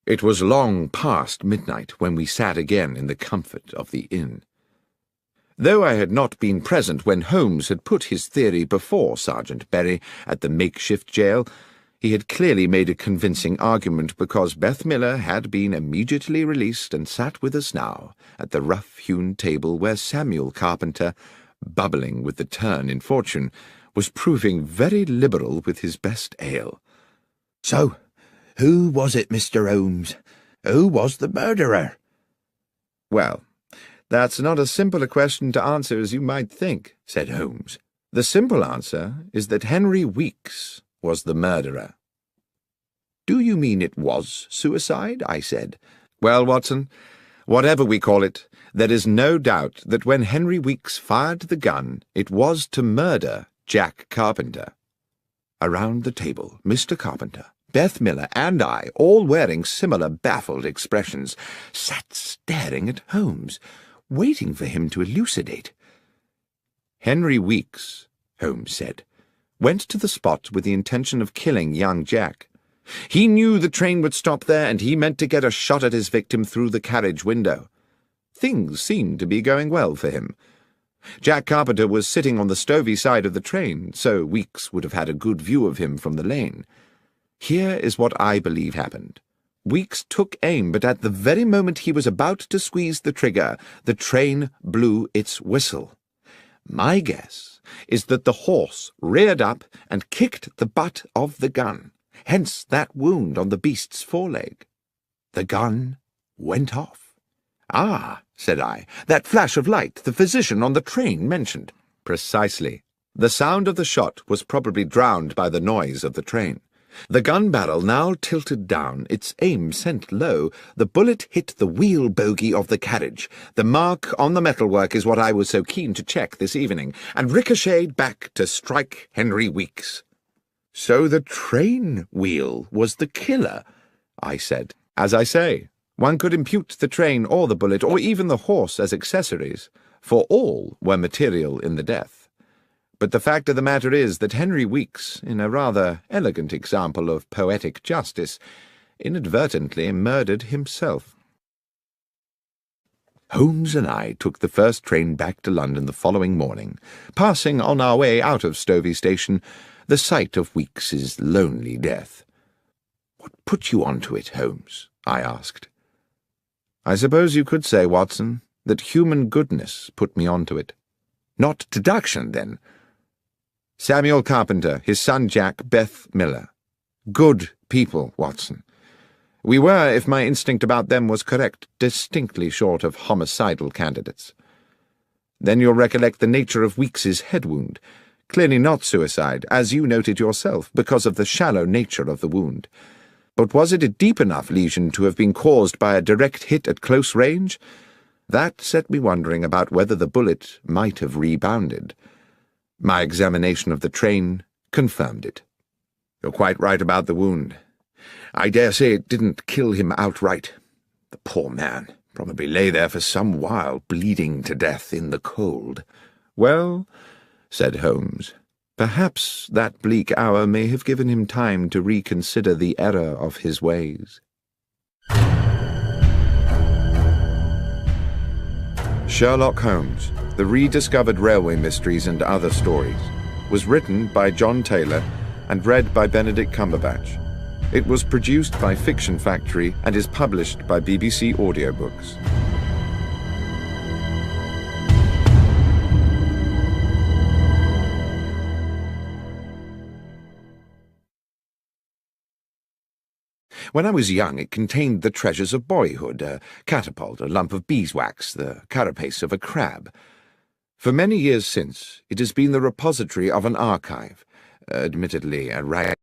It was long past midnight when we sat again in the comfort of the inn. Though I had not been present when Holmes had put his theory before Sergeant Berry at the makeshift jail, he had clearly made a convincing argument, because Beth Miller had been immediately released and sat with us now at the rough-hewn table where Samuel Carpenter, bubbling with the turn in fortune, was proving very liberal with his best ale. "So, who was it, Mr. Holmes? Who was the murderer?" "Well, that's not as simple a question to answer as you might think," said Holmes. "The simple answer is that Henry Weeks was the murderer." "Do you mean it was suicide?" I said. "Well, Watson, whatever we call it, there is no doubt that when Henry Weeks fired the gun, it was to murder Jack Carpenter." Around the table, Mr. Carpenter, Beth Miller, and I, all wearing similar baffled expressions, sat staring at Holmes, waiting for him to elucidate. "Henry Weeks," Holmes said, "went to the spot with the intention of killing young Jack. He knew the train would stop there, and he meant to get a shot at his victim through the carriage window. Things seemed to be going well for him. Jack Carpenter was sitting on the stovey side of the train, so Weeks would have had a good view of him from the lane. Here is what I believe happened. Weeks took aim, but at the very moment he was about to squeeze the trigger, the train blew its whistle. My guess is that the horse reared up and kicked the butt of the gun, hence that wound on the beast's foreleg. The gun went off." "Ah," said I, "that flash of light the physician on the train mentioned." "Precisely. The sound of the shot was probably drowned by the noise of the train. The gun barrel now tilted down, its aim sent low. The bullet hit the wheel bogie of the carriage. The mark on the metalwork is what I was so keen to check this evening, and ricocheted back to strike Henry Weeks." "So the train wheel was the killer," I said. "As I say, one could impute the train or the bullet or even the horse as accessories, for all were material in the death. But the fact of the matter is that Henry Weeks, in a rather elegant example of poetic justice, inadvertently murdered himself." Holmes and I took the first train back to London the following morning, passing on our way out of Stovey Station the sight of Weeks's lonely death. "What put you on to it, Holmes?" I asked. "I suppose you could say, Watson, that human goodness put me on to it." "Not deduction, then?" "Samuel Carpenter, his son Jack, Beth Miller. Good people, Watson. We were, if my instinct about them was correct, distinctly short of homicidal candidates. Then you'll recollect the nature of Weeks's head wound. Clearly not suicide, as you noted yourself, because of the shallow nature of the wound. But was it a deep enough lesion to have been caused by a direct hit at close range? That set me wondering about whether the bullet might have rebounded. My examination of the train confirmed it." "You're quite right about the wound. I dare say it didn't kill him outright. The poor man probably lay there for some while, bleeding to death in the cold." "Well," said Holmes, "perhaps that bleak hour may have given him time to reconsider the error of his ways." Sherlock Holmes, The Rediscovered Railway Mysteries and Other Stories, was written by John Taylor and read by Benedict Cumberbatch. It was produced by Fiction Factory and is published by BBC Audiobooks. When I was young, it contained the treasures of boyhood, a catapult, a lump of beeswax, the carapace of a crab. For many years since, it has been the repository of an archive, admittedly a rag